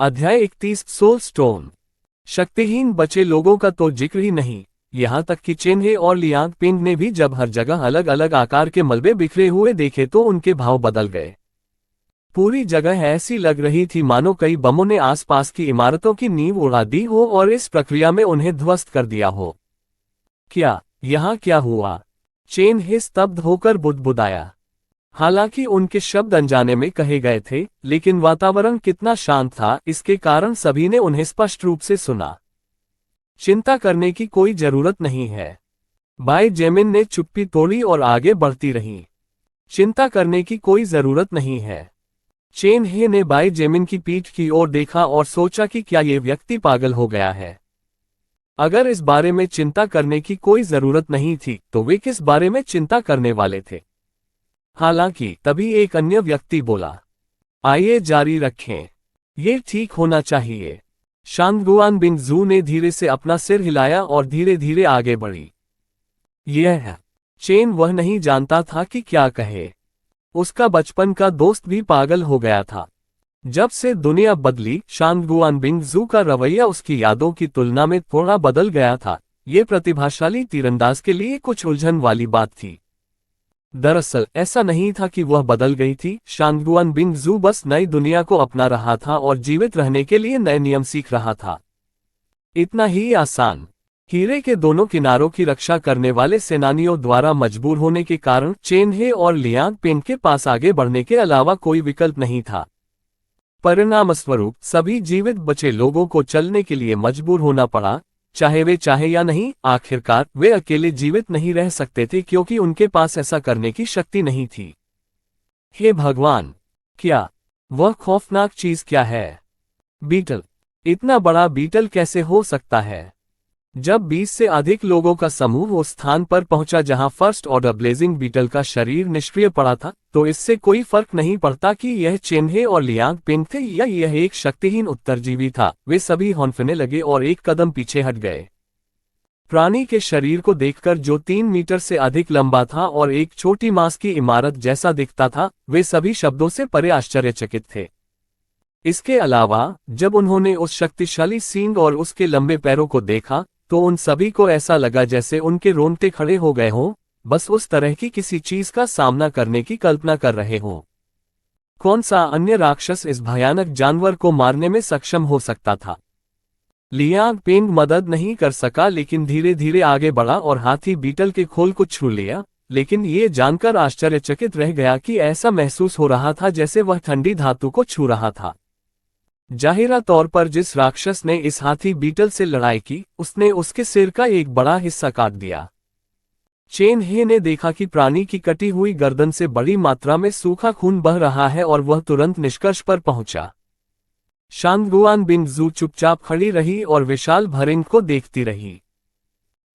अध्याय 31 soul stone. शक्तिहीन बचे लोगों का तो जिक्र ही नहीं, यहाँ तक कि चेन्हे और लियांग पिंग ने भी जब हर जगह अलग अलग आकार के मलबे बिखरे हुए देखे तो उनके भाव बदल गए। पूरी जगह ऐसी लग रही थी मानो कई बमों ने आसपास की इमारतों की नींव उड़ा दी हो और इस प्रक्रिया में उन्हें ध्वस्त कर दिया हो। क्या यहाँ क्या हुआ? चेन्हे स्तब्ध होकर बुदबुदाया। हालांकि उनके शब्द अनजाने में कहे गए थे, लेकिन वातावरण कितना शांत था इसके कारण सभी ने उन्हें स्पष्ट रूप से सुना। चिंता करने की कोई जरूरत नहीं है। बाई जेमिन ने चुप्पी तोड़ी और आगे बढ़ती रही। चिंता करने की कोई जरूरत नहीं है। चेन हे ने बाई जेमिन की पीठ की ओर देखा और सोचा कि क्या ये व्यक्ति पागल हो गया है। अगर इस बारे में चिंता करने की कोई जरूरत नहीं थी तो वे किस बारे में चिंता करने वाले थे? हालांकि तभी एक अन्य व्यक्ति बोला, आइए जारी रखें, ये ठीक होना चाहिए। शांगगुआन बिन जू ने धीरे से अपना सिर हिलाया और धीरे धीरे आगे बढ़ी। यह है। चेन वह नहीं जानता था कि क्या कहे। उसका बचपन का दोस्त भी पागल हो गया था। जब से दुनिया बदली, शांगगुआन बिन जू का रवैया उसकी यादों की तुलना में थोड़ा बदल गया था। ये प्रतिभाशाली तीरंदाज के लिए कुछ उलझन वाली बात थी। दरअसल ऐसा नहीं था कि वह बदल गई थी, शांगगुआन बिन जू बस नई दुनिया को अपना रहा था और जीवित रहने के लिए नए नियम सीख रहा था। इतना ही आसान। हीरे के दोनों किनारों की रक्षा करने वाले सेनानियों द्वारा मजबूर होने के कारण चेन्हे और लियांग पिंग के पास आगे बढ़ने के अलावा कोई विकल्प नहीं था। परिणामस्वरूप सभी जीवित बचे लोगों को चलने के लिए मजबूर होना पड़ा, चाहे वे चाहे या नहीं। आखिरकार वे अकेले जीवित नहीं रह सकते थे क्योंकि उनके पास ऐसा करने की शक्ति नहीं थी। हे भगवान! क्या वह खौफनाक चीज क्या है? बीटल। इतना बड़ा बीटल कैसे हो सकता है? जब 20 से अधिक लोगों का समूह उस स्थान पर पहुंचा जहां फर्स्ट ऑर्डर ब्लेजिंग बीटल का शरीर निष्क्रिय पड़ा था, तो इससे कोई फर्क नहीं पड़ता कि यह चेन्हे और लियांग पिंग थे या यह एक शक्तिहीन उत्तरजीवी था। वे सभी हौंफने लगे और एक कदम पीछे हट गए। प्राणी के शरीर को देखकर, जो 3 मीटर से अधिक लंबा था और एक छोटी मांस की इमारत जैसा दिखता था, वे सभी शब्दों से परे आश्चर्यचकित थे। इसके अलावा जब उन्होंने उस शक्तिशाली सींग और उसके लंबे पैरों को देखा तो उन सभी को ऐसा लगा जैसे उनके रोंगटे खड़े हो गए हों, बस उस तरह की किसी चीज का सामना करने की कल्पना कर रहे हों। कौन सा अन्य राक्षस इस भयानक जानवर को मारने में सक्षम हो सकता था? लियांग पिंग मदद नहीं कर सका, लेकिन धीरे धीरे आगे बढ़ा और हाथी बीटल के खोल को छू लिया, लेकिन ये जानकर आश्चर्यचकित रह गया कि ऐसा महसूस हो रहा था जैसे वह ठंडी धातु को छू रहा था। जाहिरा तौर पर जिस राक्षस ने इस हाथी बीटल से लड़ाई की, उसने उसके सिर का एक बड़ा हिस्सा काट दिया। चेन्हे ने देखा कि प्राणी की कटी हुई गर्दन से बड़ी मात्रा में सूखा खून बह रहा है और वह तुरंत निष्कर्ष पर पहुंचा। शांगगुआन बिन जू चुपचाप खड़ी रही और विशाल भरिंग को देखती रही।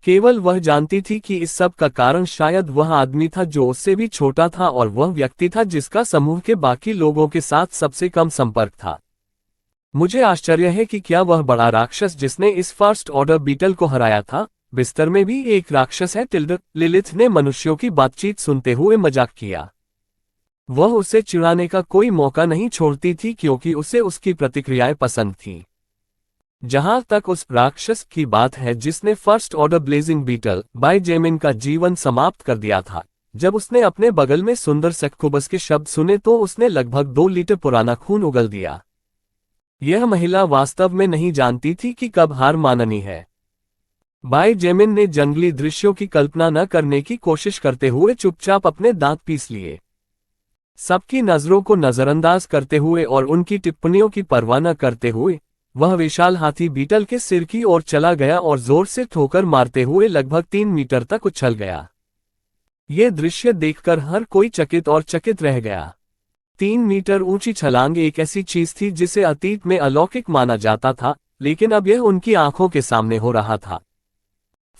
केवल वह जानती थी कि इस सब का कारण शायद वह आदमी था जो उससे भी छोटा था, और वह व्यक्ति था जिसका समूह के बाकी लोगों के साथ सबसे कम संपर्क था। मुझे आश्चर्य है कि क्या वह बड़ा राक्षस जिसने इस फर्स्ट ऑर्डर बीटल को हराया था, बिस्तर में भी एक राक्षस है? लिलिथ ने मनुष्यों की बातचीत सुनते हुए मजाक किया। वह उसे चिढ़ाने का कोई मौका नहीं छोड़ती थी क्योंकि उसे उसकी प्रतिक्रियाएं पसंद थीं। जहां तक उस राक्षस की बात है जिसने first order blazing beetle by जेमिन का जीवन समाप्त कर दिया था, जब उसने अपने बगल में सुंदर सक्कुबस के शब्द सुने तो उसने लगभग 2 लीटर पुराना खून उगल दिया। यह महिला वास्तव में नहीं जानती थी कि कब हार माननी है। बाई जेमिन ने जंगली दृश्यों की कल्पना न करने की कोशिश करते हुए चुपचाप अपने दांत पीस लिए। सबकी नजरों को नजरअंदाज करते हुए और उनकी टिप्पणियों की परवाह न करते हुए वह विशाल हाथी बीटल के सिर की ओर चला गया और जोर से ठोकर मारते हुए लगभग 3 मीटर तक उछल गया। ये दृश्य देखकर हर कोई चकित और चकित रह गया। 3 मीटर ऊंची छलांग एक ऐसी चीज थी जिसे अतीत में अलौकिक माना जाता था, लेकिन अब यह उनकी आंखों के सामने हो रहा था।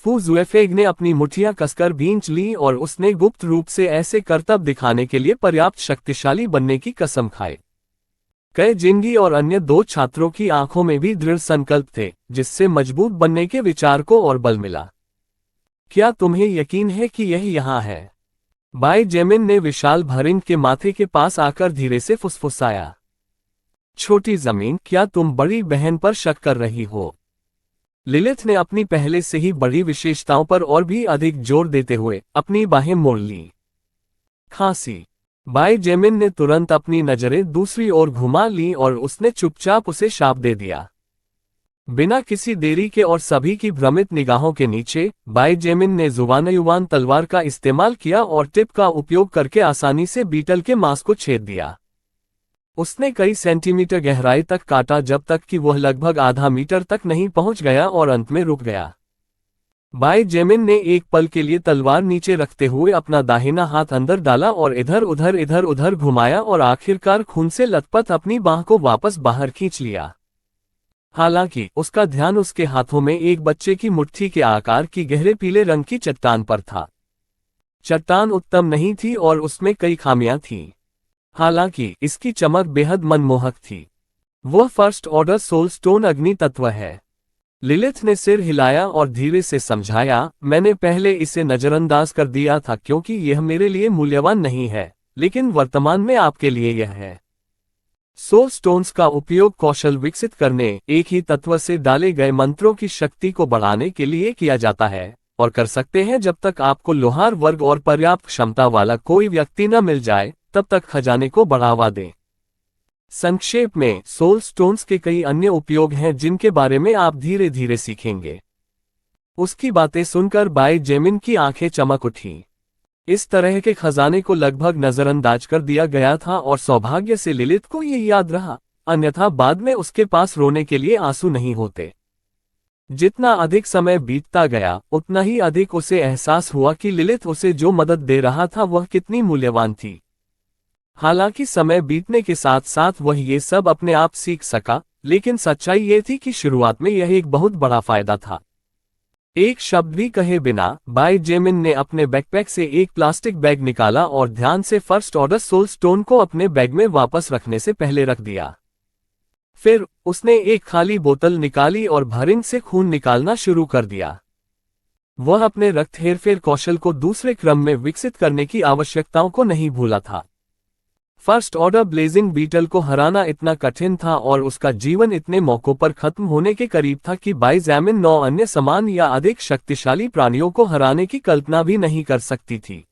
फू जुएफेग ने अपनी मुठ्ठियां कसकर भींच ली और उसने गुप्त रूप से ऐसे करतब दिखाने के लिए पर्याप्त शक्तिशाली बनने की कसम खाई। कई जिंगी और अन्य 2 छात्रों की आंखों में भी दृढ़ संकल्प थे, जिससे मजबूत बनने के विचार को और बल मिला। क्या तुम्हें यकीन है कि यह यहाँ है? बाई जेमिन ने विशाल भरिंग के माथे के पास आकर धीरे से फुसफुसाया। छोटी जमीन, क्या तुम बड़ी बहन पर शक कर रही हो? लिलिथ ने अपनी पहले से ही बड़ी विशेषताओं पर और भी अधिक जोर देते हुए अपनी बाहें मोड़ ली। खांसी। बाई जेमिन ने तुरंत अपनी नजरें दूसरी ओर घुमा ली और उसने चुपचाप उसे शाप दे दिया। बिना किसी देरी के और सभी की भ्रमित निगाहों के नीचे, बाई जेमिन ने जुबान तलवार का इस्तेमाल किया और टिप का उपयोग करके आसानी से बीटल के मांस को छेद दिया। उसने कई सेंटीमीटर गहराई तक काटा जब तक कि वह लगभग आधा मीटर तक नहीं पहुंच गया और अंत में रुक गया। बाई जेमिन ने एक पल के लिए तलवार नीचे रखते हुए अपना दाहिना हाथ अंदर डाला और इधर उधर घुमाया और आखिरकार खून से लथपथ अपनी बाह को वापस बाहर खींच लिया। हालांकि उसका ध्यान उसके हाथों में एक बच्चे की मुट्ठी के आकार की गहरे पीले रंग की चट्टान पर था। चट्टान उत्तम नहीं थी और उसमें कई खामियां थीं। हालांकि इसकी चमक बेहद मनमोहक थी। वह फर्स्ट ऑर्डर सोल स्टोन अग्नि तत्व है। लिलिथ ने सिर हिलाया और धीरे से समझाया, मैंने पहले इसे नजरअंदाज कर दिया था क्योंकि यह मेरे लिए मूल्यवान नहीं है, लेकिन वर्तमान में आपके लिए यह है। सोल स्टोन्स का उपयोग कौशल विकसित करने, एक ही तत्व से डाले गए मंत्रों की शक्ति को बढ़ाने के लिए किया जाता है, और कर सकते हैं जब तक आपको लोहार वर्ग और पर्याप्त क्षमता वाला कोई व्यक्ति न मिल जाए, तब तक खजाने को बढ़ावा दें। संक्षेप में, सोल स्टोन्स के कई अन्य उपयोग हैं जिनके बारे में आप धीरे धीरे सीखेंगे। उसकी बातें सुनकर बाई जेमिन की आंखें चमक उठीं। इस तरह के खजाने को लगभग नजरअंदाज कर दिया गया था और सौभाग्य से लिलिथ को ये याद रहा, अन्यथा बाद में उसके पास रोने के लिए आंसू नहीं होते। जितना अधिक समय बीतता गया, उतना ही अधिक उसे एहसास हुआ कि लिलिथ उसे जो मदद दे रहा था वह कितनी मूल्यवान थी। हालांकि समय बीतने के साथ साथ वह ये सब अपने आप सीख सका, लेकिन सच्चाई ये थी कि शुरुआत में यह एक बहुत बड़ा फायदा था। एक शब्द भी कहे बिना, बाई जेमिन ने अपने बैकपैक से एक प्लास्टिक बैग निकाला और ध्यान से फर्स्ट ऑर्डर सोल स्टोन को अपने बैग में वापस रखने से पहले रख दिया। फिर उसने एक खाली बोतल निकाली और भरिंग से खून निकालना शुरू कर दिया। वह अपने रक्त हेरफेर कौशल को दूसरे क्रम में विकसित करने की आवश्यकताओं को नहीं भूला था। फर्स्ट ऑर्डर ब्लेजिंग बीटल को हराना इतना कठिन था और उसका जीवन इतने मौकों पर खत्म होने के करीब था कि बाई जेमिन 9 अन्य समान या अधिक शक्तिशाली प्राणियों को हराने की कल्पना भी नहीं कर सकती थी।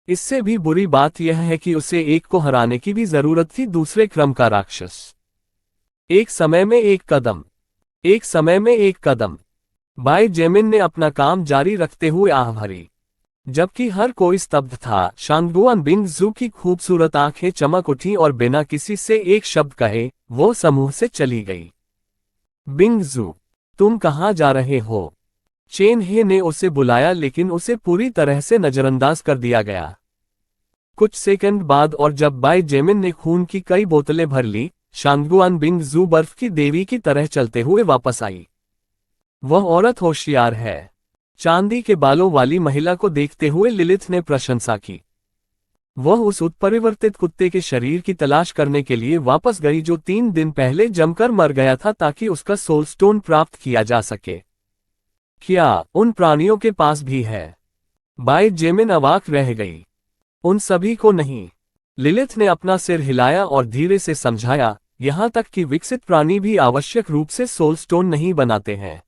इससे भी बुरी बात यह है कि उसे एक को हराने की भी जरूरत थी, दूसरे क्रम का राक्षस। एक समय में एक कदम, एक समय में एक कदम। बाई जेमिन ने अपना काम जारी रखते हुए आह भरी। जबकि हर कोई स्तब्ध था, शांगुआन बिंगजू की खूबसूरत आंखें चमक उठी और बिना किसी से एक शब्द कहे वो समूह से चली गई। बिंगजू, तुम कहाँ जा रहे हो? चेन हे ने उसे बुलाया, लेकिन उसे पूरी तरह से नजरअंदाज कर दिया गया। कुछ सेकंड बाद और जब बाई जेमिन ने खून की कई बोतलें भर ली, शांगुआन बिंगजू बर्फ की देवी की तरह चलते हुए वापस आई। वह औरत होशियार है। चांदी के बालों वाली महिला को देखते हुए लिलिथ ने प्रशंसा की। वह उस उत्परिवर्तित कुत्ते के शरीर की तलाश करने के लिए वापस गई जो 3 दिन पहले जमकर मर गया था, ताकि उसका सोल स्टोन प्राप्त किया जा सके। क्या उन प्राणियों के पास भी है? बाई जेमिन अवाक रह गई। उन सभी को नहीं। लिलिथ ने अपना सिर हिलाया और धीरे से समझाया, यहां तक कि विकसित प्राणी भी आवश्यक रूप से सोल स्टोन नहीं बनाते हैं।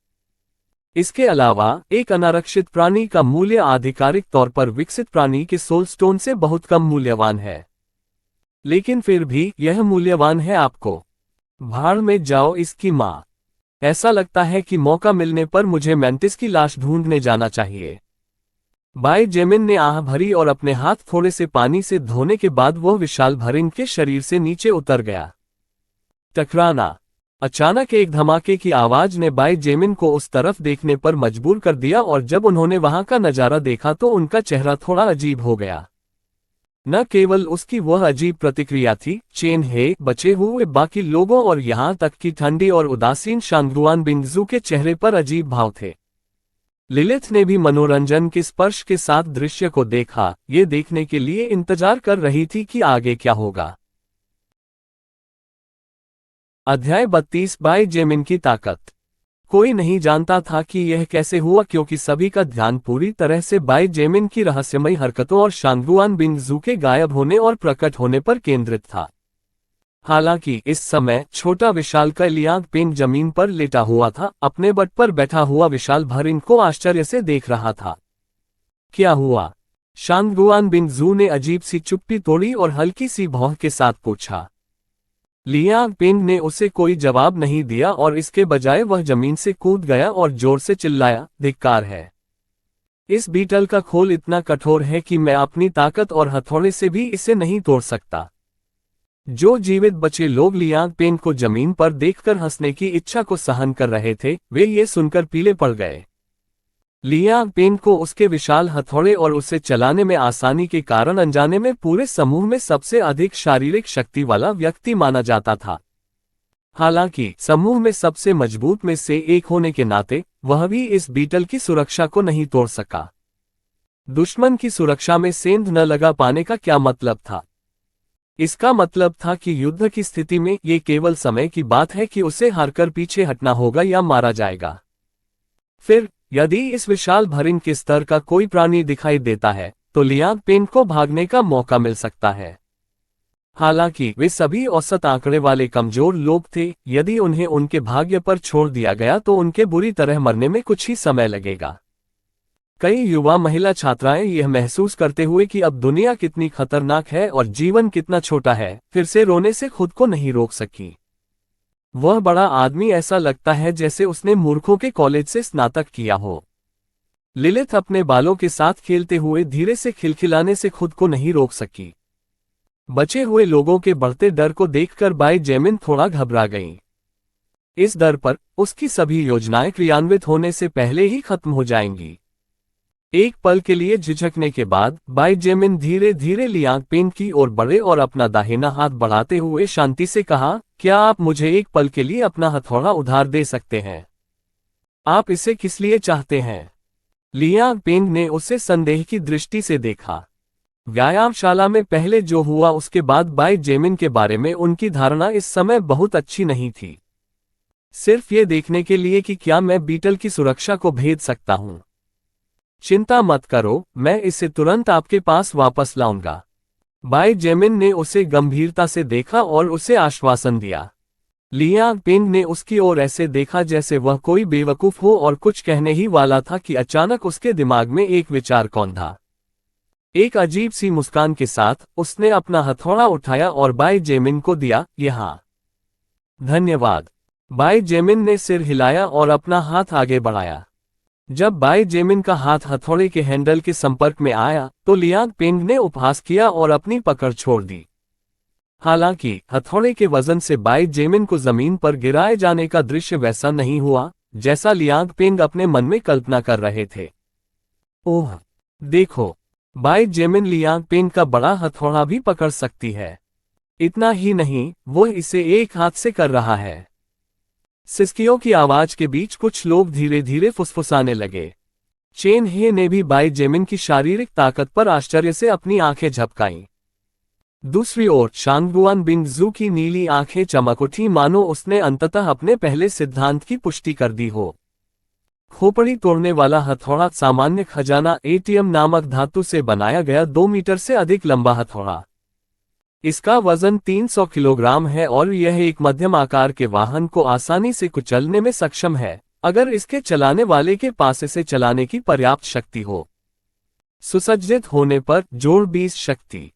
इसके अलावा एक अनारक्षित प्राणी का मूल्य आधिकारिक तौर पर विकसित प्राणी के सोल स्टोन से बहुत कम मूल्यवान है। लेकिन फिर भी यह मूल्यवान है आपको। भाड़ में जाओ इसकी माँ। ऐसा लगता है कि मौका मिलने पर मुझे मैंटिस की लाश ढूंढने जाना चाहिए। बाई जेमिन ने आह भरी और अपने हाथ थोड़े से पानी से धोने के बाद वह विशाल भरिंग के शरीर से नीचे उतर गया। टकराना। अचानक एक धमाके की आवाज ने बाई जेमिन को उस तरफ देखने पर मजबूर कर दिया और जब उन्होंने वहां का नजारा देखा तो उनका चेहरा थोड़ा अजीब हो गया। न केवल उसकी वह अजीब प्रतिक्रिया थी, चेन हे, बचे हुए बाकी लोगों और यहां तक कि ठंडी और उदासीन शांगुआन बिंगजू के चेहरे पर अजीब भाव थे। लिलिथ ने भी मनोरंजन के स्पर्श के साथ दृश्य को देखा, ये देखने के लिए इंतजार कर रही थी कि आगे क्या होगा। अध्याय 32 बाई जेमिन की ताकत। कोई नहीं जानता था कि यह कैसे हुआ, क्योंकि सभी का ध्यान पूरी तरह से बाई जेमिन की रहस्यमयी हरकतों और शांगुआन बिंगजू के गायब होने और प्रकट होने पर केंद्रित था। हालांकि इस समय छोटा विशालकाय लियांग पेंग जमीन पर लेटा हुआ था, अपने बट पर बैठा हुआ विशाल भर इनको आश्चर्य से देख रहा था। क्या हुआ? शांगुआन बिन जू ने अजीब सी चुप्पी तोड़ी और हल्की सी भौं के साथ पूछा। लियांग पेंग ने उसे कोई जवाब नहीं दिया और इसके बजाय वह जमीन से कूद गया और जोर से चिल्लाया, धिक्कार है! इस बीटल का खोल इतना कठोर है कि मैं अपनी ताकत और हथौड़े से भी इसे नहीं तोड़ सकता। जो जीवित बचे लोग लियांग पेंग को जमीन पर देखकर हंसने की इच्छा को सहन कर रहे थे, वे ये सुनकर पीले पड़ गए। लियांग पेंग को उसके विशाल हथौड़े और उसे चलाने में आसानी के कारण अनजाने में पूरे समूह में सबसे अधिक शारीरिक शक्ति वाला व्यक्ति माना जाता था। हालांकि समूह में सबसे मजबूत में से एक होने के नाते वह भी इस बीटल की सुरक्षा को नहीं तोड़ सका। दुश्मन की सुरक्षा में सेंध न लगा पाने का क्या मतलब था? इसका मतलब था कि युद्ध की स्थिति में ये केवल समय की बात है कि उसे हारकर पीछे हटना होगा या मारा जाएगा। फिर यदि इस विशाल भरिन के स्तर का कोई प्राणी दिखाई देता है तो लियांग पेंग को भागने का मौका मिल सकता है। हालांकि वे सभी औसत आंकड़े वाले कमजोर लोग थे, यदि उन्हें उनके भाग्य पर छोड़ दिया गया तो उनके बुरी तरह मरने में कुछ ही समय लगेगा। कई युवा महिला छात्राएं यह महसूस करते हुए कि अब दुनिया कितनी खतरनाक है और जीवन कितना छोटा है, फिर से रोने से खुद को नहीं रोक सकी। वह बड़ा आदमी ऐसा लगता है जैसे उसने मूर्खों के कॉलेज से स्नातक किया हो। लिलिथ अपने बालों के साथ खेलते हुए धीरे से खिलखिलाने से खुद को नहीं रोक सकी। बचे हुए लोगों के बढ़ते डर को देखकर बाई जेमिन थोड़ा घबरा गईं। इस डर पर उसकी सभी योजनाएं क्रियान्वित होने से पहले ही खत्म हो जाएंगी। एक पल के लिए झिझकने के बाद बाई जेमिन धीरे धीरे लियांग पेंग की ओर बढ़े और अपना दाहिना हाथ बढ़ाते हुए शांति से कहा, क्या आप मुझे एक पल के लिए अपना हथौड़ा उधार दे सकते हैं? आप इसे किस लिए चाहते हैं? लियांग पेंग ने उसे संदेह की दृष्टि से देखा। व्यायामशाला में पहले जो हुआ उसके बाद बाई जेमिन के बारे में उनकी धारणा इस समय बहुत अच्छी नहीं थी। सिर्फ ये देखने के लिए कि क्या मैं बीटल की सुरक्षा को भेद सकता हूं। चिंता मत करो, मैं इसे तुरंत आपके पास वापस लाऊंगा। बाई जेमिन ने उसे गंभीरता से देखा और उसे आश्वासन दिया। लियांग पेंग ने उसकी ओर ऐसे देखा जैसे वह कोई बेवकूफ हो और कुछ कहने ही वाला था कि अचानक उसके दिमाग में एक विचार कौंधा। एक अजीब सी मुस्कान के साथ उसने अपना हथौड़ा उठाया और बाई जेमिन को दिया। यहाँ धन्यवाद। बाई जेमिन ने सिर हिलाया और अपना हाथ आगे बढ़ाया। जब बाई जेमिन का हाथ हथौड़े के हैंडल के संपर्क में आया तो लियांग पेंग ने उपहास किया और अपनी पकड़ छोड़ दी। हालांकि हथौड़े के वजन से बाई जेमिन को जमीन पर गिराए जाने का दृश्य वैसा नहीं हुआ जैसा लियांग पेंग अपने मन में कल्पना कर रहे थे। ओह देखो, बाई जेमिन लियांग पेंग का बड़ा हथौड़ा भी पकड़ सकती है। इतना ही नहीं, वो इसे एक हाथ से कर रहा है। सिसकियों की आवाज के बीच कुछ लोग धीरे धीरे फुसफुसाने लगे। चेन हे ने भी बाई जेमिन की शारीरिक ताकत पर आश्चर्य से अपनी आंखें झपकाईं। दूसरी ओर शांगुआन बिन जू की नीली आंखें चमक उठी मानो उसने अंततः अपने पहले सिद्धांत की पुष्टि कर दी हो। खोपड़ी तोड़ने वाला हथौड़ा सामान्य खजाना एटीएम नामक धातु से बनाया गया 2 मीटर से अधिक लंबा हथौड़ा। इसका वजन 300 किलोग्राम है और यह एक मध्यम आकार के वाहन को आसानी से कुचलने में सक्षम है, अगर इसके चलाने वाले के पास इसे चलाने की पर्याप्त शक्ति हो। सुसज्जित होने पर जोड़ 20 शक्ति।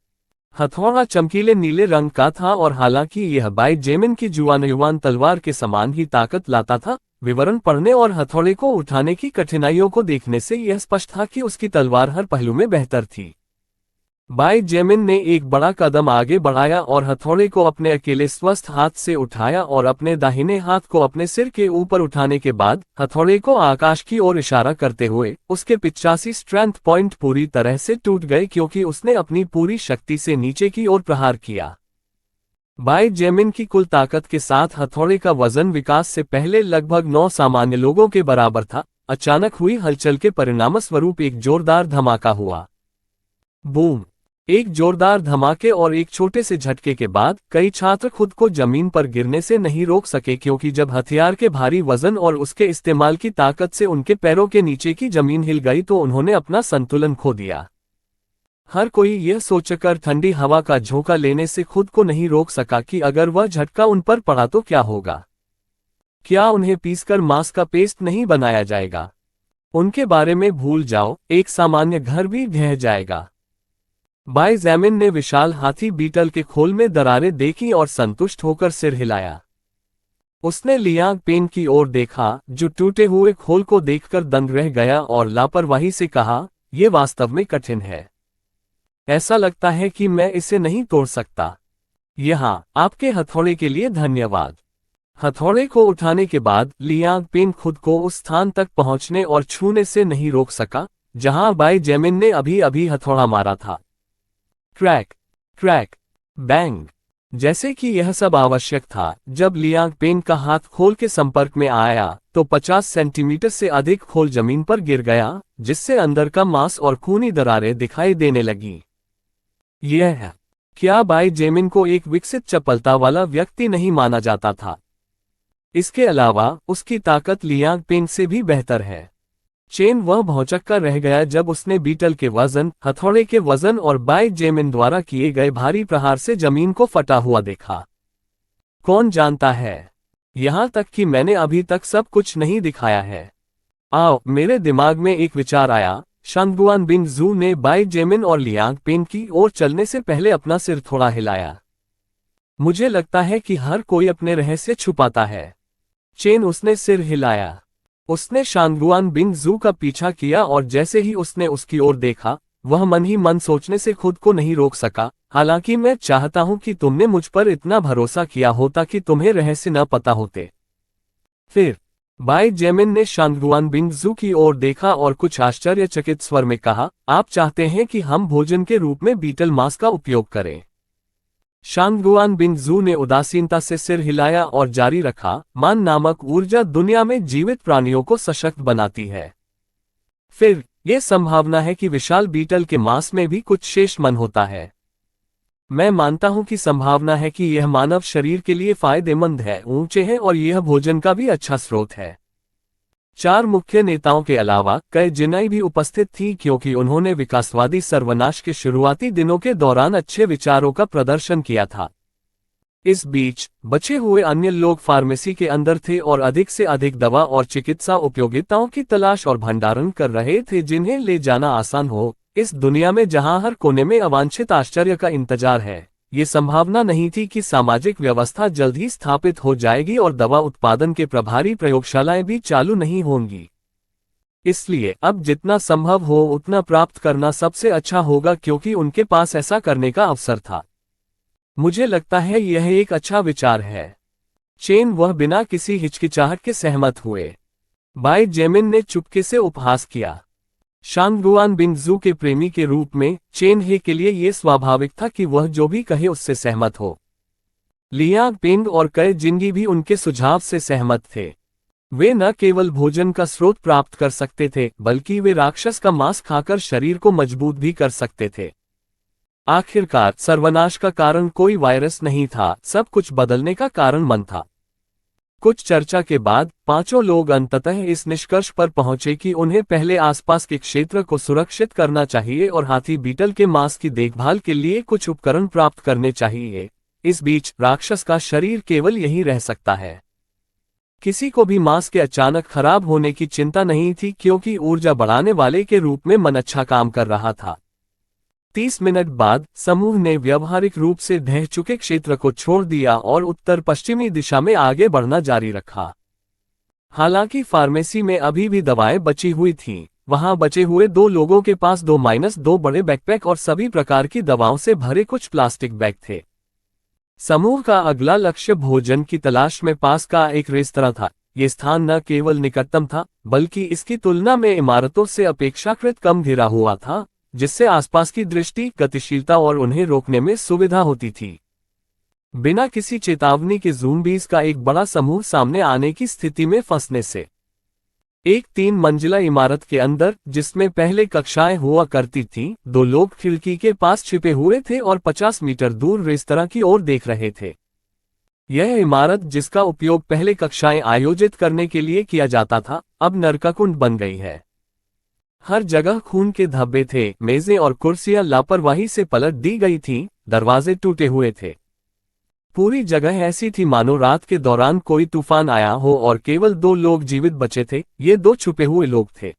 हथौड़ा चमकीले नीले रंग का था और हालांकि यह बाई जेमिन की जुआन तलवार के समान ही ताकत लाता था, विवरण पढ़ने और हथौड़े को उठाने की कठिनाइयों को देखने से यह स्पष्ट था कि उसकी तलवार हर पहलू में बेहतर थी। बाई जेमिन ने एक बड़ा कदम आगे बढ़ाया और हथौड़े को अपने अकेले स्वस्थ हाथ से उठाया और अपने दाहिने हाथ को अपने सिर के ऊपर उठाने के बाद हथौड़े को आकाश की ओर इशारा करते हुए उसके 85 स्ट्रेंथ पॉइंट पूरी तरह से टूट गए क्योंकि उसने अपनी पूरी शक्ति से नीचे की ओर प्रहार किया। बाई जेमिन की कुल ताकत के साथ हथौड़े का वजन विकास से पहले लगभग 9 सामान्य लोगों के बराबर था। अचानक हुई हलचल के परिणामस्वरूप एक जोरदार धमाका हुआ। बूम! एक जोरदार धमाके और एक छोटे से झटके के बाद कई छात्र खुद को जमीन पर गिरने से नहीं रोक सके क्योंकि जब हथियार के भारी वजन और उसके इस्तेमाल की ताकत से उनके पैरों के नीचे की जमीन हिल गई तो उन्होंने अपना संतुलन खो दिया। हर कोई यह सोचकर ठंडी हवा का झोंका लेने से खुद को नहीं रोक सका कि अगर वह झटका उन पर पड़ा तो क्या होगा। क्या उन्हें पीसकर मांस का पेस्ट नहीं बनाया जाएगा? उनके बारे में भूल जाओ, एक सामान्य घर भी ढह जाएगा। भाई जैमिन ने विशाल हाथी बीटल के खोल में दरारें देखी और संतुष्ट होकर सिर हिलाया। उसने लियांग पेन की ओर देखा, जो टूटे हुए खोल को देखकर दंग रह गया और लापरवाही से कहा, यह वास्तव में कठिन है। ऐसा लगता है कि मैं इसे नहीं तोड़ सकता। यहाँ आपके हथौड़े के लिए धन्यवाद। हथौड़े को उठाने के बाद लियांग पेन खुद को उस स्थान तक पहुंचने और छूने से नहीं रोक सका जहां बाई जेमिन ने अभी अभी हथौड़ा मारा था। Crack crack bang. जैसे कि यह सब आवश्यक था, जब लियांग पेन का हाथ खोल के संपर्क में आया तो 50 सेंटीमीटर से अधिक खोल जमीन पर गिर गया, जिससे अंदर का मांस और खूनी दरारें दिखाई देने लगी। यह क्या बाई जेमिन को एक विकसित चपलता वाला व्यक्ति नहीं माना जाता था? इसके अलावा उसकी ताकत लियांग पेन से भी बेहतर है। चेन वह भौचक्का रह गया जब उसने बीटल के वजन, हथौड़े के वजन और बाई जेमिन द्वारा किए गए भारी प्रहार से जमीन को फटा हुआ देखा। कौन जानता है, यहां तक कि मैंने अभी तक सब कुछ नहीं दिखाया है। आओ, मेरे दिमाग में एक विचार आया। शांगुआन बिन जू ने बाई जेमिन और लियांग पेन की ओर चलने से पहले अपना सिर थोड़ा हिलाया। मुझे लगता है कि हर कोई अपने रहस्य छुपाता है। चेन, उसने सिर हिलाया। उसने शांगुआन बिन जू का पीछा किया और जैसे ही उसने उसकी ओर देखा, वह मन ही मन सोचने से खुद को नहीं रोक सका, हालांकि मैं चाहता हूं कि तुमने मुझ पर इतना भरोसा किया होता कि तुम्हें रहस्य न पता होते। फिर बाई जेमिन ने शांगुआन बिन जू की ओर देखा और कुछ आश्चर्यचकित स्वर में कहा, आप चाहते हैं कि हम भोजन के रूप में बीटल मांस का उपयोग करें? शांगुआन बिन जू ने उदासीनता से सिर हिलाया और जारी रखा, मान नामक ऊर्जा दुनिया में जीवित प्राणियों को सशक्त बनाती है। फिर यह संभावना है कि विशाल बीटल के मांस में भी कुछ शेष मन होता है। मैं मानता हूं कि संभावना है कि यह मानव शरीर के लिए फायदेमंद है, ऊंचे है और यह भोजन का भी अच्छा स्रोत है। 4 मुख्य नेताओं के अलावा कई जिनाई भी उपस्थित थी, क्योंकि उन्होंने विकासवादी सर्वनाश के शुरुआती दिनों के दौरान अच्छे विचारों का प्रदर्शन किया था। इस बीच बचे हुए अन्य लोग फार्मेसी के अंदर थे और अधिक से अधिक दवा और चिकित्सा उपयोगिताओं की तलाश और भंडारण कर रहे थे जिन्हें ले जाना आसान हो। इस दुनिया में जहां हर कोने में अवांछित आश्चर्य का इंतजार है, ये संभावना नहीं थी कि सामाजिक व्यवस्था जल्द ही स्थापित हो जाएगी और दवा उत्पादन के प्रभारी प्रयोगशालाएं भी चालू नहीं होंगी। इसलिए अब जितना संभव हो उतना प्राप्त करना सबसे अच्छा होगा, क्योंकि उनके पास ऐसा करने का अवसर था। मुझे लगता है यह एक अच्छा विचार है। चेन, वह बिना किसी हिचकिचाहट के सहमत हुए। बाई जेमिन ने चुपके से उपहास किया। शांगुआन बिन जू के प्रेमी के रूप में चेन हे के लिए यह स्वाभाविक था कि वह जो भी कहे उससे सहमत हो। लियांग पेंग और कई जिंगी भी उनके सुझाव से सहमत थे। वे न केवल भोजन का स्रोत प्राप्त कर सकते थे, बल्कि वे राक्षस का मांस खाकर शरीर को मजबूत भी कर सकते थे। आखिरकार सर्वनाश का कारण कोई वायरस नहीं था, सब कुछ बदलने का कारण मन था। कुछ चर्चा के बाद 5 लोग अंततः इस निष्कर्ष पर पहुंचे कि उन्हें पहले आसपास के क्षेत्र को सुरक्षित करना चाहिए और हाथी बीटल के मांस की देखभाल के लिए कुछ उपकरण प्राप्त करने चाहिए। इस बीच राक्षस का शरीर केवल यही रह सकता है। किसी को भी मांस के अचानक खराब होने की चिंता नहीं थी, क्योंकि ऊर्जा बढ़ाने वाले के रूप में मन अच्छा काम कर रहा था। 30 मिनट बाद समूह ने व्यवहारिक रूप से ढह चुके क्षेत्र को छोड़ दिया और उत्तर पश्चिमी दिशा में आगे बढ़ना जारी रखा। हालांकि फार्मेसी में अभी भी दवाएं बची हुई थीं, वहां बचे हुए 2 लोगों के पास 2-2 बड़े बैकपैक और सभी प्रकार की दवाओं से भरे कुछ प्लास्टिक बैग थे। समूह का अगला लक्ष्य भोजन की तलाश में पास का एक रेस्तरां था। ये स्थान न केवल निकटतम था, बल्कि इसकी तुलना में इमारतों से अपेक्षाकृत कम घिरा हुआ था, जिससे आसपास की दृष्टि, गतिशीलता और उन्हें रोकने में सुविधा होती थी। बिना किसी चेतावनी के ज़ूम्बीज़ का एक बड़ा समूह सामने आने की स्थिति में फंसने से एक 3 मंजिला इमारत के अंदर, जिसमें पहले कक्षाएं हुआ करती थीं, 2 लोग खिड़की के पास छिपे हुए थे और 50 मीटर दूर रेस्तरां की ओर देख रहे थे। यह इमारत, जिसका उपयोग पहले कक्षाएं आयोजित करने के लिए किया जाता था, अब नरकाकुंड बन गई है। हर जगह खून के धब्बे थे, मेजें और कुर्सियां लापरवाही से पलट दी गई थीं, दरवाजे टूटे हुए थे। पूरी जगह ऐसी थी मानो रात के दौरान कोई तूफान आया हो और केवल 2 लोग जीवित बचे थे, ये 2 छुपे हुए लोग थे।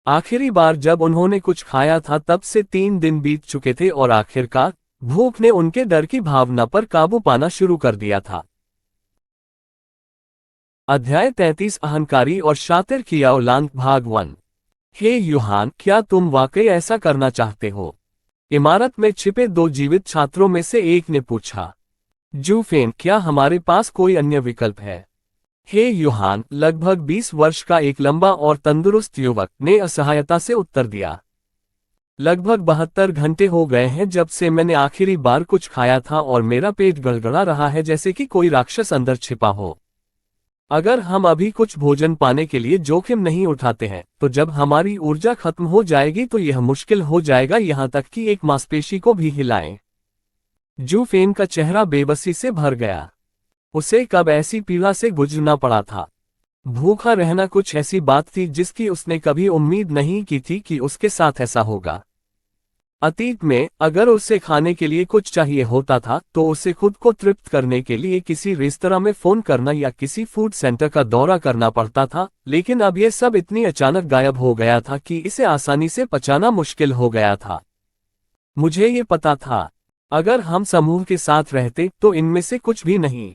आखिरी बार जब उन्होंने कुछ खाया था तब से 3 दिन बीत चुके थे और आखिरकार भूख ने उनके डर की भावना पर काबू पाना शुरू कर दिया था। अध्याय 33 अहंकारी और शातिर कियाओ लांग भाग 1। हे यूहान, क्या तुम वाकई ऐसा करना चाहते हो? इमारत में छिपे 2 जीवित छात्रों में से एक ने पूछा। जू फेन, क्या हमारे पास कोई अन्य विकल्प है? हे यूहान, लगभग 20 वर्ष का एक लंबा और तंदुरुस्त युवक ने असहायता से उत्तर दिया। लगभग 72 घंटे हो गए हैं जब से मैंने आखिरी बार कुछ खाया था और मेरा पेट गड़गड़ा रहा है जैसे कि कोई राक्षस अंदर छिपा हो। अगर हम अभी कुछ भोजन पाने के लिए जोखिम नहीं उठाते हैं तो जब हमारी ऊर्जा खत्म हो जाएगी तो यह मुश्किल हो जाएगा, यहाँ तक कि एक मांसपेशी को भी हिलाएं। जू फेन का चेहरा बेबसी से भर गया। उसे कब ऐसी पीड़ा से गुजरना पड़ा था। भूखा रहना कुछ ऐसी बात थी जिसकी उसने कभी उम्मीद नहीं की थी कि उसके साथ ऐसा होगा। अतीत में अगर उसे खाने के लिए कुछ चाहिए होता था तो उसे खुद को तृप्त करने के लिए किसी रेस्तरां में फोन करना या किसी फूड सेंटर का दौरा करना पड़ता था, लेकिन अब यह सब इतनी अचानक गायब हो गया था कि इसे आसानी से पचाना मुश्किल हो गया था। मुझे ये पता था, अगर हम समूह के साथ रहते तो इनमें से कुछ भी नहीं।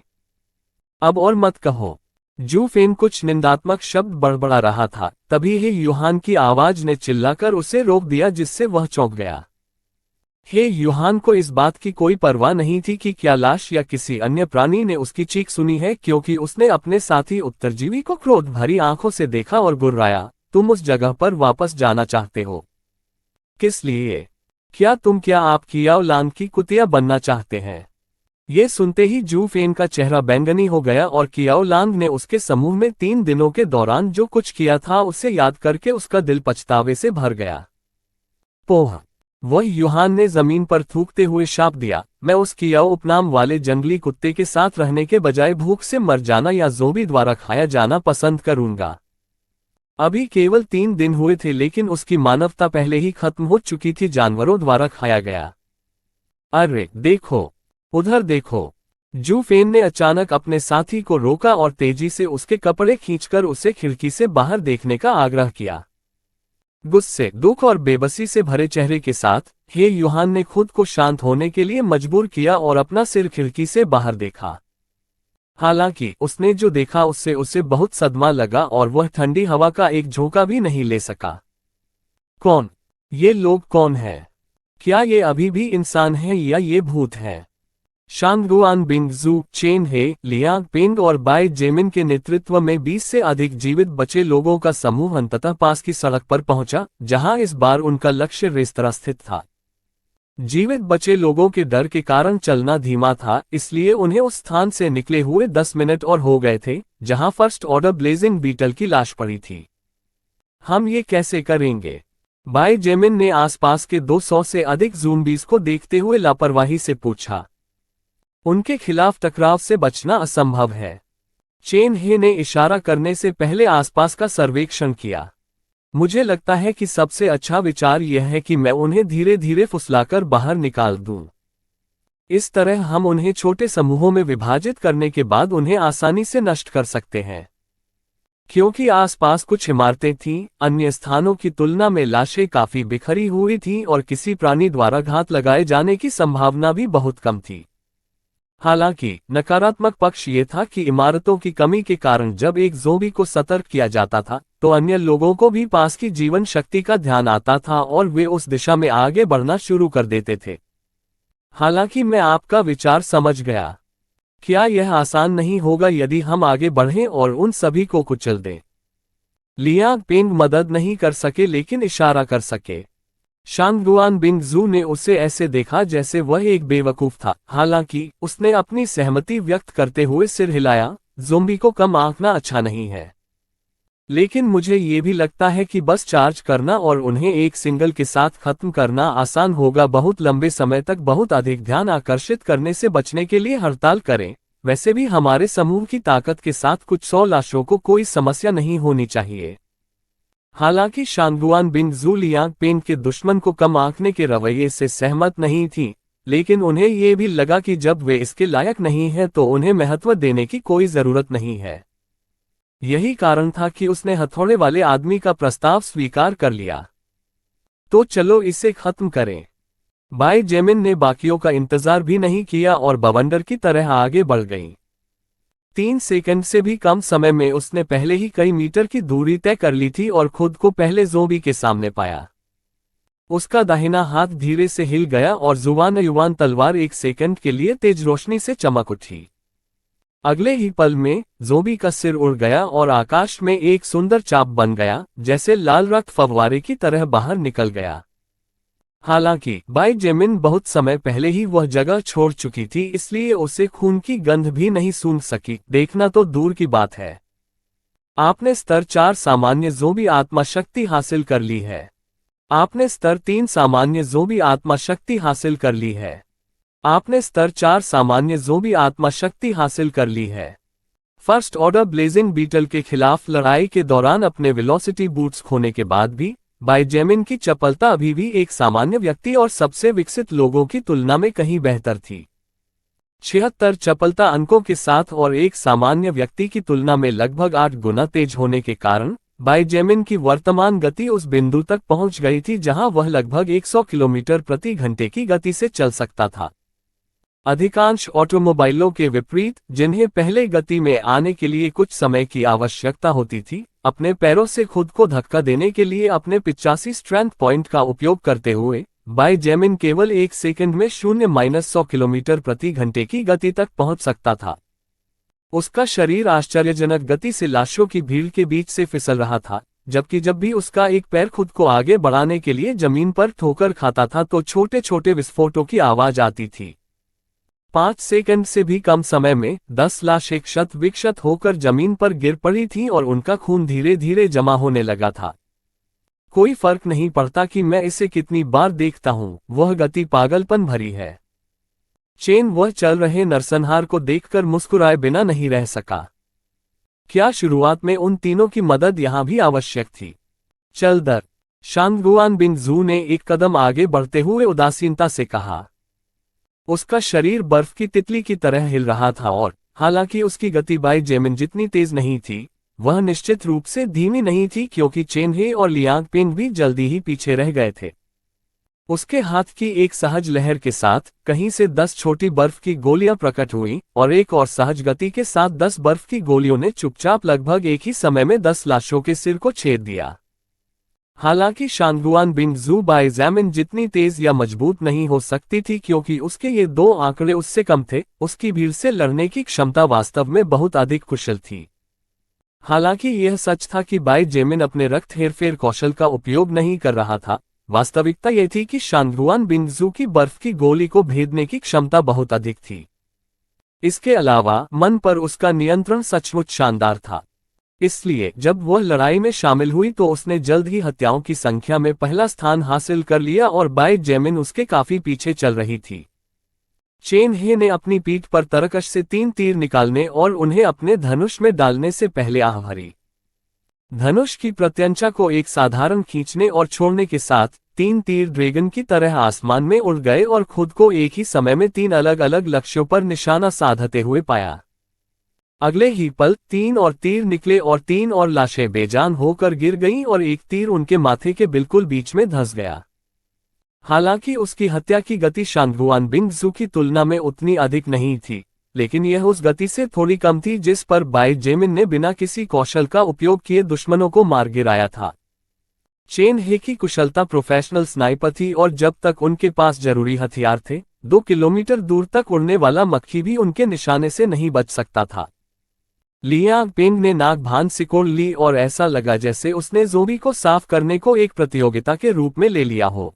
अब और मत कहो। जू फेन कुछ निंदात्मक शब्द बड़बड़ा रहा था, तभी हे यूहान की आवाज ने चिल्लाकर उसे रोक दिया जिससे वह चौंक गया। हे यूहान को इस बात की कोई परवाह नहीं थी कि क्या लाश या किसी अन्य प्राणी ने उसकी चीख सुनी है, क्योंकि उसने अपने साथी उत्तरजीवी को क्रोध भरी आंखों से देखा और गुर्राया, तुम उस जगह पर वापस जाना चाहते हो? किस लिए? क्या आप कियाओ लांग की कुतिया बनना चाहते हैं? ये सुनते ही जू फेन का चेहरा बैंगनी हो गया और कियाओ लांग ने उसके समूह में 3 दिनों के दौरान जो कुछ किया था उसे याद करके उसका दिल पछतावे से भर गया। पोह! वह यूहान ने जमीन पर थूकते हुए शाप दिया, मैं उस कियाओ उपनाम वाले जंगली कुत्ते के साथ रहने के बजाय भूख से मर जाना या ज़ोंबी द्वारा खाया जाना पसंद करूंगा। अभी केवल 3 दिन हुए थे लेकिन उसकी मानवता पहले ही खत्म हो चुकी थी, जानवरों द्वारा खाया गया। अरे देखो, उधर देखो! जू फेन ने अचानक अपने साथी को रोका और तेजी से उसके कपड़े खींचकर उसे खिड़की से बाहर देखने का आग्रह किया। गुस्से, दुख और बेबसी से भरे चेहरे के साथ हे यूहान ने खुद को शांत होने के लिए मजबूर किया और अपना सिर खिड़की से बाहर देखा। हालांकि उसने जो देखा उससे उसे बहुत सदमा लगा और वह ठंडी हवा का एक झोंका भी नहीं ले सका। कौन? ये लोग कौन हैं? क्या ये अभी भी इंसान हैं या ये भूत हैं? शांगुआन बिंग जू, चेन हे, लियांग पेंग और बाय जेमिन के नेतृत्व में 20 से अधिक जीवित बचे लोगों का समूह अंततः पास की सड़क पर पहुंचा, जहां इस बार उनका लक्ष्य रेस्तरां स्थित था। जीवित बचे लोगों के डर के कारण चलना धीमा था, इसलिए उन्हें उस स्थान से निकले हुए 10 मिनट और हो गए थे जहां फर्स्ट ऑर्डर ब्लेजिंग बीटल की लाश पड़ी थी। हम ये कैसे करेंगे? बाय जेमिन ने आसपास के 200 से अधिक ज़ूम्बीज़ को देखते हुए लापरवाही से पूछा। उनके खिलाफ टकराव से बचना असंभव है। चेन हे ने इशारा करने से पहले आसपास का सर्वेक्षण किया। मुझे लगता है कि सबसे अच्छा विचार यह है कि मैं उन्हें धीरे धीरे फुसलाकर बाहर निकाल दूं। इस तरह हम उन्हें छोटे समूहों में विभाजित करने के बाद उन्हें आसानी से नष्ट कर सकते हैं। क्योंकि आसपास कुछ इमारतें थीं, अन्य स्थानों की तुलना में लाशें काफी बिखरी हुई थीं और किसी प्राणी द्वारा घात लगाए जाने की संभावना भी बहुत कम थी। हालांकि नकारात्मक पक्ष ये था कि इमारतों की कमी के कारण जब एक ज़ोंबी को सतर्क किया जाता था तो अन्य लोगों को भी पास की जीवन शक्ति का ध्यान आता था और वे उस दिशा में आगे बढ़ना शुरू कर देते थे। हालांकि मैं आपका विचार समझ गया। क्या यह आसान नहीं होगा यदि हम आगे बढ़ें और उन सभी को कुचल दें? लियांग पेंग मदद नहीं कर सके लेकिन इशारा कर सके। शांगुआन बिंग जू ने उसे ऐसे देखा जैसे वह एक बेवकूफ था। हालांकि उसने अपनी सहमति व्यक्त करते हुए सिर हिलाया, ज़ोंबी को कम आंकना अच्छा नहीं है। लेकिन मुझे ये भी लगता है कि बस चार्ज करना और उन्हें एक सिंगल के साथ खत्म करना आसान होगा। बहुत लंबे समय तक बहुत अधिक ध्यान आकर्षित करने से बचने के लिए हड़ताल करें। वैसे भी हमारे समूह की ताकत के साथ कुछ 100 लाशों को कोई समस्या नहीं होनी चाहिए। हालांकि शांगुआन बिंग जू लियांग पेंग के दुश्मन को कम आंकने के रवैये से सहमत नहीं थी, लेकिन उन्हें ये भी लगा कि जब वे इसके लायक नहीं हैं तो उन्हें महत्व देने की कोई जरूरत नहीं है। यही कारण था कि उसने हथौड़े वाले आदमी का प्रस्ताव स्वीकार कर लिया। तो चलो इसे खत्म करें। बाई जेमिन ने बाकियों का इंतजार भी नहीं किया और बवंडर की तरह आगे बढ़ गई। 3 सेकंड से भी कम समय में उसने पहले ही कई मीटर की दूरी तय कर ली थी और खुद को पहले ज़ोंबी के सामने पाया। उसका दाहिना हाथ धीरे से हिल गया और जुबान युवान तलवार 1 सेकंड के लिए तेज रोशनी से चमक उठी। अगले ही पल में ज़ोंबी का सिर उड़ गया और आकाश में एक सुंदर चाप बन गया, जैसे लाल रक्त फव्वारे की तरह बाहर निकल गया। हालांकि बाई जेमिन बहुत समय पहले ही वह जगह छोड़ चुकी थी, इसलिए उसे खून की गंध भी नहीं सूंघ सकी, देखना तो दूर की बात है। आपने स्तर 4 सामान्य ज़ोंबी आत्मा शक्ति हासिल कर ली है। आपने स्तर 3 सामान्य ज़ोंबी आत्मा शक्ति हासिल कर ली है। आपने स्तर 4 सामान्य ज़ोंबी आत्मा शक्ति हासिल कर ली है। फर्स्ट ऑर्डर ब्लेजिंग बीटल के खिलाफ लड़ाई के दौरान अपने वेलोसिटी बूट्स खोने के बाद भी बाई जेमिन की चपलता अभी भी एक सामान्य व्यक्ति और सबसे विकसित लोगों की तुलना में कहीं बेहतर थी। 76 चपलता अंकों के साथ और एक सामान्य व्यक्ति की तुलना में लगभग 8 गुना तेज होने के कारण बाई जेमिन की वर्तमान गति उस बिंदु तक पहुंच गई थी जहां वह लगभग 100 किलोमीटर प्रति घंटे की गति से चल सकता था। अधिकांश ऑटोमोबाइलों के विपरीत, जिन्हें पहले गति में आने के लिए कुछ समय की आवश्यकता होती थी, अपने पैरों से खुद को धक्का देने के लिए अपने 85 स्ट्रेंथ पॉइंट का उपयोग करते हुए बाई जेमिन केवल 1 सेकंड में 0-100 किलोमीटर प्रति घंटे की गति तक पहुंच सकता था। उसका शरीर आश्चर्यजनक गति से लाशों की भीड़ के बीच से फिसल रहा था, जबकि जब भी उसका एक पैर खुद को आगे बढ़ाने के लिए जमीन पर ठोकर खाता था तो छोटे छोटे विस्फोटों की आवाज आती थी। 5 सेकंड से भी कम समय में 10 लाश एक शत विक्षत होकर जमीन पर गिर पड़ी थीं और उनका खून धीरे धीरे जमा होने लगा था। कोई फर्क नहीं पड़ता कि मैं इसे कितनी बार देखता हूं, वह गति पागलपन भरी है। चेन वह चल रहे नरसंहार को देखकर मुस्कुराए बिना नहीं रह सका। क्या शुरुआत में उन तीनों की मदद यहां भी आवश्यक थी? चल दर, शांगुआन बिंग जू ने एक कदम आगे बढ़ते हुए उदासीनता से कहा। उसका शरीर बर्फ की तितली की तरह हिल रहा था और हालांकि उसकी गति बाई जेमिन जितनी तेज नहीं थी, वह निश्चित रूप से धीमी नहीं थी, क्योंकि चेन हे और लियांग पेंग भी जल्दी ही पीछे रह गए थे। उसके हाथ की एक सहज लहर के साथ कहीं से 10 छोटी बर्फ की गोलियां प्रकट हुईं और एक और सहज गति के साथ 10 बर्फ की गोलियों ने चुपचाप लगभग एक ही समय में 10 लाशों के सिर को छेद दिया। हालांकि शांगुआन बिंग जू बाई जेमिन जितनी तेज या मजबूत नहीं हो सकती थी, क्योंकि उसके ये 2 आंकड़े उससे कम थे, उसकी भीड़ से लड़ने की क्षमता वास्तव में बहुत अधिक कुशल थी। हालांकि यह सच था कि बाई जेमिन अपने रक्त हेरफेर कौशल का उपयोग नहीं कर रहा था, वास्तविकता यह थी कि शांगुआन बिंग जू की बर्फ की गोली को भेदने की क्षमता बहुत अधिक थी। इसके अलावा मन पर उसका नियंत्रण सचमुच शानदार था। इसलिए जब वह लड़ाई में शामिल हुई तो उसने जल्द ही हत्याओं की संख्या में पहला स्थान हासिल कर लिया और बाई जेमिन उसके काफी पीछे चल रही थी। चेन हे ने अपनी पीठ पर तरकश से 3 तीर निकालने और उन्हें अपने धनुष में डालने से पहले आह भरी। धनुष की प्रत्यंचा को एक साधारण खींचने और छोड़ने के साथ 3 तीर ड्रैगन की तरह आसमान में उड़ गए और खुद को एक ही समय में 3 अलग अलग लक्ष्यों पर निशाना साधते हुए पाया। अगले ही पल 3 और तीर निकले और 3 और लाशें बेजान होकर गिर गईं और एक तीर उनके माथे के बिल्कुल बीच में धंस गया। हालांकि उसकी हत्या की गति शांगुआन बिंग जू की तुलना में उतनी अधिक नहीं थी, लेकिन यह उस गति से थोड़ी कम थी जिस पर बाई जेमिन ने बिना किसी कौशल का उपयोग किए दुश्मनों को मार गिराया था। चेन हे की कुशलता प्रोफेशनल स्नाइपर थी और जब तक उनके पास जरूरी हथियार थे, 2 किलोमीटर दूर तक उड़ने वाला मक्खी भी उनके निशाने से नहीं बच सकता था। लियांग पेंग ने नाक भान सिकोड़ ली और ऐसा लगा जैसे उसने ज़ोंबी को साफ करने को एक प्रतियोगिता के रूप में ले लिया हो।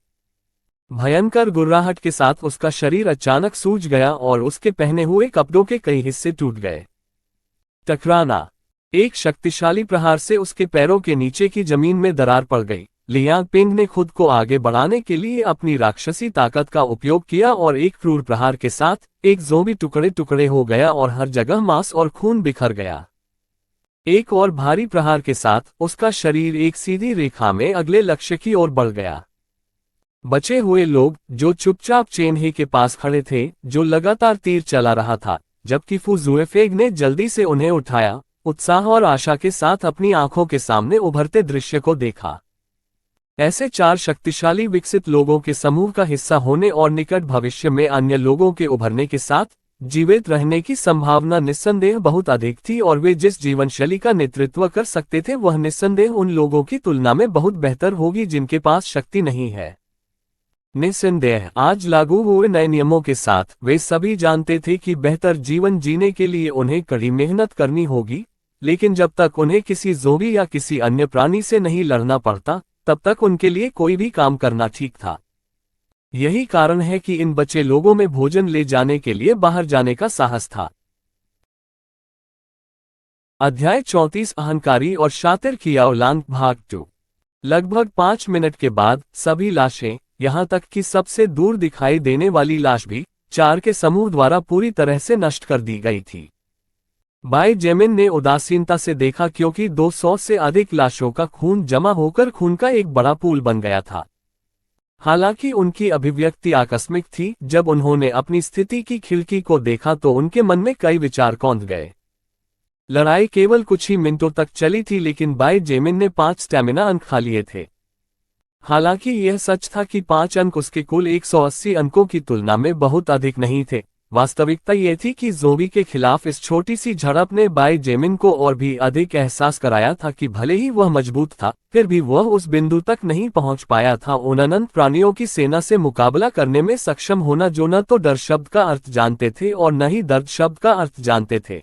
भयंकर गुर्राहट के साथ उसका शरीर अचानक सूज गया और उसके पहने हुए कपड़ों के कई हिस्से टूट गए। टकराना। एक शक्तिशाली प्रहार से उसके पैरों के नीचे की जमीन में दरार पड़ गई। लियांग पेंग ने खुद को आगे बढ़ाने के लिए अपनी राक्षसी ताकत का उपयोग किया और एक क्रूर प्रहार के साथ एक ज़ोंबी टुकड़े टुकड़े हो गया और हर जगह मांस और खून बिखर गया। एक और भारी प्रहार के साथ उसका शरीर एक सीधी रेखा में अगले लक्ष्य की ओर बढ़ गया। बचे हुए लोग, जो चुपचाप चेन्हे के पास खड़े थे, जो लगातार तीर चला रहा था, जबकि फू जुएफेग ने जल्दी से उन्हें उठाया, उत्साह और आशा के साथ अपनी आंखों के सामने उभरते दृश्य को देखा। ऐसे 4 शक्तिशाली विकसित लोगों के समूह का हिस्सा होने और निकट भविष्य में अन्य लोगों के उभरने के साथ जीवित रहने की संभावना निस्संदेह बहुत अधिक थी, और वे जिस जीवन शैली का नेतृत्व कर सकते थे वह निस्संदेह उन लोगों की तुलना में बहुत बेहतर होगी जिनके पास शक्ति नहीं है। निस्संदेह आज लागू हुए नए नियमों के साथ वे सभी जानते थे कि बेहतर जीवन जीने के लिए उन्हें कड़ी मेहनत करनी होगी, लेकिन जब तक उन्हें किसी ज़ोंबी या किसी अन्य प्राणी से नहीं लड़ना पड़ता, तब तक उनके लिए कोई भी काम करना ठीक था। यही कारण है कि इन बचे लोगों में भोजन ले जाने के लिए बाहर जाने का साहस था। अध्याय 34 अहंकारी और शातिर कियाओ लांग भाग 2। लगभग 5 मिनट के बाद सभी लाशें, यहां तक कि सबसे दूर दिखाई देने वाली लाश भी, 4 के समूह द्वारा पूरी तरह से नष्ट कर दी गई थी। बाई जेमिन ने उदासीनता से देखा क्योंकि 200 से अधिक लाशों का खून जमा होकर खून का एक बड़ा पूल बन गया था। हालांकि उनकी अभिव्यक्ति आकस्मिक थी, जब उन्होंने अपनी स्थिति की खिड़की को देखा तो उनके मन में कई विचार कौंध गए। लड़ाई केवल कुछ ही मिनटों तक चली थी, लेकिन बाई जेमिन ने 5 स्टैमिना अंक खा लिए थे। हालांकि यह सच था कि 5 अंक उसके कुल 180 अंकों की तुलना में बहुत अधिक नहीं थे। वास्तविकता यह थी कि ज़ोंबी के खिलाफ इस छोटी सी झड़प ने बाई जेमिन को और भी अधिक एहसास कराया था कि भले ही वह मजबूत था, फिर भी वह उस बिंदु तक नहीं पहुंच पाया था उन अनंत प्राणियों की सेना से मुकाबला करने में सक्षम होना, जो न तो डर शब्द का अर्थ जानते थे और न ही दर्द शब्द का अर्थ जानते थे।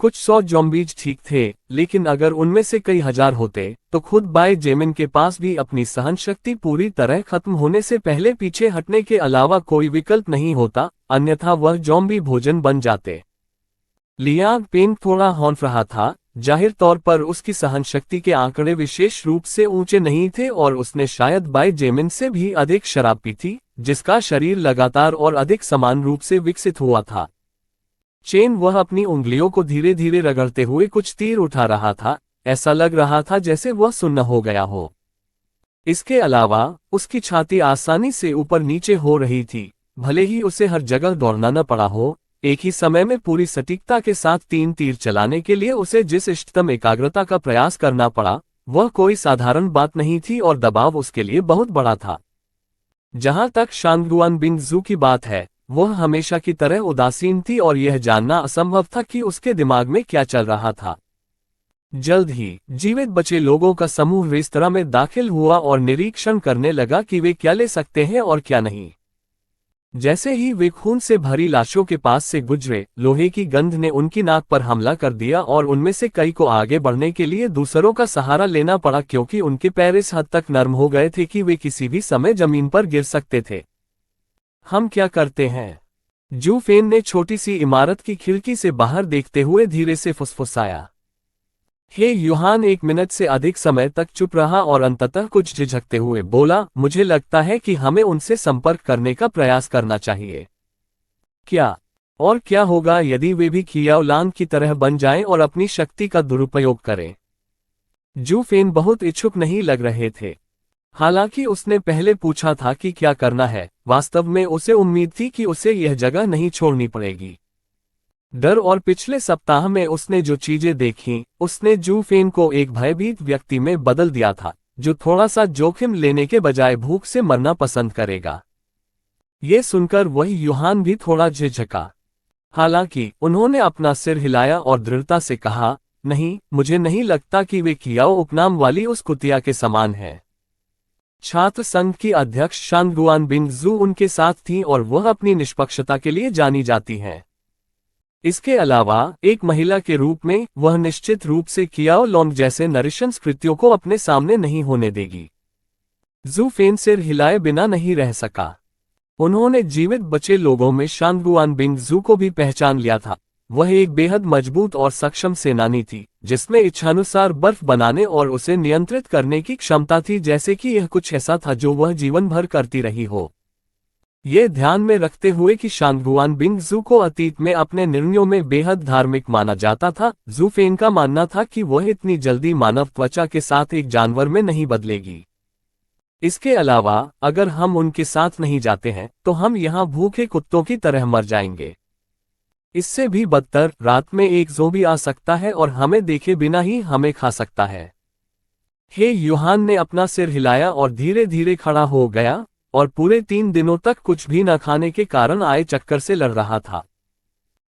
कुछ 100 ज़ॉम्बीज ठीक थे, लेकिन अगर उनमें से कई हजार होते, तो खुद बाई जेमिन के पास भी अपनी सहन शक्ति पूरी तरह खत्म होने से पहले पीछे हटने के अलावा कोई विकल्प नहीं होता, अन्यथा वह ज़ॉम्बी भोजन बन जाते। लियांग पेंग थोड़ा हौंफ रहा था। जाहिर तौर पर उसकी सहन शक्ति के आंकड़े विशेष रूप से ऊंचे नहीं थे और उसने शायद बाई जेमिन से भी अधिक शराब पी थी, जिसका शरीर लगातार और अधिक समान रूप से विकसित हुआ था। चेन वह अपनी उंगलियों को धीरे धीरे रगड़ते हुए कुछ तीर उठा रहा था, ऐसा लग रहा था जैसे वह सुन्न हो गया हो। इसके अलावा उसकी छाती आसानी से ऊपर नीचे हो रही थी, भले ही उसे हर जगह दौड़ना न पड़ा हो। एक ही समय में पूरी सटीकता के साथ 3 तीर चलाने के लिए उसे जिस इष्टतम एकाग्रता का प्रयास करना पड़ा, वह कोई साधारण बात नहीं थी और दबाव उसके लिए बहुत बड़ा था। जहां तक शांगुआन बिंगजू की बात है, वह हमेशा की तरह उदासीन थी और यह जानना असंभव था कि उसके दिमाग में क्या चल रहा था। जल्द ही जीवित बचे लोगों का समूह रेस्तरां में दाखिल हुआ और निरीक्षण करने लगा कि वे क्या ले सकते हैं और क्या नहीं। जैसे ही वे खून से भरी लाशों के पास से गुजरे, लोहे की गंध ने उनकी नाक पर हमला कर दिया और उनमें से कई को आगे बढ़ने के लिए दूसरों का सहारा लेना पड़ा, क्योंकि उनके पैर इस हद तक नर्म हो गए थे कि वे किसी भी समय जमीन पर गिर सकते थे। हम क्या करते हैं? जू फेन ने छोटी सी इमारत की खिड़की से बाहर देखते हुए धीरे से फुसफुसाया। हे यूहान 1 मिनट से अधिक समय तक चुप रहा और अंततः कुछ झिझकते हुए बोला, मुझे लगता है कि हमें उनसे संपर्क करने का प्रयास करना चाहिए। क्या? और क्या होगा यदि वे भी कियाओ लांग की तरह बन जाएं और अपनी शक्ति का दुरुपयोग करें? जू फेन बहुत इच्छुक नहीं लग रहे थे। हालांकि उसने पहले पूछा था कि क्या करना है, वास्तव में उसे उम्मीद थी कि उसे यह जगह नहीं छोड़नी पड़ेगी। डर और पिछले सप्ताह में उसने जो चीजें देखीं, उसने जू फेन को एक भयभीत व्यक्ति में बदल दिया था, जो थोड़ा सा जोखिम लेने के बजाय भूख से मरना पसंद करेगा। ये सुनकर वही यूहान भी थोड़ा झिझका। हालांकि उन्होंने अपना सिर हिलाया और दृढ़ता से कहा, नहीं, मुझे नहीं लगता कि वे कियाओ उपनाम वाली उस कुतिया के समान है। छात्र संघ की अध्यक्ष शांगुआन बिंगजू उनके साथ थीं और वह अपनी निष्पक्षता के लिए जानी जाती हैं। इसके अलावा एक महिला के रूप में वह निश्चित रूप से कियाओ लॉन्ग जैसे नृशंस कृत्यों को अपने सामने नहीं होने देगी। जू फेन सिर हिलाए बिना नहीं रह सका। उन्होंने जीवित बचे लोगों में शांगुआन बिंगजू को भी पहचान लिया था। वह एक बेहद मजबूत और सक्षम सेनानी थी, जिसमें इच्छानुसार बर्फ बनाने और उसे नियंत्रित करने की क्षमता थी, जैसे कि यह कुछ ऐसा था जो वह जीवन भर करती रही हो। ये ध्यान में रखते हुए कि शांगगुआन बिंग जू को अतीत में अपने निर्णयों में बेहद धार्मिक माना जाता था, जू फेन का मानना था कि वह इतनी जल्दी मानव त्वचा के साथ एक जानवर में नहीं बदलेगी। इसके अलावा अगर हम उनके साथ नहीं जाते हैं तो हम यहाँ भूखे कुत्तों की तरह मर जाएंगे। इससे भी बदतर, रात में एक ज़ोंबी आ सकता है और हमें देखे बिना ही हमें खा सकता है। हे यूहान ने अपना सिर हिलाया और धीरे धीरे खड़ा हो गया और पूरे 3 दिनों तक कुछ भी न खाने के कारण आए चक्कर से लड़ रहा था।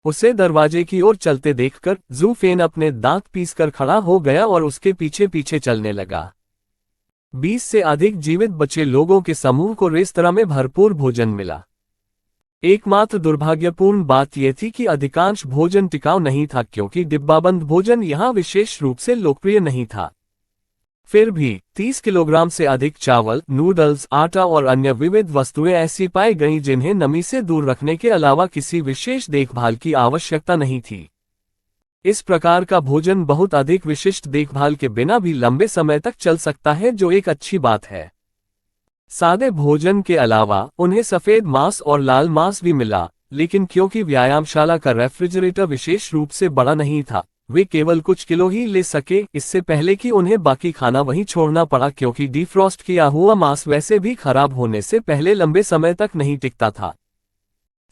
उसे दरवाजे की ओर चलते देखकर जू फेन अपने दांत पीसकर खड़ा हो गया और उसके पीछे पीछे चलने लगा। 20 से अधिक जीवित बचे लोगों के समूह को रेस्तरां में भरपूर भोजन मिला। एकमात्र दुर्भाग्यपूर्ण बात यह थी कि अधिकांश भोजन टिकाऊ नहीं था क्योंकि डिब्बाबंद भोजन यहाँ विशेष रूप से लोकप्रिय नहीं था। फिर भी 30 किलोग्राम से अधिक चावल, नूडल्स, आटा और अन्य विविध वस्तुएं ऐसी पाई गईं जिन्हें नमी से दूर रखने के अलावा किसी विशेष देखभाल की आवश्यकता नहीं थी। इस प्रकार का भोजन बहुत अधिक विशिष्ट देखभाल के बिना भी लंबे समय तक चल सकता है, जो एक अच्छी बात है। सादे भोजन के अलावा उन्हें सफेद मांस और लाल मांस भी मिला, लेकिन क्योंकि व्यायामशाला का रेफ्रिजरेटर विशेष रूप से बड़ा नहीं था, वे केवल कुछ किलो ही ले सके, इससे पहले कि उन्हें बाकी खाना वहीं छोड़ना पड़ा क्योंकि डिफ्रॉस्ट किया हुआ मांस वैसे भी खराब होने से पहले लंबे समय तक नहीं टिकता था।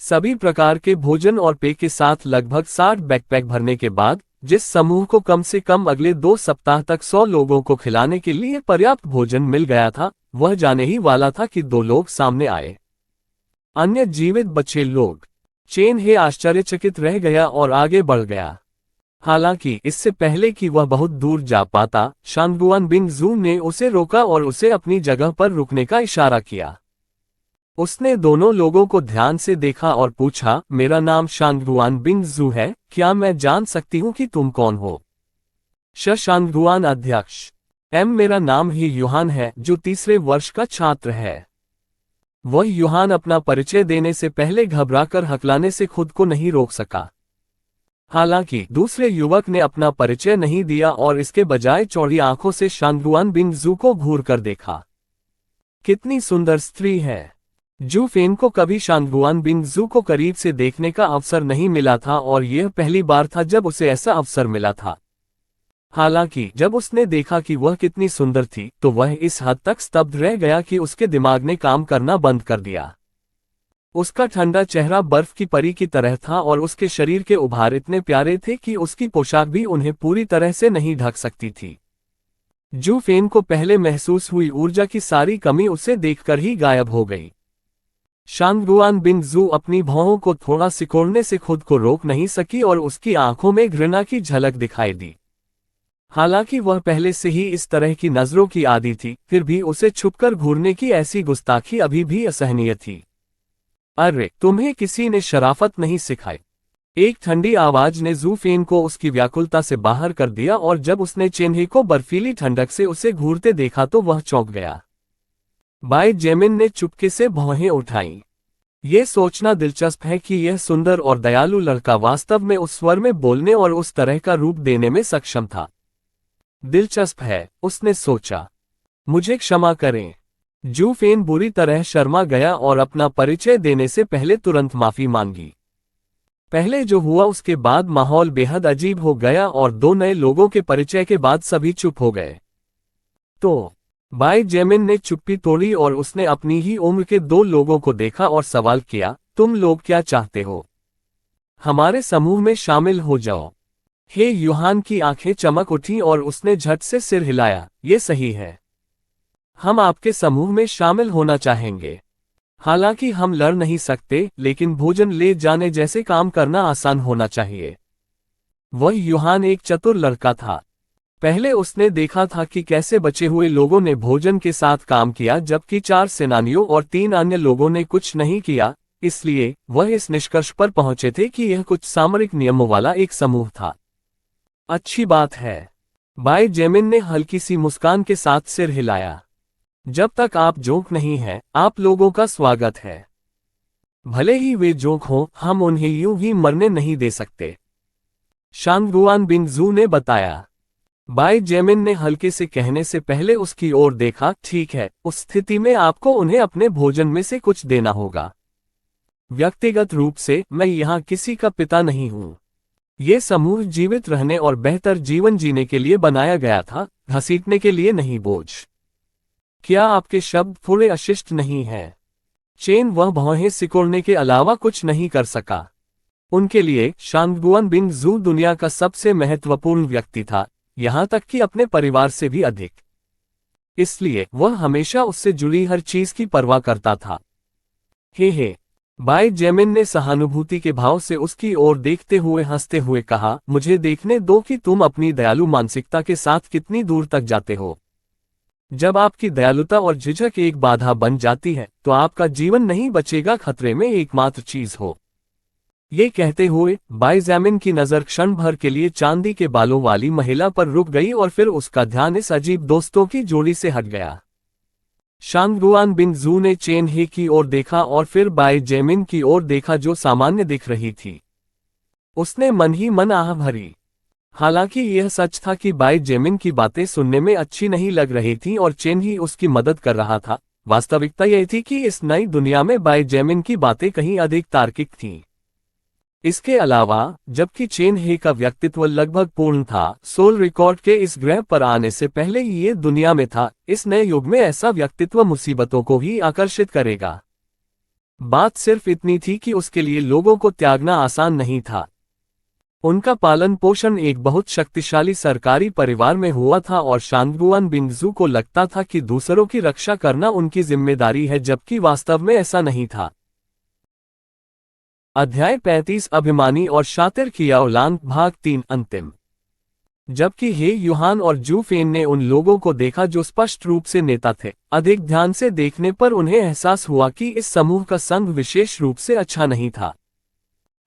सभी प्रकार के भोजन और पेय के साथ लगभग 60 बैकपैक भरने के बाद, जिस समूह को कम से कम अगले 2 सप्ताह तक 100 लोगों को खिलाने के लिए पर्याप्त भोजन मिल गया था, वह जाने ही वाला था कि 2 लोग सामने आए। अन्य जीवित बचे लोग। चेन हे आश्चर्यचकित रह गया और आगे बढ़ गया। हालांकि इससे पहले कि वह बहुत दूर जा पाता, शांगगुआन बिंग जू ने उसे रोका और उसे अपनी जगह पर रुकने का इशारा किया। उसने दोनों लोगों को ध्यान से देखा और पूछा, मेरा नाम शांगगुआन बिंग जू है, क्या मैं जान सकती हूँ कि तुम कौन हो? शांगगुआन अध्यक्ष। मेरा नाम ही यूहान है, जो 3रे वर्ष का छात्र है। वह यूहान अपना परिचय देने से पहले घबराकर हकलाने से खुद को नहीं रोक सका। हालांकि दूसरे युवक ने अपना परिचय नहीं दिया और इसके बजाय चौड़ी आंखों से शांगगुआन बिंग जू को घूर कर देखा। कितनी सुंदर स्त्री है। जू फेन को कभी शांगगुआन बिंग जू को करीब से देखने का अवसर नहीं मिला था और यह पहली बार था जब उसे ऐसा अवसर मिला था। हालांकि जब उसने देखा कि वह कितनी सुंदर थी तो वह इस हद तक स्तब्ध रह गया कि उसके दिमाग ने काम करना बंद कर दिया। उसका ठंडा चेहरा बर्फ की परी की तरह था और उसके शरीर के उभार इतने प्यारे थे कि उसकी पोशाक भी उन्हें पूरी तरह से नहीं ढक सकती थी। जू फेन को पहले महसूस हुई ऊर्जा की सारी कमी उसे देखकर ही गायब हो गई। शांगगुआन बिंग जू अपनी भौहों को थोड़ा सिकोड़ने से खुद को रोक नहीं सकी और उसकी आंखों में घृणा की झलक दिखाई दी। हालांकि वह पहले से ही इस तरह की नजरों की आदी थी, फिर भी उसे छुपकर घूरने की ऐसी गुस्ताखी अभी भी असहनीय थी। अरे, तुम्हें किसी ने शराफत नहीं सिखाई? एक ठंडी आवाज ने जू फेन को उसकी व्याकुलता से बाहर कर दिया और जब उसने चेन्हे को बर्फीली ठंडक से उसे घूरते देखा तो वह चौंक गया। बाई जेमिन ने चुपके से भौहें उठाईं। ये सोचना दिलचस्प है कि यह सुंदर और दयालु लड़का वास्तव में उस स्वर में बोलने और उस तरह का रूप देने में सक्षम था। दिलचस्प है, उसने सोचा। मुझे क्षमा करें। जू फेन बुरी तरह शर्मा गया और अपना परिचय देने से पहले तुरंत माफी मांगी। पहले जो हुआ उसके बाद माहौल बेहद अजीब हो गया और 2 नए लोगों के परिचय के बाद सभी चुप हो गए। तो बाई जेमिन ने चुप्पी तोड़ी और उसने अपनी ही उम्र के 2 लोगों को देखा और सवाल किया, तुम लोग क्या चाहते हो? हमारे समूह में शामिल हो जाओ। हे यूहान की आंखें चमक उठी और उसने झट से सिर हिलाया, ये सही है। हम आपके समूह में शामिल होना चाहेंगे। हालांकि हम लड़ नहीं सकते, लेकिन भोजन ले जाने जैसे काम करना आसान होना चाहिए। वह यूहान एक चतुर लड़का था। पहले उसने देखा था कि कैसे बचे हुए लोगों ने भोजन के साथ काम किया जबकि 4 सेनानियों और 3 अन्य लोगों ने कुछ नहीं किया, इसलिए वह इस निष्कर्ष पर पहुंचे थे कि यह कुछ सामरिक नियमों वाला एक समूह था। अच्छी बात है। बाई जेमिन ने हल्की सी मुस्कान के साथ सिर हिलाया। जब तक आप जोंक नहीं हैं, आप लोगों का स्वागत है। भले ही वे जोंक हों, हम उन्हें यूं ही मरने नहीं दे सकते, शांगगुआन बिंग जू ने बताया। बाई जेमिन ने हल्के से कहने से पहले उसकी ओर देखा। ठीक है, उस स्थिति में आपको उन्हें अपने भोजन में से कुछ देना होगा। व्यक्तिगत रूप से मैं यहाँ किसी का पिता नहीं हूँ। ये समूह जीवित रहने और बेहतर जीवन जीने के लिए बनाया गया था, घसीटने के लिए नहीं बोझ। क्या आपके शब्द थोड़े अशिष्ट नहीं हैं? चेन वह भौहें सिकोड़ने के अलावा कुछ नहीं कर सका। उनके लिए शांगगुआन बिंग जू दुनिया का सबसे महत्वपूर्ण व्यक्ति था, यहाँ तक कि अपने परिवार से भी अधिक। इसलिए वह हमेशा उससे जुड़ी हर चीज की परवाह करता था। हे बाई जेमिन ने सहानुभूति के भाव से उसकी ओर देखते हुए हंसते हुए कहा, मुझे देखने दो कि तुम अपनी दयालु मानसिकता के साथ कितनी दूर तक जाते हो। जब आपकी दयालुता और झिझक एक बाधा बन जाती है तो आपका जीवन नहीं बचेगा, खतरे में एकमात्र चीज हो। ये कहते हुए बाई जेमिन की नजर क्षण भर के लिए चांदी के बालों वाली महिला पर रुक गई और फिर उसका ध्यान इस अजीब दोस्तों की जोड़ी से हट गया। शांगगुआन बिंग जू ने चेन हे की ओर देखा और फिर बाई जेमिन की ओर देखा जो सामान्य दिख रही थी। उसने मन ही मन आह भरी। हालांकि यह सच था कि बाई जेमिन की बातें सुनने में अच्छी नहीं लग रही थीं और चेन ही उसकी मदद कर रहा था, वास्तविकता यह थी कि इस नई दुनिया में बाई जेमिन की बातें कहीं अधिक तार्किक थीं। इसके अलावा, जबकि चेन हे का व्यक्तित्व लगभग पूर्ण था, सोल रिकॉर्ड के इस ग्रह पर आने से पहले ही ये दुनिया में था, इस नए युग में ऐसा व्यक्तित्व मुसीबतों को ही आकर्षित करेगा। बात सिर्फ इतनी थी कि उसके लिए लोगों को त्यागना आसान नहीं था। उनका पालन पोषण एक बहुत शक्तिशाली सरकारी परिवार में हुआ था और शांगगुआन बिंग जू को लगता था कि दूसरों की रक्षा करना उनकी जिम्मेदारी है, जबकि वास्तव में ऐसा नहीं था। अध्याय 35 अभिमानी और शातिर कियाओ लांग भाग 3 अंतिम। जबकि हे युहान और जू फेन ने उन लोगों को देखा जो स्पष्ट रूप से नेता थे, अधिक ध्यान से देखने पर उन्हें एहसास हुआ कि इस समूह का संग विशेष रूप से अच्छा नहीं था।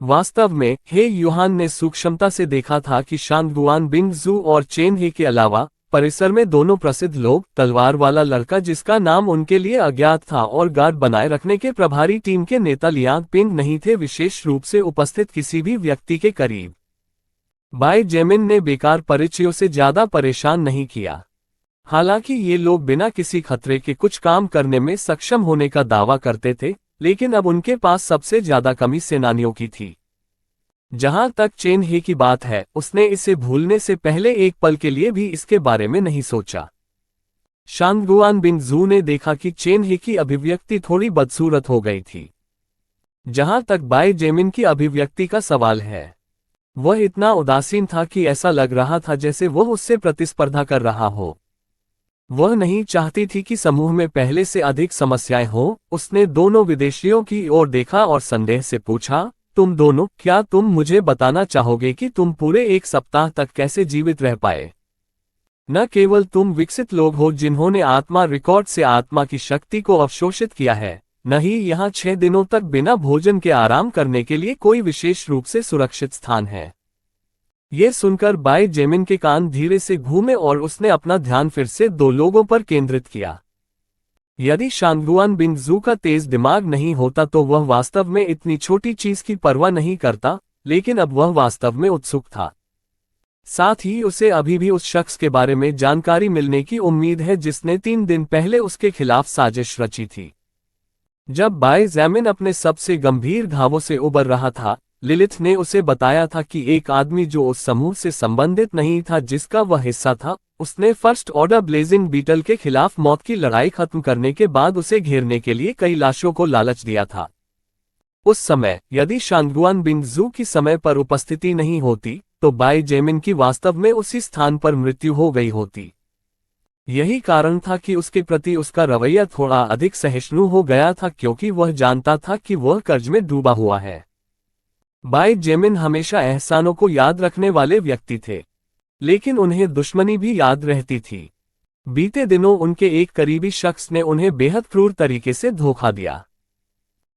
वास्तव में हे युहान ने सूक्ष्मता से देखा था कि शांगगुआन बिंग जू और चेन हे के अलावा परिसर में दोनों प्रसिद्ध लोग, तलवार वाला लड़का जिसका नाम उनके लिए अज्ञात था और गार्ड बनाए रखने के प्रभारी टीम के नेता लियांग पिंग नहीं थे विशेष रूप से उपस्थित किसी भी व्यक्ति के करीब। बाई जेमिन ने बेकार परिचयों से ज्यादा परेशान नहीं किया। हालांकि ये लोग बिना किसी खतरे के कुछ काम करने में सक्षम होने का दावा करते थे, लेकिन अब उनके पास सबसे ज्यादा कमी सेनानियों की थी। जहां तक चेन हे की बात है, उसने इसे भूलने से पहले एक पल के लिए भी इसके बारे में नहीं सोचा। शांगगुआन बिंग जू ने देखा कि चेन हे की अभिव्यक्ति थोड़ी बदसूरत हो गई थी। जहां तक बाई जेमिन की अभिव्यक्ति का सवाल है, वह इतना उदासीन था कि ऐसा लग रहा था जैसे वह उससे प्रतिस्पर्धा कर रहा हो। वह नहीं चाहती थी कि समूह में पहले से अधिक समस्याएं हो। उसने दोनों विदेशियों की ओर देखा और संदेह से पूछा, तुम दोनों, क्या तुम मुझे बताना चाहोगे कि तुम पूरे एक सप्ताह तक कैसे जीवित रह पाए? न केवल तुम विकसित लोग हो जिन्होंने आत्मा रिकॉर्ड से आत्मा की शक्ति को अवशोषित किया है, न ही यहाँ 6 दिनों तक बिना भोजन के आराम करने के लिए कोई विशेष रूप से सुरक्षित स्थान है। ये सुनकर बाई जेमिन के कान धीरे से घूमे और उसने अपना ध्यान फिर से 2 लोगों पर केंद्रित किया। यदि शांगगुआन बिंग जू का तेज दिमाग नहीं होता तो वह वास्तव में इतनी छोटी चीज की परवाह नहीं करता, लेकिन अब वह वास्तव में उत्सुक था। साथ ही उसे अभी भी उस शख्स के बारे में जानकारी मिलने की उम्मीद है जिसने 3 दिन पहले उसके खिलाफ साजिश रची थी। जब बाई जेमिन अपने सबसे गंभीर घावों से उबर रहा था, लिलिथ ने उसे बताया था कि एक आदमी जो उस समूह से संबंधित नहीं था जिसका वह हिस्सा था, उसने फर्स्ट ऑर्डर ब्लेजिंग बीटल के खिलाफ मौत की लड़ाई खत्म करने के बाद उसे घेरने के लिए कई लाशों को लालच दिया था। उस समय यदि शांगगुआन बिंग जू की समय पर उपस्थिति नहीं होती तो बाई जेमिन की वास्तव में उसी स्थान पर मृत्यु हो गई होती। यही कारण था कि उसके प्रति उसका रवैया थोड़ा अधिक सहिष्णु हो गया था, क्योंकि वह जानता था कि वह कर्ज में डूबा हुआ है। बाई जेमिन हमेशा एहसानों को याद रखने वाले व्यक्ति थे, लेकिन उन्हें दुश्मनी भी याद रहती थी। बीते दिनों उनके एक करीबी शख्स ने उन्हें बेहद क्रूर तरीके से धोखा दिया।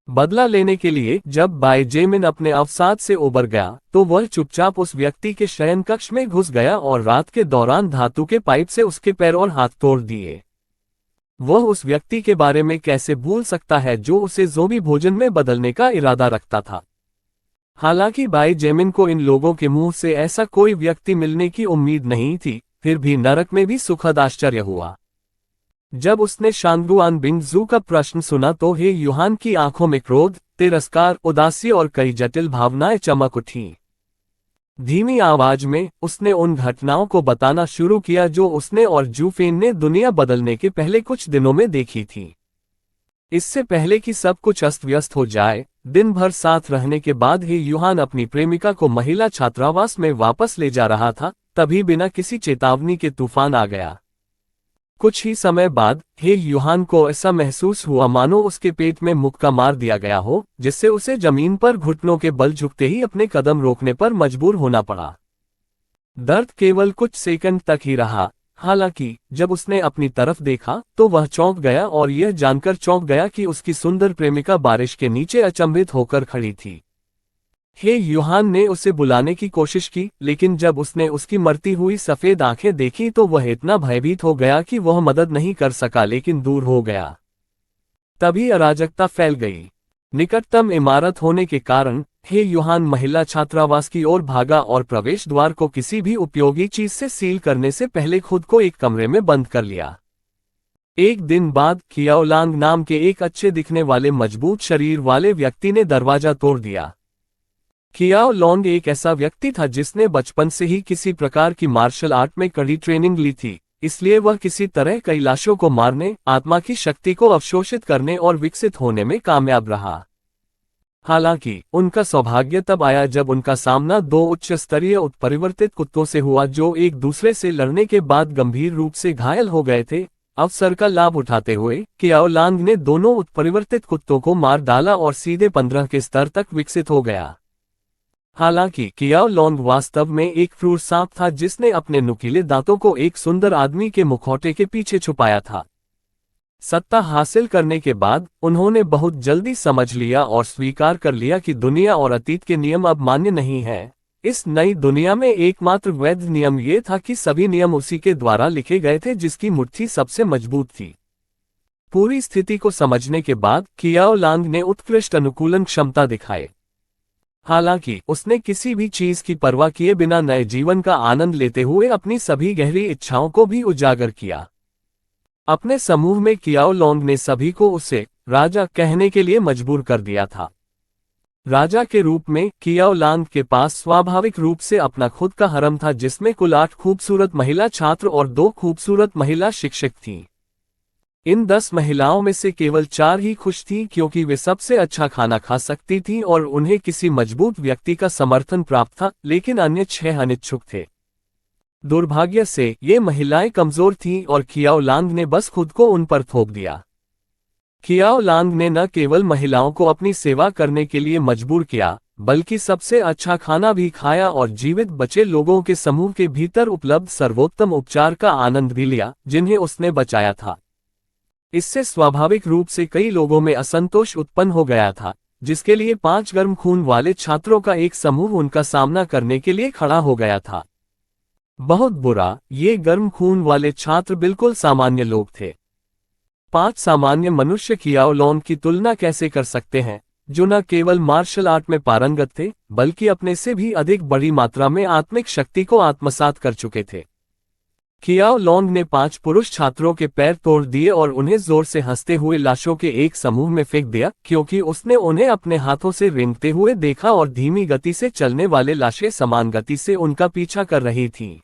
बदला लेने के लिए जब बाई जेमिन अपने अवसाद से उबर गया तो वह चुपचाप उस व्यक्ति के शयन कक्ष में घुस गया और रात के दौरान धातु के पाइप से उसके पैर और हाथ तोड़ दिए। वह उस व्यक्ति के बारे में कैसे भूल सकता है जो उसे ज़ोंबी भोजन में बदलने का इरादा रखता था। हालांकि बाई जेमिन को इन लोगों के मुंह से ऐसा कोई व्यक्ति मिलने की उम्मीद नहीं थी, फिर भी नरक में भी सुखद आश्चर्य हुआ। जब उसने शांगगुआन बिंग जू का प्रश्न सुना तो हे युहान की आंखों में क्रोध, तिरस्कार, उदासी और कई जटिल भावनाएं चमक उठीं। धीमी आवाज में उसने उन घटनाओं को बताना शुरू किया जो उसने और जू फेन ने दुनिया बदलने के पहले कुछ दिनों में देखी थी। इससे पहले कि सब कुछ अस्त व्यस्त हो जाए, दिन भर साथ रहने के बाद ही यूहान अपनी प्रेमिका को महिला छात्रावास में वापस ले जा रहा था, तभी बिना किसी चेतावनी के तूफान आ गया। कुछ ही समय बाद यूहान को ऐसा महसूस हुआ मानो उसके पेट में मुक्का मार दिया गया हो, जिससे उसे जमीन पर घुटनों के बल झुकते ही अपने कदम रोकने पर मजबूर होना पड़ा। दर्द केवल कुछ सेकंड तक ही रहा। हालांकि जब उसने अपनी तरफ देखा तो वह चौंक गया और यह जानकर चौंक गया कि उसकी सुंदर प्रेमिका बारिश के नीचे अचंभित होकर खड़ी थी। यूहान ने उसे बुलाने की कोशिश की, लेकिन जब उसने उसकी मरती हुई सफेद आंखें देखी तो वह इतना भयभीत हो गया कि वह मदद नहीं कर सका, लेकिन दूर हो गया। तभी अराजकता फैल गई। निकटतम इमारत होने के कारण यूहान महिला छात्रावास की ओर भागा और प्रवेश द्वार को किसी भी उपयोगी चीज से सील करने से पहले खुद को एक कमरे में बंद कर लिया। एक दिन बाद कियाओलांग नाम के एक अच्छे दिखने वाले मजबूत शरीर वाले व्यक्ति ने दरवाजा तोड़ दिया। कियाओलांग एक ऐसा व्यक्ति था जिसने बचपन से ही किसी प्रकार की मार्शल आर्ट में कड़ी ट्रेनिंग ली थी, इसलिए वह किसी तरह कई लाशों को मारने, आत्मा की शक्ति को अवशोषित करने और विकसित होने में कामयाब रहा। हालांकि उनका सौभाग्य तब आया जब उनका सामना दो उच्च स्तरीय उत्परिवर्तित कुत्तों से हुआ जो एक दूसरे से लड़ने के बाद गंभीर रूप से घायल हो गए थे। अवसर का लाभ उठाते हुए कियाओलांग ने दोनों उत्परिवर्तित कुत्तों को मार डाला और सीधे 15 के स्तर तक विकसित हो गया। हालांकि कियाओलांग वास्तव में एक क्रूर सांप था जिसने अपने नुकीले दांतों को एक सुंदर आदमी के मुखौटे के पीछे छुपाया था। सत्ता हासिल करने के बाद उन्होंने बहुत जल्दी समझ लिया और स्वीकार कर लिया कि दुनिया और अतीत के नियम अब मान्य नहीं हैं। इस नई दुनिया में एकमात्र वैध नियम ये था कि सभी नियम उसी के द्वारा लिखे गए थे जिसकी मुट्ठी सबसे मजबूत थी। पूरी स्थिति को समझने के बाद कियाओलांग ने उत्कृष्ट अनुकूलन क्षमता दिखाए। हालांकि उसने किसी भी चीज की परवाह किए बिना नए जीवन का आनंद लेते हुए अपनी सभी गहरी इच्छाओं को भी उजागर किया। अपने समूह में कियाओलांग ने सभी को उसे राजा कहने के लिए मजबूर कर दिया था। राजा के रूप में कियाओलांग के पास स्वाभाविक रूप से अपना खुद का हरम था जिसमें कुल 8 खूबसूरत महिला छात्र और 2 खूबसूरत महिला शिक्षक थीं। इन 10 महिलाओं में से केवल 4 ही खुश थीं क्योंकि वे सबसे अच्छा खाना खा सकती थीं और उन्हें किसी मजबूत व्यक्ति का समर्थन प्राप्त था, लेकिन अन्य 6 अनिच्छुक थे। दुर्भाग्य से ये महिलाएं कमजोर थीं और कियाओलांग ने बस खुद को उन पर थोप दिया। कियाओलांग ने न केवल महिलाओं को अपनी सेवा करने के लिए मजबूर किया, बल्कि सबसे अच्छा खाना भी खाया और जीवित बचे लोगों के समूह के भीतर उपलब्ध सर्वोत्तम उपचार का आनंद भी लिया जिन्हें उसने बचाया था। इससे स्वाभाविक रूप से कई लोगों में असंतोष उत्पन्न हो गया था, जिसके लिए 5 गर्म खून वाले छात्रों का एक समूह उनका सामना करने के लिए खड़ा हो गया था। बहुत बुरा, ये गर्म खून वाले छात्र बिल्कुल सामान्य लोग थे। 5 सामान्य मनुष्य कियाओलांग की तुलना कैसे कर सकते हैं, जो न केवल मार्शल आर्ट में पारंगत थे, बल्कि अपने से भी अधिक बड़ी मात्रा में आत्मिक शक्ति को आत्मसात कर चुके थे। कियाओलांग ने 5 पुरुष छात्रों के पैर तोड़ दिए और उन्हें जोर से हंसते हुए लाशों के एक समूह में फेंक दिया, क्योंकि उसने उन्हें अपने हाथों से रेंगते हुए देखा और धीमी गति से चलने वाले लाशें समान गति से उनका पीछा कर रही थीं।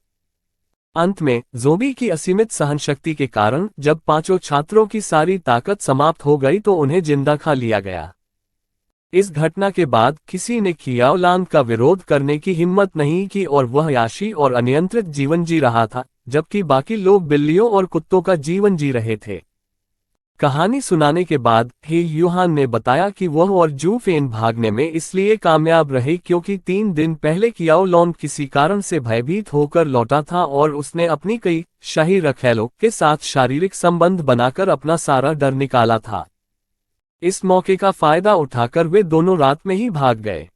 अंत में ज़ोंबी की असीमित सहनशक्ति के कारण जब 5 छात्रों की सारी ताकत समाप्त हो गई तो उन्हें जिंदा खा लिया गया। इस घटना के बाद किसी ने कियाओलांग का विरोध करने की हिम्मत नहीं की और वह याशी और अनियंत्रित जीवन जी रहा था, जबकि बाकी लोग बिल्लियों और कुत्तों का जीवन जी रहे थे। कहानी सुनाने के बाद यूहान ने बताया कि वह और जू फेन भागने में इसलिए कामयाब रहे क्योंकि 3 दिन पहले कियाओलांग किसी कारण से भयभीत होकर लौटा था और उसने अपनी कई शाही रखैलों के साथ शारीरिक संबंध बनाकर अपना सारा डर निकाला था। इस मौके का फायदा उठाकर वे दोनों रात में ही भाग गए।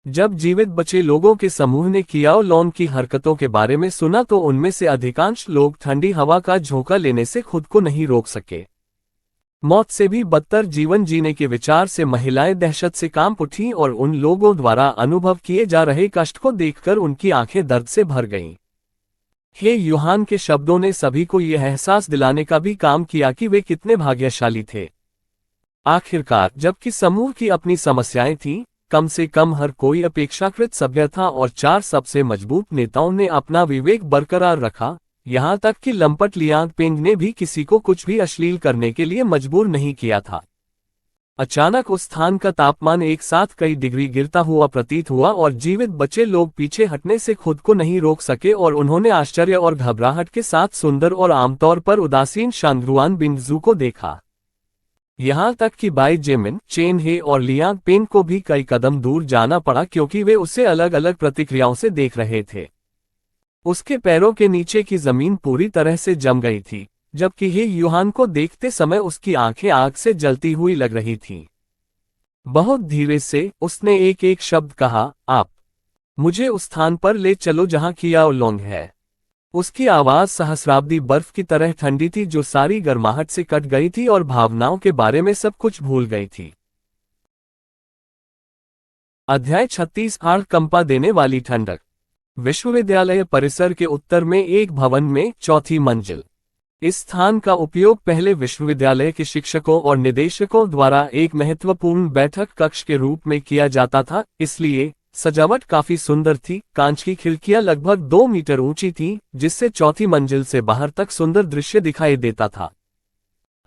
जब जीवित बचे लोगों के समूह ने कियाओलांग की हरकतों के बारे में सुना तो उनमें से अधिकांश लोग ठंडी हवा का झोंका लेने से खुद को नहीं रोक सके। मौत से भी बदतर जीवन जीने के विचार से महिलाएं दहशत से कांप उठीं और उन लोगों द्वारा अनुभव किए जा रहे कष्ट को देखकर उनकी आंखें दर्द से भर गईं। यूहान के शब्दों ने सभी को यह एहसास दिलाने का भी काम किया कि वे कितने भाग्यशाली थे। आखिरकार जबकि समूह की अपनी समस्याएं थीं, कम से कम हर कोई अपेक्षाकृत सभ्य था और 4 सबसे मजबूत नेताओं ने अपना विवेक बरकरार रखा, यहां तक कि लंपट लियांग पेंग ने भी किसी को कुछ भी अश्लील करने के लिए मजबूर नहीं किया था। अचानक उस स्थान का तापमान एक साथ कई डिग्री गिरता हुआ प्रतीत हुआ और जीवित बचे लोग पीछे हटने से खुद को नहीं रोक सके और उन्होंने आश्चर्य और घबराहट के साथ सुंदर और आमतौर पर उदासीन शांग्रुआन बिंगजू को देखा। यहां तक कि बाई जेमिन, चेन हे और लियांग पेंग को भी कई कदम दूर जाना पड़ा क्योंकि वे उसे अलग अलग प्रतिक्रियाओं से देख रहे थे। उसके पैरों के नीचे की जमीन पूरी तरह से जम गई थी, जबकि हे युहान को देखते समय उसकी आंखें आग से जलती हुई लग रही थीं। बहुत धीरे से उसने एक एक शब्द कहा, आप मुझे उस स्थान पर ले चलो जहां कियाओ लोंग है। उसकी आवाज सहस्राब्दी बर्फ की तरह ठंडी थी जो सारी गर्माहट से कट गई थी और भावनाओं के बारे में सब कुछ भूल गई थी। अध्याय 36 आड़ कंपा देने वाली ठंडक। विश्वविद्यालय परिसर के उत्तर में एक भवन में 4थी मंजिल। इस स्थान का उपयोग पहले विश्वविद्यालय के शिक्षकों और निदेशकों द्वारा एक महत्वपूर्ण बैठक कक्ष के रूप में किया जाता था, इसलिए सजावट काफी सुंदर थी। कांच की खिड़कियां लगभग 2 मीटर ऊंची थीं, जिससे 4थी मंजिल से बाहर तक सुंदर दृश्य दिखाई देता था।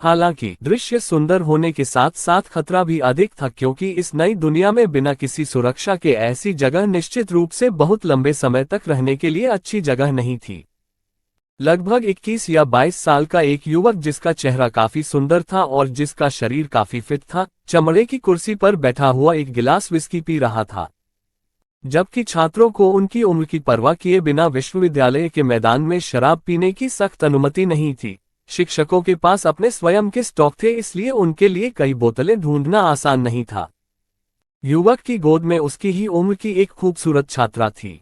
हालांकि दृश्य सुंदर होने के साथ साथ खतरा भी अधिक था क्योंकि इस नई दुनिया में बिना किसी सुरक्षा के ऐसी जगह निश्चित रूप से बहुत लंबे समय तक रहने के लिए अच्छी जगह नहीं थी। लगभग 21 या 22 साल का एक युवक जिसका चेहरा काफी सुंदर था और जिसका शरीर काफी फिट था, चमड़े की कुर्सी पर बैठा हुआ एक गिलास विस्की पी रहा था। जबकि छात्रों को उनकी उम्र की परवाह किए बिना विश्वविद्यालय के मैदान में शराब पीने की सख्त अनुमति नहीं थी। शिक्षकों के पास अपने स्वयं के स्टॉक थे, इसलिए उनके लिए कई बोतलें ढूंढना आसान नहीं था। युवक की गोद में उसकी ही उम्र की एक खूबसूरत छात्रा थी।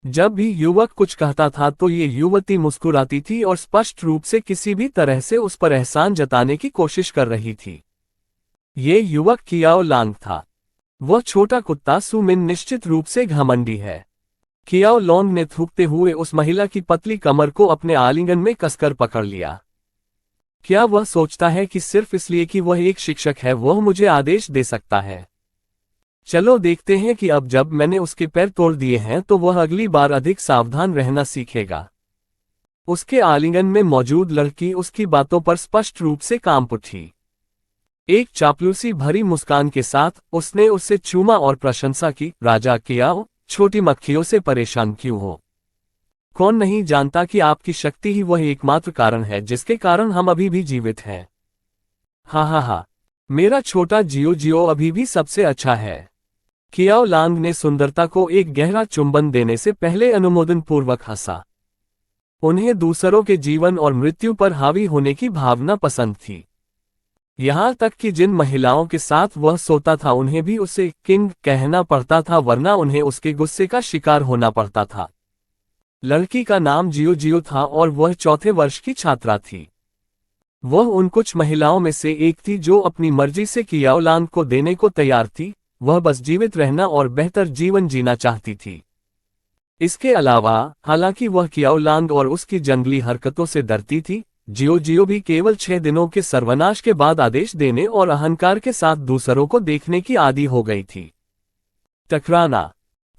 जब भी युवक कुछ कहता था तो ये युवती मुस्कुराती थी और स्पष्ट रूप से किसी भी तरह से उस पर एहसान जताने की कोशिश कर रही थी। ये युवक कियाओ लांग था। वह छोटा कुत्ता सुमिन निश्चित रूप से घमंडी है। कियाओ लोंग ने थूकते हुए उस महिला की पतली कमर को अपने आलिंगन में कसकर पकड़ लिया। क्या वह सोचता है कि सिर्फ इसलिए कि वह एक शिक्षक है वह मुझे आदेश दे सकता है? चलो देखते हैं कि अब जब मैंने उसके पैर तोड़ दिए हैं तो वह अगली बार अधिक सावधान रहना सीखेगा। उसके आलिंगन में मौजूद लड़की उसकी बातों पर स्पष्ट रूप से कांप उठी। एक चापलूसी भरी मुस्कान के साथ उसने उससे चूमा और प्रशंसा की। राजा कियाओ, छोटी मक्खियों से परेशान क्यों हो? कौन नहीं जानता कि आपकी शक्ति ही वह एकमात्र कारण है जिसके कारण हम अभी भी जीवित हैं। हा, मेरा छोटा जियो जियो अभी भी सबसे अच्छा है। कियाओ लांग ने सुंदरता को एक गहरा चुंबन देने से पहले अनुमोदन पूर्वक हंसा। उन्हें दूसरों के जीवन और मृत्यु पर हावी होने की भावना पसंद थी। यहां तक कि जिन महिलाओं के साथ वह सोता था उन्हें भी उसे किंग कहना पड़ता था, वरना उन्हें उसके गुस्से का शिकार होना पड़ता था। लड़की का नाम जियो जियो था और वह 4थे वर्ष की छात्रा थी। वह उन कुछ महिलाओं में से एक थी जो अपनी मर्जी से कियाओ लांग को देने को तैयार थी। वह बस जीवित रहना और बेहतर जीवन जीना चाहती थी। इसके अलावा, हालांकि वह कियाओ लांग और उसकी जंगली हरकतों से डरती थी, जियो जियो भी केवल 6 दिनों के सर्वनाश के बाद आदेश देने और अहंकार के साथ दूसरों को देखने की आदी हो गई थी। टकराना।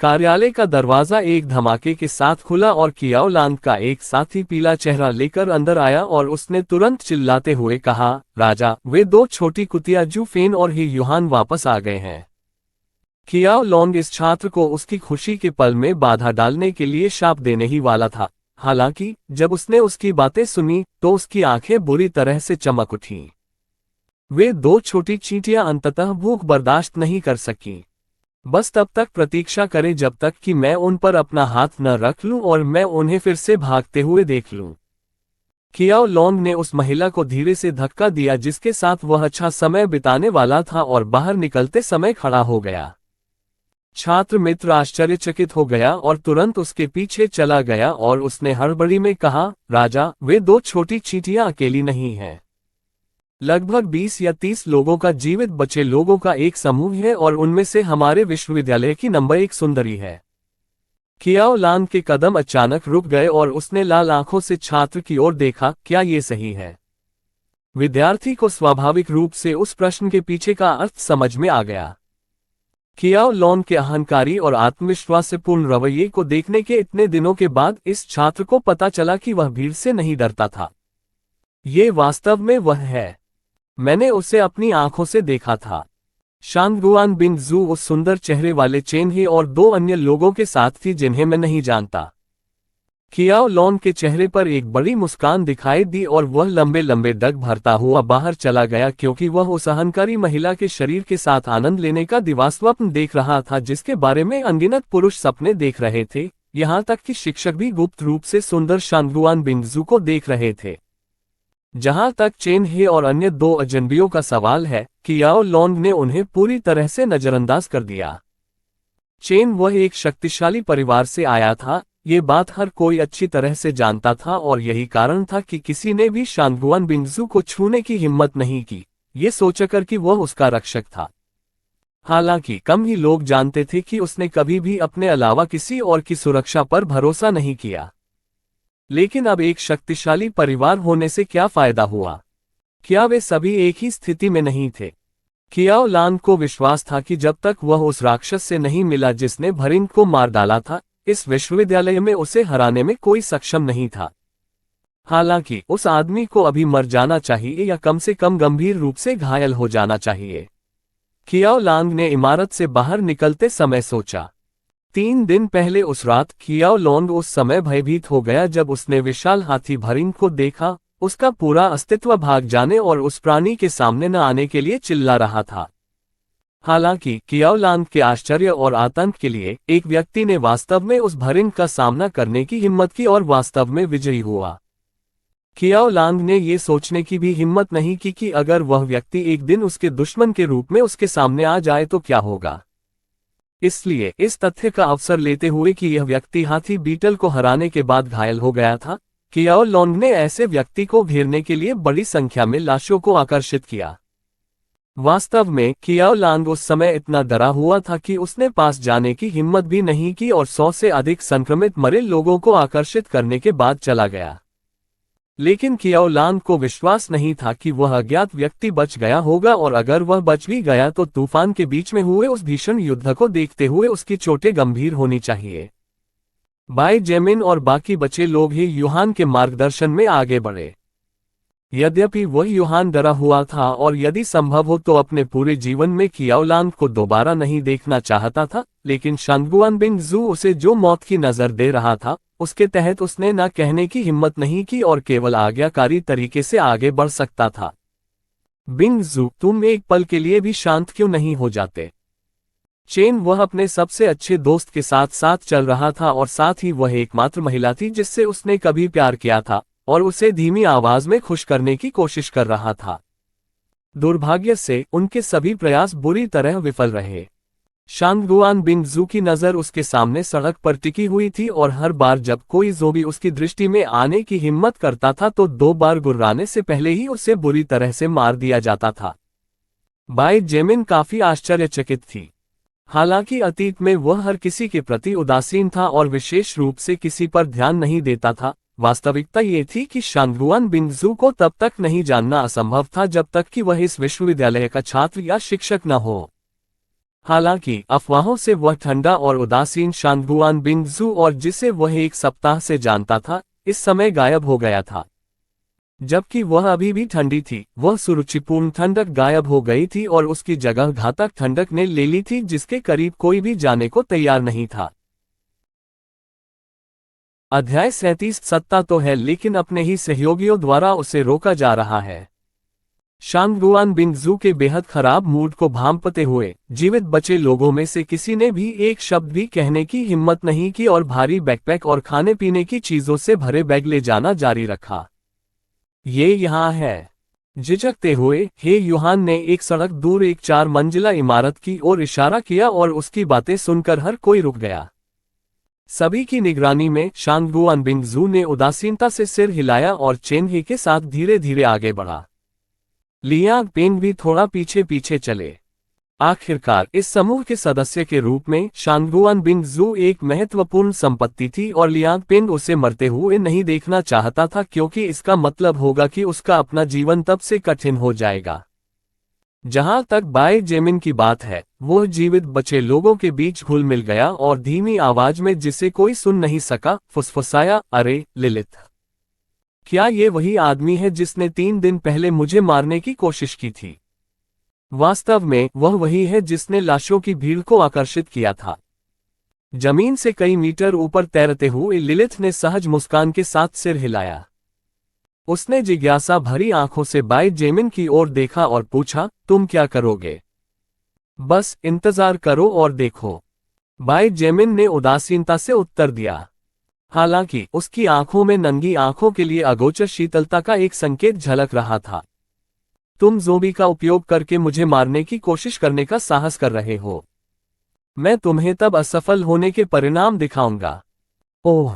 कार्यालय का दरवाजा एक धमाके के साथ खुला और कियाओ लांग का एक साथी पीला चेहरा लेकर अंदर आया और उसने तुरंत चिल्लाते हुए कहा, राजा, वे 2 छोटी कुतिया जू फेन और ही युहान वापस आ गए हैं। कियाओ लोंग इस छात्र को उसकी खुशी के पल में बाधा डालने के लिए शाप देने ही वाला था। हालांकि जब उसने उसकी बातें सुनी तो उसकी आंखें बुरी तरह से चमक उठीं। वे 2 छोटी चींटियां अंततः भूख बर्दाश्त नहीं कर सकीं। बस तब तक प्रतीक्षा करें जब तक कि मैं उन पर अपना हाथ न रख लूं और मैं उन्हें फिर से भागते हुए देख लूं। कियाओ लोंग ने उस महिला को धीरे से धक्का दिया जिसके साथ वह अच्छा समय बिताने वाला था और बाहर निकलते समय खड़ा हो गया। छात्र मित्र आश्चर्यचकित हो गया और तुरंत उसके पीछे चला गया और उसने हड़बड़ी में कहा, राजा, वे 2 छोटी चींटियां अकेली नहीं हैं। लगभग 20 या 30 लोगों का जीवित बचे लोगों का एक समूह है और उनमें से हमारे विश्वविद्यालय की नंबर 1 सुंदरी है। कियाओ लांग के कदम अचानक रुक गए और उसने लाल आंखों से छात्र की ओर देखा। क्या ये सही है? विद्यार्थी को स्वाभाविक रूप से उस प्रश्न के पीछे का अर्थ समझ में आ गया। कियाओ लॉन के अहंकारी और आत्मविश्वास से पूर्ण रवैये को देखने के इतने दिनों के बाद इस छात्र को पता चला कि वह भीड़ से नहीं डरता था। ये वास्तव में वह है। मैंने उसे अपनी आंखों से देखा था। शांगगुआन बिंगजू उस सुंदर चेहरे वाले चेन ही और 2 अन्य लोगों के साथ थी जिन्हें मैं नहीं जानता। कियाओ लॉन के चेहरे पर एक बड़ी मुस्कान दिखाई दी और वह लंबे लंबे डग भरता हुआ बाहर चला गया क्योंकि वह उस अहंकारी महिला के शरीर के साथ आनंद लेने का दिवास्वप्न देख रहा था जिसके बारे में अनगिनत पुरुष सपने देख रहे थे, यहाँ तक कि शिक्षक भी गुप्त रूप से सुंदर शांगगुआन बिंगजू को देख रहे थे। जहां तक चेन हे और अन्य 2 अजनबियों का सवाल है, कियाओ लॉन्ग ने उन्हें पूरी तरह से नजरअंदाज कर दिया। चेन वह एक शक्तिशाली परिवार से आया था, ये बात हर कोई अच्छी तरह से जानता था और यही कारण था कि किसी ने भी शांगगुआन बिंगजू को छूने की हिम्मत नहीं की, ये सोचकर कि वह उसका रक्षक था। हालांकि कम ही लोग जानते थे कि उसने कभी भी अपने अलावा किसी और की सुरक्षा पर भरोसा नहीं किया। लेकिन अब एक शक्तिशाली परिवार होने से क्या फायदा हुआ? क्या वे सभी एक ही स्थिति में नहीं थे? कियाओ लान को विश्वास था कि जब तक वह उस राक्षस से नहीं मिला जिसने भरिंग को मार डाला था, इस विश्वविद्यालय में उसे हराने में कोई सक्षम नहीं था। हालांकि उस आदमी को अभी मर जाना चाहिए या कम से कम गंभीर रूप से घायल हो जाना चाहिए। कियाओ लांग ने इमारत से बाहर निकलते समय सोचा। 3 दिन पहले उस रात कियाओ लॉन्ग उस समय भयभीत हो गया जब उसने विशाल हाथी भरिंग को देखा, उसका पूरा अस्तित्व भाग जाने और उस प्राणी के सामने न आने के लिए चिल्ला रहा था। हालांकि कियाओ लांग के आश्चर्य और आतंक के लिए एक व्यक्ति ने वास्तव में उस भरिंग का सामना करने की हिम्मत की और वास्तव में विजयी हुआ। कियाओ लांग ने ये सोचने की भी हिम्मत नहीं की कि अगर वह व्यक्ति एक दिन उसके दुश्मन के रूप में उसके सामने आ जाए तो क्या होगा। इसलिए इस तथ्य का अवसर लेते हुए कि यह व्यक्ति हाथी बीटल को हराने के बाद घायल हो गया था, कियाओ लॉन्ग ने ऐसे व्यक्ति को घेरने के लिए बड़ी संख्या में लाशों को आकर्षित किया। वास्तव में कियाओ लांग उस समय इतना डरा हुआ था कि उसने पास जाने की हिम्मत भी नहीं की और 100 से अधिक संक्रमित मरे लोगों को आकर्षित करने के बाद चला गया। लेकिन कियाओ लांग को विश्वास नहीं था कि वह अज्ञात व्यक्ति बच गया होगा और अगर वह बच भी गया तो तूफान के बीच में हुए उस भीषण युद्ध को देखते हुए उसकी चोटें गंभीर होनी चाहिए। बाई जेमिन और बाकी बचे लोग ही यूहान के मार्गदर्शन में आगे बढ़े। यद्यपि वह यूहान डरा हुआ था और यदि संभव हो तो अपने पूरे जीवन में कियाओ लांग को दोबारा नहीं देखना चाहता था, लेकिन शांगगुआन बिंगजू उसे जो मौत की नजर दे रहा था, उसके तहत उसने न कहने की हिम्मत नहीं की और केवल आज्ञाकारी तरीके से आगे बढ़ सकता था। बिंगजू, तुम एक पल के लिए भी शांत क्यों नहीं हो जाते? चेन वह अपने सबसे अच्छे दोस्त के साथ साथ चल रहा था और साथ ही वह एकमात्र महिला थी जिससे उसने कभी प्यार किया था और उसे धीमी आवाज में खुश करने की कोशिश कर रहा था। दुर्भाग्य से उनके सभी प्रयास बुरी तरह विफल रहे। शांगगुआन बिंगजू की नजर उसके सामने सड़क पर टिकी हुई थी और हर बार जब कोई जोबी उसकी दृष्टि में आने की हिम्मत करता था तो 2 बार गुर्राने से पहले ही उसे बुरी तरह से मार दिया जाता था। बाई जेमिन काफी आश्चर्यचकित थी। हालांकि अतीत में वह हर किसी के प्रति उदासीन था और विशेष रूप से किसी पर ध्यान नहीं देता था, वास्तविकता ये थी कि शांगगुआन बिंगजू को तब तक नहीं जानना असंभव था जब तक कि वह इस विश्वविद्यालय का छात्र या शिक्षक न हो। हालांकि अफवाहों से वह ठंडा और उदासीन शांगगुआन बिंगजू और जिसे वह 1 सप्ताह से जानता था, इस समय गायब हो गया था। जबकि वह अभी भी ठंडी थी, वह सुरुचिपूर्ण ठंडक गायब हो गई थी और उसकी जगह घातक ठंडक ने ले ली थी जिसके करीब कोई भी जाने को तैयार नहीं था। अध्याय 37 सत्ता तो है लेकिन अपने ही सहयोगियों द्वारा उसे रोका जा रहा है। शांगगुआन बिंगजू के बेहद खराब मूड को भांपते हुए जीवित बचे लोगों में से किसी ने भी एक शब्द भी कहने की हिम्मत नहीं की और भारी बैकपैक और खाने पीने की चीजों से भरे बैग ले जाना जारी रखा। ये यहाँ है। झिझकते हुए हे यूहान ने एक सड़क दूर एक 4 मंजिला इमारत की ओर इशारा किया और उसकी बातें सुनकर हर कोई रुक गया। सभी की निगरानी में शांगगुआन बिंगजू ने उदासीनता से सिर हिलाया और चेन ही के साथ धीरे धीरे आगे बढ़ा। लियांग पेंग भी थोड़ा पीछे पीछे चले। आखिरकार इस समूह के सदस्य के रूप में शांगुआन बिंग जू एक महत्वपूर्ण संपत्ति थी और लियांग पेंग उसे मरते हुए नहीं देखना चाहता था, क्योंकि इसका मतलब होगा कि उसका अपना जीवन तब से कठिन हो जाएगा। जहां तक बाय जेमिन की बात है, वो जीवित बचे लोगों के बीच घुल मिल गया और धीमी आवाज में, जिसे कोई सुन नहीं सका, फुसफुसाया, अरे लिलिथ, क्या ये वही आदमी है जिसने 3 दिन पहले मुझे मारने की कोशिश की थी? वास्तव में वह वही है जिसने लाशों की भीड़ को आकर्षित किया था। जमीन से कई मीटर ऊपर तैरते हुए लिलिथ ने सहज मुस्कान के साथ सिर हिलाया। उसने जिज्ञासा भरी आंखों से बाय जेमिन की ओर देखा और पूछा, तुम क्या करोगे? बस इंतजार करो और देखो, बाय जेमिन ने उदासीनता से उत्तर दिया। हालांकि उसकी आंखों में नंगी आंखों के लिए अगोचर शीतलता का एक संकेत झलक रहा था। तुम ज़ोंबी का उपयोग करके मुझे मारने की कोशिश करने का साहस कर रहे हो। मैं तुम्हें तब असफल होने के परिणाम दिखाऊंगा। ओह,